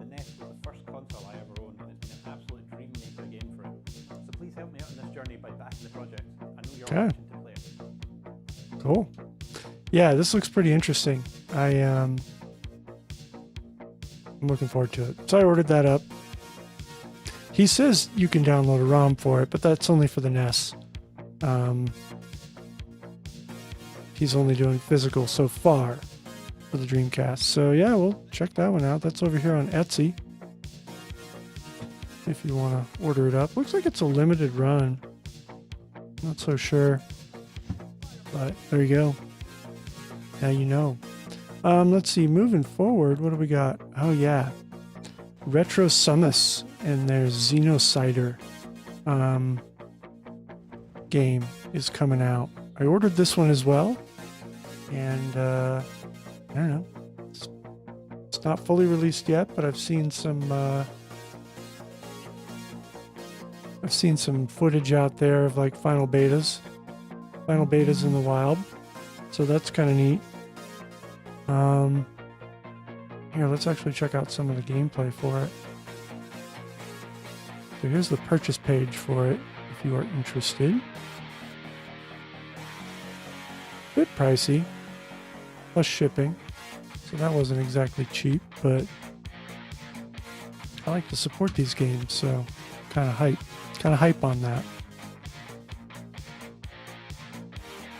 The NES was the first console I ever owned, and it's been an absolute dream maker game for it. So please help me out on this journey by backing the project. I know you're Okay. itching to play it. Cool. Yeah, this looks pretty interesting. I'm looking forward to it. So I ordered that up. He says you can download a ROM for it, but that's only for the NES. He's only doing physical so far for the Dreamcast. So yeah, we'll check that one out. That's over here on Etsy. If you want to order it up. Looks like it's a limited run. Not so sure. But there you go. Now you know. Let's see, moving forward, what do we got? Oh yeah. Retro Summus and their Xenocider game is coming out. I ordered this one as well. And I don't know. It's not fully released yet, but I've seen some footage out there of like final betas in the wild. So that's kind of neat. Here, let's actually check out some of the gameplay for it. So here's the purchase page for it, if you are interested. Bit pricey, plus shipping. So that wasn't exactly cheap, but I like to support these games, so kind of hype on that.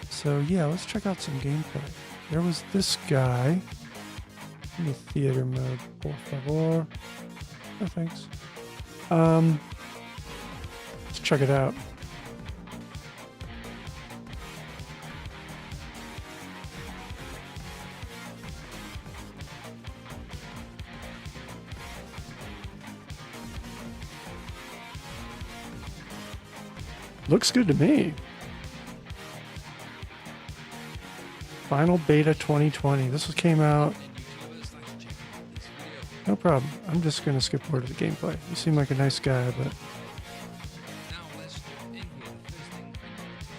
So yeah, let's check out some gameplay. There was this guy in the theater mode, por favor. No thanks. Let's check it out. Looks good to me. Final Beta 2020. This came out. No problem. I'm just going to skip forward to the gameplay. You seem like a nice guy, but...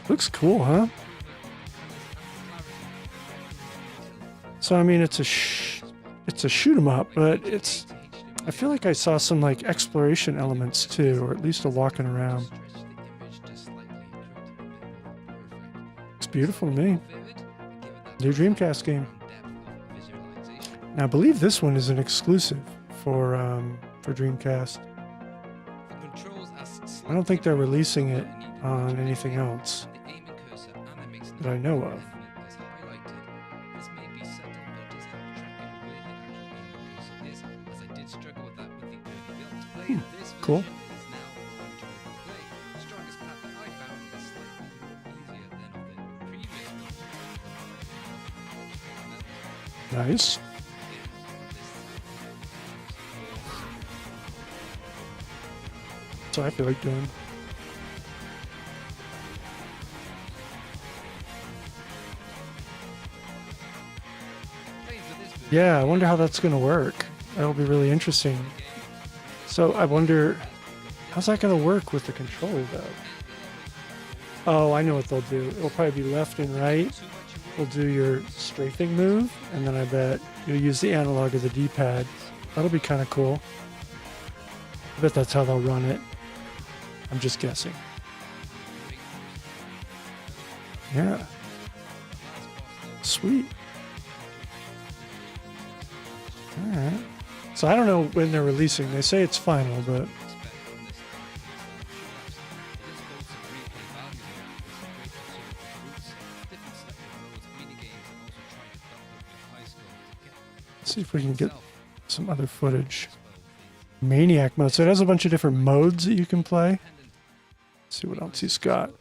Looks cool, huh? So, I mean, it's a shoot 'em up, but it's... I feel like I saw some, like, exploration elements, too, or at least a walking around. Looks beautiful to me. New Dreamcast game. Now, I believe this one is an exclusive for Dreamcast. I don't think they're releasing it on anything else that I know of. Cool. Nice. That's what I feel like doing. Yeah, I wonder how that's going to work. That'll be really interesting. So I wonder, how's that going to work with the controller, though? Oh, I know what they'll do. It'll probably be left and right. We'll do your strafing move, and then I bet you'll use the analog of the D-pad. That'll be kind of cool. I bet that's how they'll run it. I'm just guessing. Yeah. Sweet. Alright. So I don't know when they're releasing. They say it's final, but... Let's see if we can get some other footage. Maniac mode. So it has a bunch of different modes that you can play. Let's see what else he's got.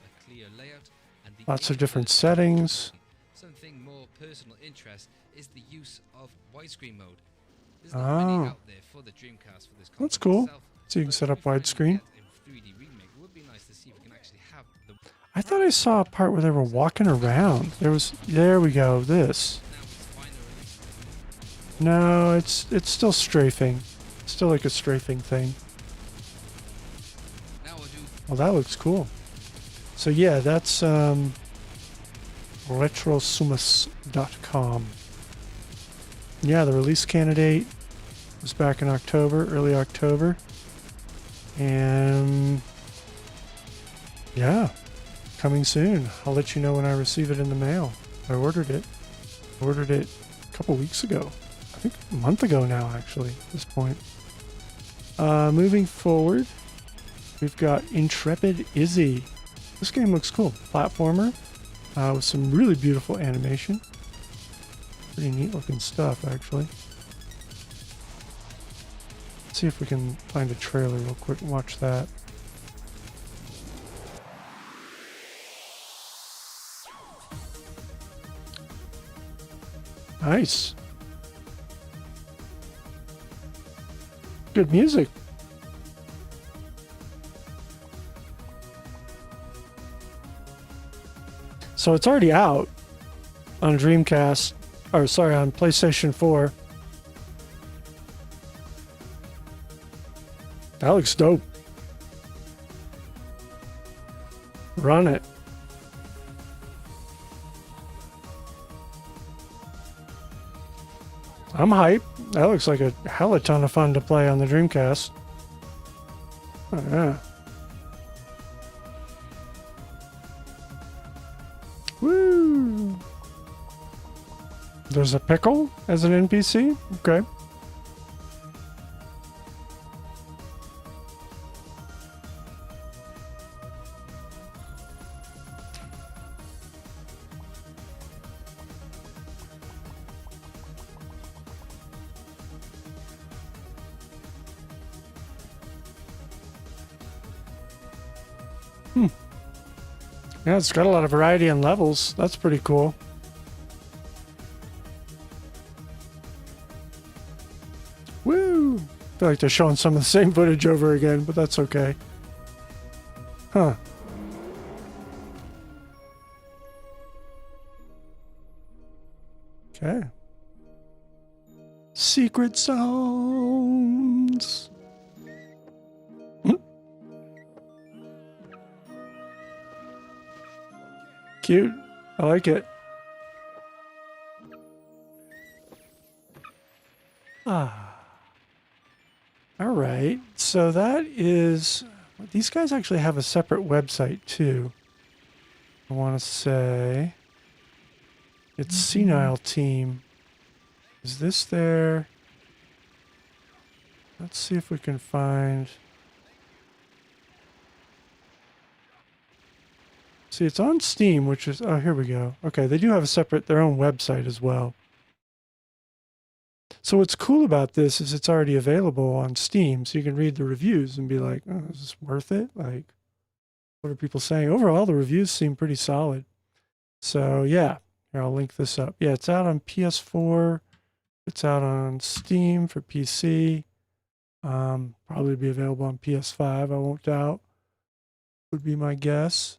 Lots of different settings. Something more personal interest is the use of widescreen mode. There's not many out there for the Dreamcast for this. That's cool. So you can set up widescreen. I thought I saw a part where they were walking around. There we go. This. No, it's still strafing. It's still like a strafing thing. Well, that looks cool. So yeah, that's retrosumus.com. Yeah, the release candidate was back in October, early October. And yeah, coming soon. I'll let you know when I receive it in the mail. I ordered it. A couple weeks ago. I think a month ago now, actually, at this point. Moving forward, we've got Intrepid Izzy. This game looks cool. Platformer with some really beautiful animation. Pretty neat looking stuff, actually. Let's see if we can find a trailer real quick and watch that. Nice. Good music. So it's already out on Dreamcast, or sorry, on PlayStation 4. That looks dope. Run it. I'm hyped. That looks like a hella ton of fun to play on the Dreamcast. Oh, yeah. Woo! There's a pickle as an NPC? Okay. Yeah, it's got a lot of variety in levels. That's pretty cool. Woo! I feel like they're showing some of the same footage over again, but that's okay. Huh. Okay. Secret zones. Cute. I like it. Ah. All right. So that is... These guys actually have a separate website, too. I want to say... It's Senile Team. Is this there? Let's see if we can find... See, it's on Steam, which is... Oh, here we go. Okay, they do have a separate, their own website as well. So what's cool about this is it's already available on Steam, so you can read the reviews and be like, oh, is this worth it? Like, what are people saying? Overall, the reviews seem pretty solid. So, yeah. Here, I'll link this up. Yeah, it's out on PS4. It's out on Steam for PC. Probably be available on PS5, I won't doubt. Would be my guess.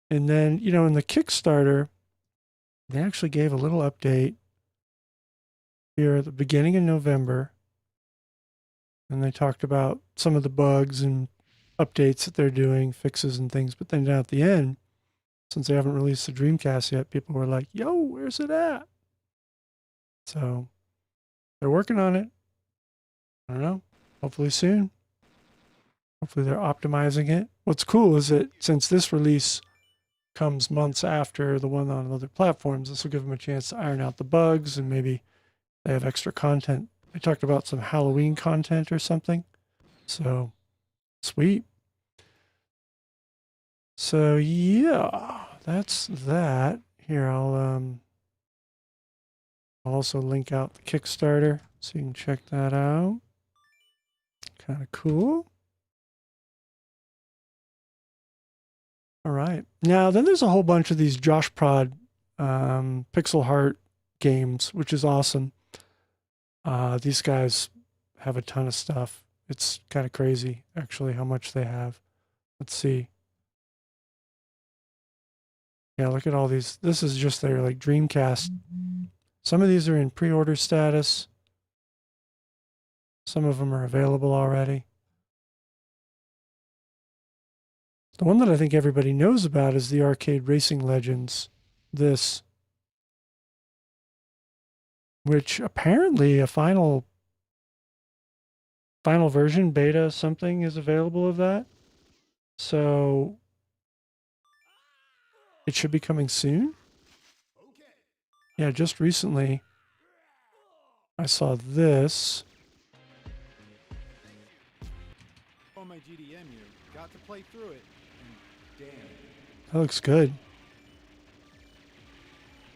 And then, you know, in the Kickstarter, they actually gave a little update here at the beginning of November. And they talked about some of the bugs and updates that they're doing, fixes and things. But then down at the end, since they haven't released the Dreamcast yet, people were like, yo, where's it at? So they're working on it. I don't know. Hopefully soon. Hopefully they're optimizing it. What's cool is that since this release comes months after the one on other platforms, this will give them a chance to iron out the bugs and maybe they have extra content. They talked about some Halloween content or something. So, sweet. So, yeah, that's that. Here, I'll also link out the Kickstarter so you can check that out. Kind of cool. All right. Now, then there's a whole bunch of these Josh Prod pixel heart games, which is awesome. These guys have a ton of stuff. It's kind of crazy, actually, how much they have. Let's see. Yeah, look at all these. This is just their like Dreamcast. Some of these are in pre-order status. Some of them are available already. The one that I think everybody knows about is the Arcade Racing Legends. This, which apparently a final version, beta something, is available of that. So it should be coming soon. Yeah, just recently I saw this. On my GDM, you got to play through it. And damn. That looks good.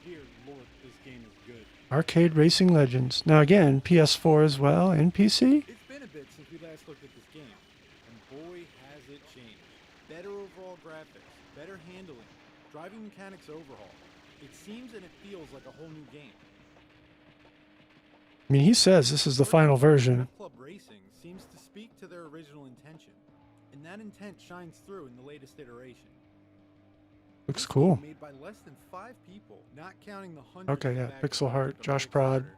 Dear Lord, this game is good. Arcade Racing Legends. Now again, PS4 as well and PC. It's been a bit since we last looked at this game, and boy has it changed. Better overall graphics, better handling, driving mechanics overhaul. It seems and it feels like a whole new game. I mean, he says this is the final version. Club Racing seems to speak to their original intention, and that intent shines through in the latest iteration. Looks cool. Made by less than 5 people, not counting the hundreds. Okay, yeah, of actors Pixel Heart, that Josh the Prod. Kickstarter.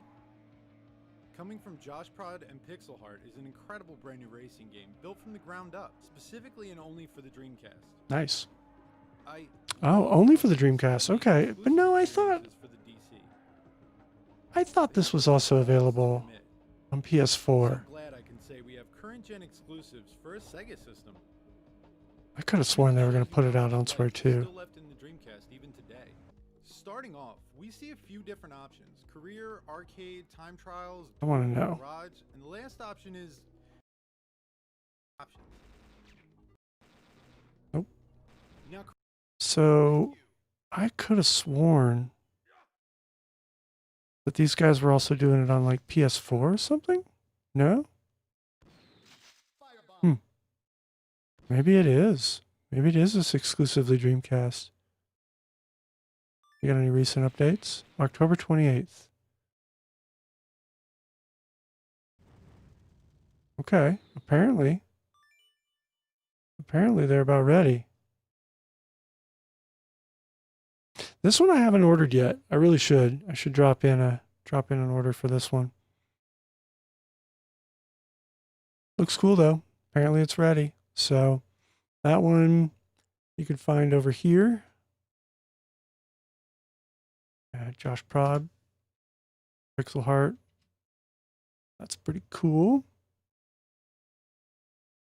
Coming from Josh Prod and Pixel Heart is an incredible brand new racing game built from the ground up, specifically and only for the Dreamcast. Nice. Oh, only for the Dreamcast. Okay, but no, I I thought this was also available on PS4. I'm glad I can say we have current gen exclusives for a Sega system. I could have sworn they were going to put it out elsewhere too. Still left in the Dreamcast even today. Starting off, we see a few different options: career, arcade, time trials, I want to know. garage, and the last option is option. Nope. Now, So I could have sworn that these guys were also doing it on like PS4 or something? No? Maybe it is. Maybe it is this exclusively Dreamcast. You got any recent updates? October 28th. Okay, apparently they're about ready. This one I haven't ordered yet. I really should. I should drop in an order for this one. Looks cool though. Apparently it's ready. So that one you can find over here. Josh Prod, Pixel Heart. That's pretty cool.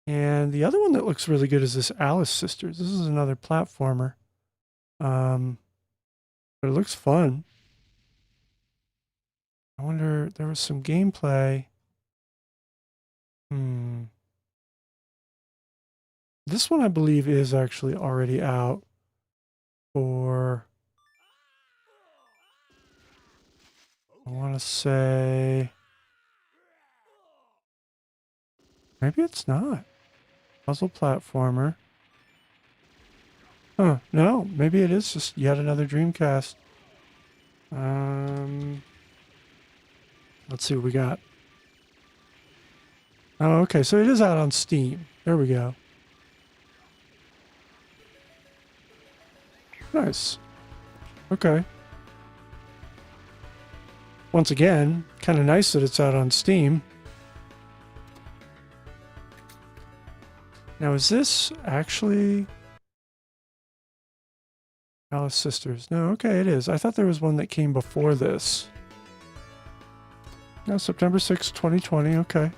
And the other one that looks really good is this Alice Sisters. This is another platformer. But it looks fun. I wonder, there was some gameplay. This one I believe is actually already out for, I want to say, maybe it's not. Puzzle platformer. Huh, no, maybe it is just yet another Dreamcast. Let's see what we got. Oh, okay, so it is out on Steam. There we go. Nice. Okay. Once again, kind of nice that it's out on Steam. Now, is this actually Alice Sisters? No, okay, it is. I thought there was one that came before this. No, September 6th, 2020. Okay.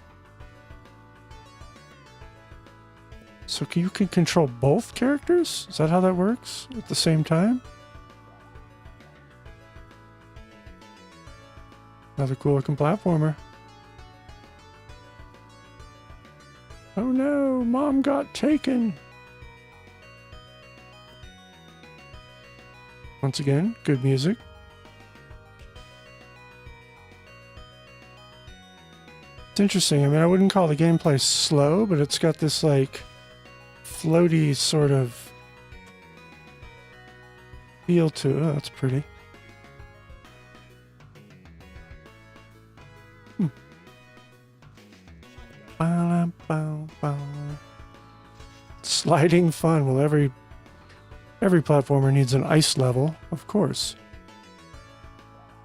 So you can control both characters? Is that how that works? At the same time? Another cool looking platformer. Oh no, Mom got taken. Once again, good music. It's interesting. I mean, I wouldn't call the gameplay slow, but it's got this like floaty sort of feel to it. Oh, that's pretty. Sliding fun. Well, every platformer needs an ice level, of course.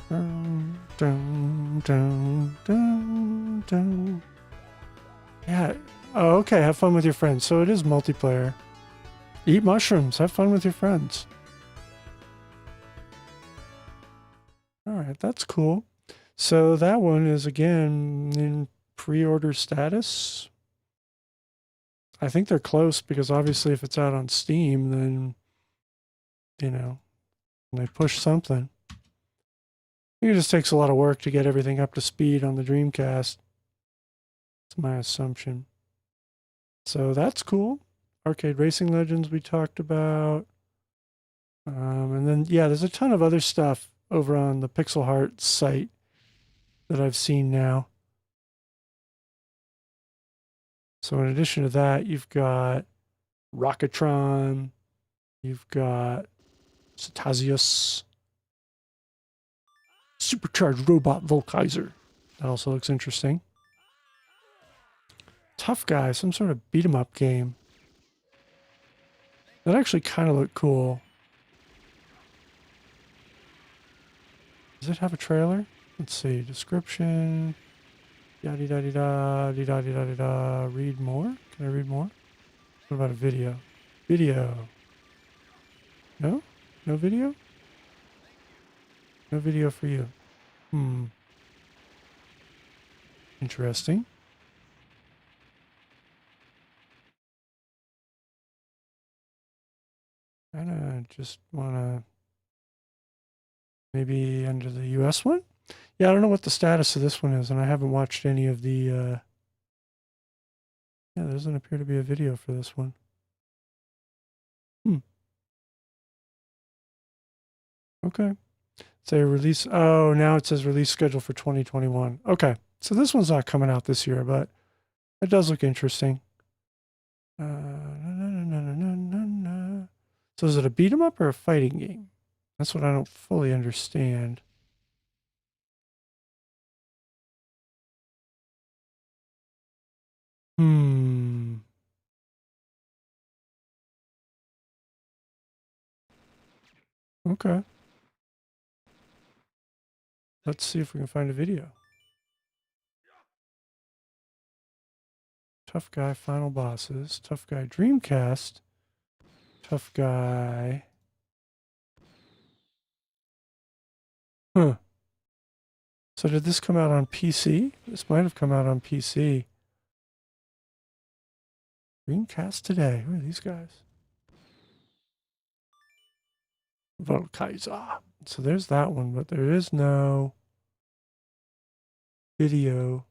Dun, dun, dun, dun, dun. Yeah. Oh, okay. Have fun with your friends. So it is multiplayer. Eat mushrooms. Have fun with your friends. All right. That's cool. So that one is, again, in pre-order status. I think they're close because obviously if it's out on Steam, then, you know, they push something. I think it just takes a lot of work to get everything up to speed on the Dreamcast. That's my assumption. So that's cool. Arcade Racing Legends we talked about. And then, yeah, there's a ton of other stuff over on the Pixel Heart site that I've seen now. So in addition to that, you've got Rocketron, you've got Cetaceus, Supercharged Robot Volkaiser. That also looks interesting. Tough Guy, some sort of beat 'em up game. That actually kind of looked cool. Does it have a trailer? Let's see. Description. Yada-da-da-da. Read more? Can I read more? What about a video? Video. No? No video? No video for you. Interesting. I just want to maybe under the US one? Yeah, I don't know what the status of this one is, and I haven't watched any of the, yeah, there doesn't appear to be a video for this one. Okay. Say release, oh, now it says release schedule for 2021. Okay, so this one's not coming out this year, but it does look interesting. So is it a beat 'em up or a fighting game? That's what I don't fully understand. Okay. Let's see if we can find a video. Tough guy final bosses. Tough guy Dreamcast. Tough guy. Huh. So did this come out on PC? This might have come out on PC. Dreamcast today. Who are these guys? Volkaiser. So there's that one, but there is no video.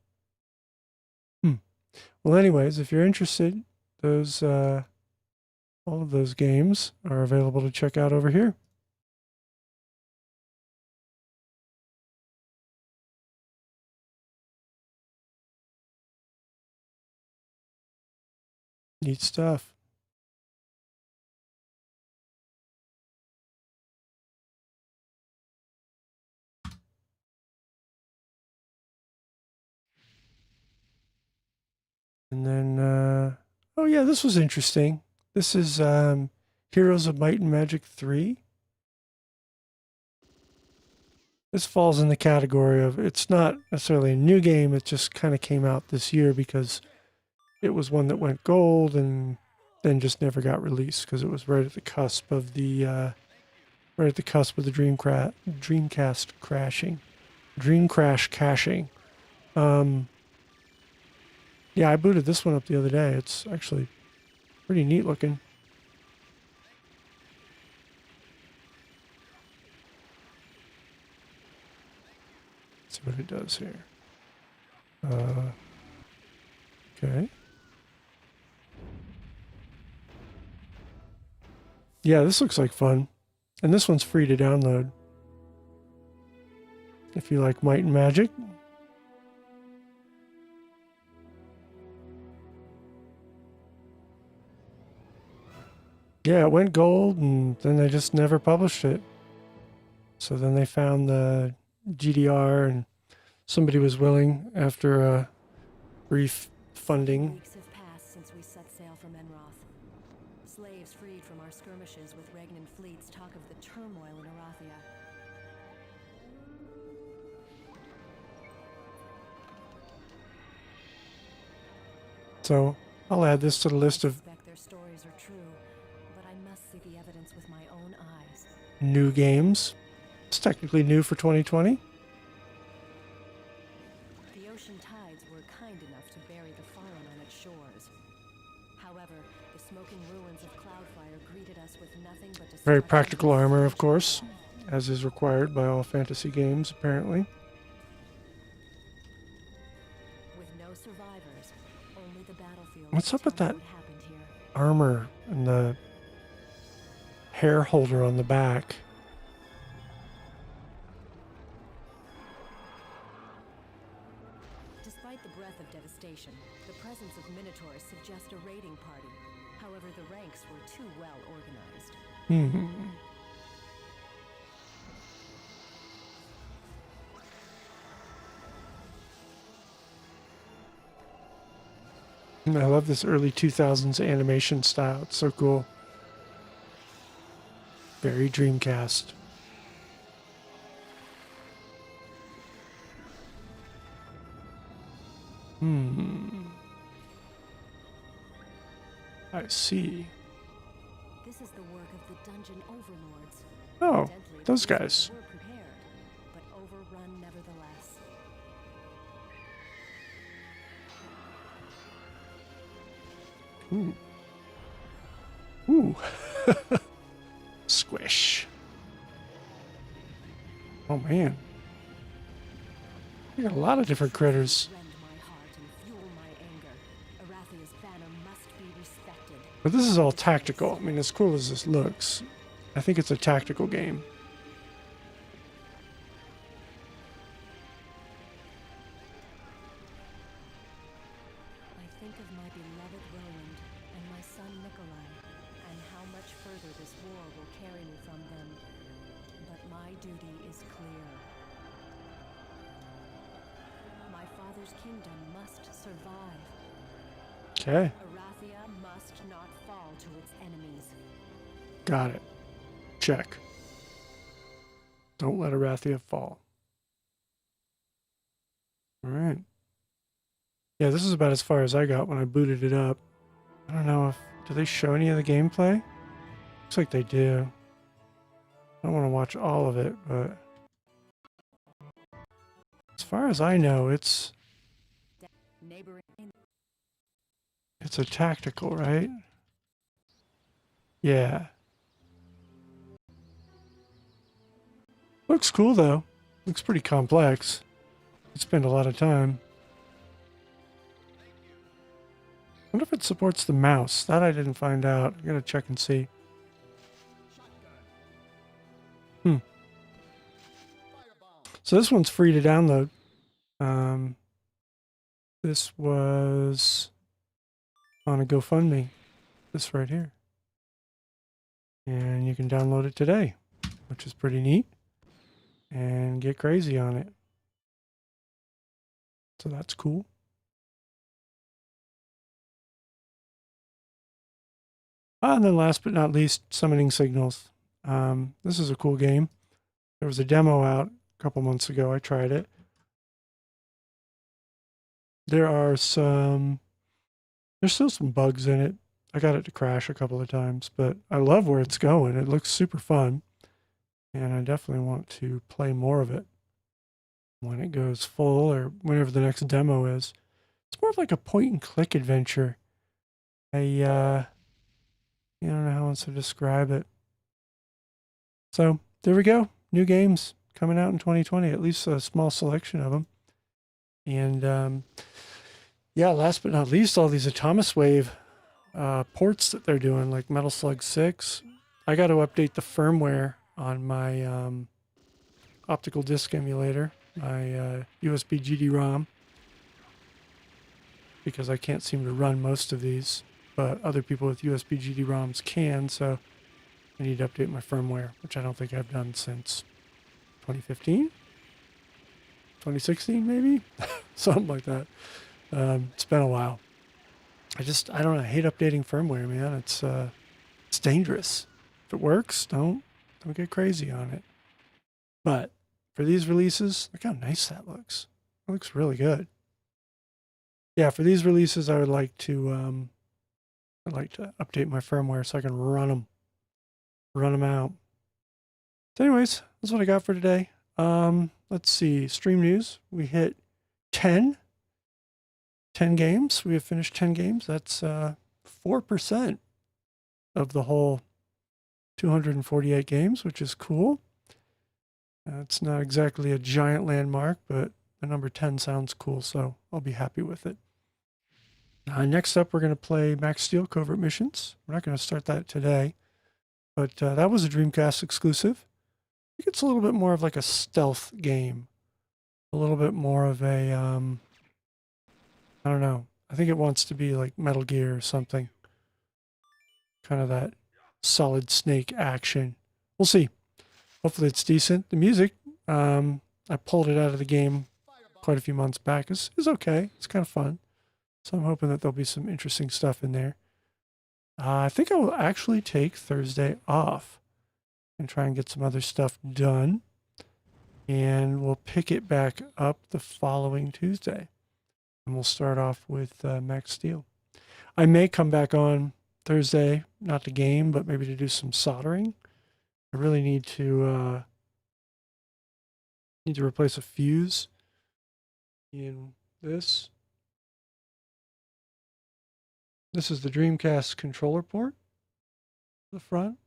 Well, anyways, if you're interested, those all of those games are available to check out over here. Neat stuff. And then, oh yeah, this was interesting. This is Heroes of Might and Magic 3. This falls in the category of, it's not necessarily a new game, it just kind of came out this year because it was one that went gold and then just never got released because it was right at the cusp of the Dreamcast crashing. Dream Crash caching. Yeah, I booted this one up the other day. It's actually pretty neat looking. Let's see what it does here. Okay. Yeah, this looks like fun. And this one's free to download. If you like Might and Magic. Yeah, it went gold and then they just never published it. So then they found the GDR and somebody was willing after a brief funding. Weeks have passed since we set sail from Enroth. Slaves freed from our skirmishes with Regnan fleets talk of the turmoil in Arathia. So I'll add this to the list of Their stories are true, but I must see the evidence with my own eyes. new games. It's technically new for 2020. The ocean tides were kind enough to bury the Faron on its shores. However, the smoking ruins of Cloudfire greeted us with nothing but Very destruction practical and armor, of savage course, death. as is required by all fantasy games, apparently. With no survivors, only the battlefield. What's to up with tell that what happened here. armor and the hair holder on the back? Despite the breath of devastation, the presence of Minotaurs suggests a raiding party. However, the ranks were too well organized. I love this early 2000s animation style. It's so cool. Very Dreamcast. I see. This is the work of the dungeon overlords. Oh, Evidently, those the guys. wizards were prepared, but overrun nevertheless. Ooh. Ooh. Squish. Oh man. You got a lot of different critters. Rend my heart and fuel my anger. Arathia's banner must be respected. But this is all tactical. I mean, as cool as this looks, I think it's a tactical game. I think of my beloved Roland and my son Nikolai, and how much further this war will carry me from them. But my duty is clear. My father's kingdom must survive. Okay. Arathia must not fall to its enemies. Got it. Check. Don't let Arathia fall. All right. Yeah, this is about as far as I got when I booted it up. I don't know if... Do they show any of the gameplay? Looks like they do. I don't want to watch all of it, but... As far as I know, it's Neighboring. a tactical, right? Yeah. Looks cool, though. Looks pretty complex. You spend a lot of time. I wonder if it supports the mouse. That I didn't find out. I gotta check and see. So this one's free to download. This was on a GoFundMe. This right here. And you can download it today, which is pretty neat. And get crazy on it. So that's cool. And then last but not least, Summoning Signals. This is a cool game. There was a demo out a couple months ago. I tried it. There's still some bugs in it. I got it to crash a couple of times, but I love where it's going. It looks super fun. And I definitely want to play more of it when it goes full or whenever the next demo is. It's more of like a point and click adventure. I don't know how else to describe it. So there we go. New games coming out in 2020, at least a small selection of them. And yeah, last but not least, all these Atomis Wave ports that they're doing, like Metal Slug 6. I got to update the firmware on my optical disc emulator, my USB GD-ROM, because I can't seem to run most of these, but other people with USB GD-ROMs can, so I need to update my firmware, which I don't think I've done since 2015? 2016 maybe? Something like that. It's been a while. I don't know, I hate updating firmware, man. It's dangerous. If it works, don't get crazy on it. But for these releases, look how nice that looks. It looks really good. Yeah, for these releases, I would like to update my firmware so I can run them out. So anyways, that's what I got for today. Let's see, stream news. We hit 10 games. We have finished 10 games. That's 4% of the whole 248 games, which is cool. It's not exactly a giant landmark, but the number 10 sounds cool, so I'll be happy with it. Next up, we're going to play Max Steel Covert Missions. We're not going to start that today, but that was a Dreamcast exclusive. I think it's a little bit more of like a stealth game. A little bit more of a, I don't know. I think it wants to be like Metal Gear or something. Kind of that Solid Snake action. We'll see. Hopefully it's decent. The music, I pulled it out of the game quite a few months back. It's okay. It's kind of fun. So I'm hoping that there'll be some interesting stuff in there. I think I will actually take Thursday off and try and get some other stuff done. And we'll pick it back up the following Tuesday. And we'll start off with Max Steel. I may come back on Thursday, not the game, but maybe to do some soldering. I really need to replace a fuse in this. This is the Dreamcast controller port. The front.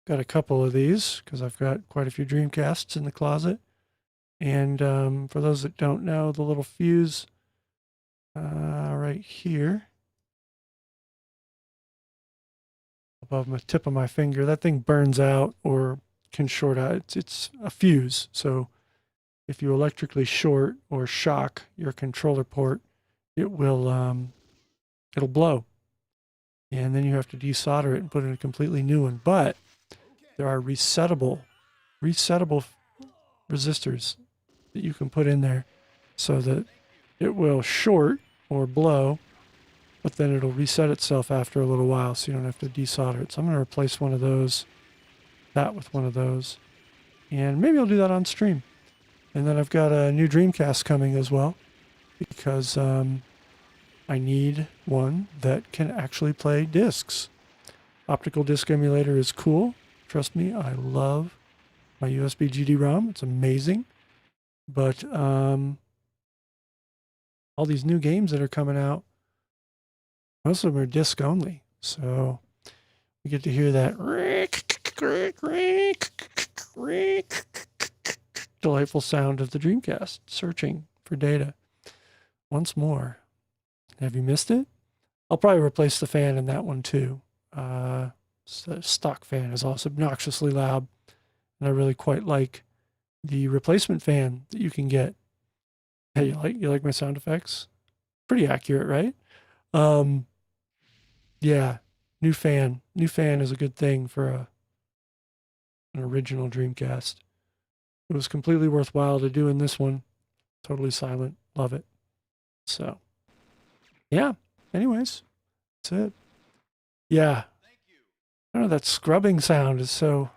Got a couple of these because I've got quite a few Dreamcasts in the closet. And for those that don't know, the little fuse right here above the tip of my finger, that thing burns out or can short out. It's a fuse. So if you electrically short or shock your controller port, it will it'll blow. And then you have to desolder it and put in a completely new one. But there are resettable resistors that you can put in there so that it will short or blow, but then it'll reset itself after a little while so you don't have to desolder it. So I'm going to replace one of those, that with one of those. And maybe I'll do that on stream. And then I've got a new Dreamcast coming as well because I need one that can actually play discs. Optical disc emulator is cool. Trust me, I love my USB GD-ROM. It's amazing. But all these new games that are coming out, most of them are disc only. So we get to hear that delightful sound of the Dreamcast searching for data. Once more. Have you missed it? I'll probably replace the fan in that one too. The stock fan is also obnoxiously loud, and I really quite like the replacement fan that you can get. Hey, you like my sound effects? Pretty accurate, right? Yeah, new fan. New fan is a good thing for an original Dreamcast. It was completely worthwhile to do in this one. Totally silent. Love it. So, yeah. Anyways, that's it. Yeah. I don't know, that scrubbing sound is so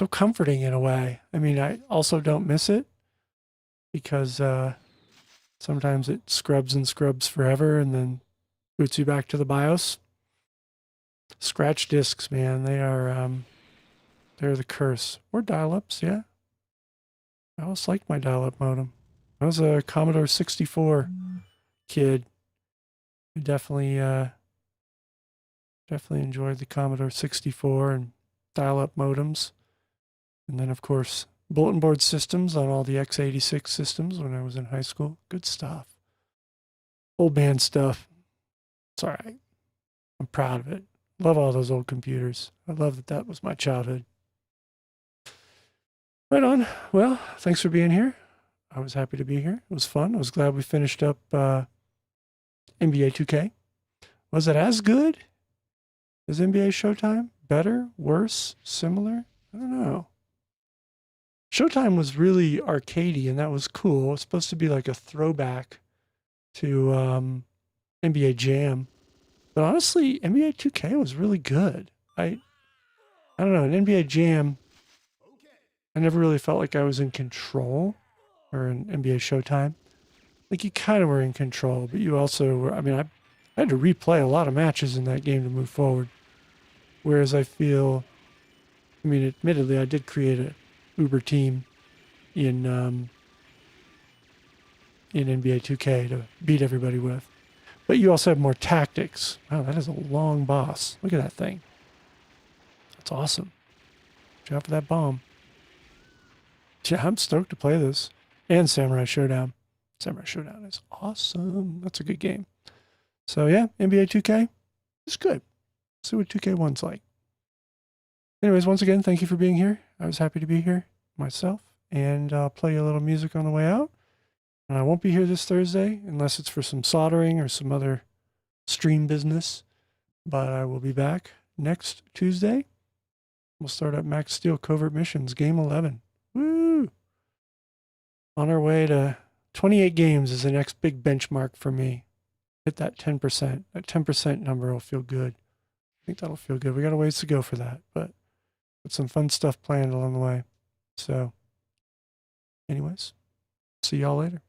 comforting in a way. I mean, I also don't miss it because sometimes it scrubs and scrubs forever and then boots you back to the BIOS. Scratch discs, man, they're the curse. Or dial-ups, yeah. I always liked my dial-up modem. I was a Commodore 64 kid. I definitely enjoyed the Commodore 64 and dial-up modems. And then, of course, bulletin board systems on all the x86 systems when I was in high school. Good stuff. Old man stuff. It's all right. I'm proud of it. Love all those old computers. I love that that was my childhood. Right on. Well, thanks for being here. I was happy to be here. It was fun. I was glad we finished up NBA 2K. Was it as good as NBA Showtime? Better? Worse? Similar? I don't know. Showtime was really arcadey, and that was cool. It was supposed to be like a throwback to NBA Jam. But honestly, NBA 2K was really good. I don't know, in NBA Jam, I never really felt like I was in control, or in NBA Showtime. Like, you kind of were in control, but you also were, I mean, I had to replay a lot of matches in that game to move forward. Whereas I feel, I mean, admittedly, I did create a Uber team in NBA 2K to beat everybody with. But you also have more tactics. Wow, that is a long boss. Look at that thing. That's awesome. Watch out for that bomb. Yeah, I'm stoked to play this. And Samurai Showdown. Samurai Showdown is awesome. That's a good game. So yeah, NBA 2K is good. See what 2K1's like. Anyways, once again, thank you for being here. I was happy to be here myself. And I'll play you a little music on the way out. And I won't be here this Thursday unless it's for some soldering or some other stream business. But I will be back next Tuesday. We'll start up Max Steel Covert Missions, Game 11. Woo! On our way to 28 games is the next big benchmark for me. Hit that 10%. That 10% number will feel good. I think that'll feel good. We got a ways to go for that, but got some fun stuff planned along the way. So, anyways, see y'all later.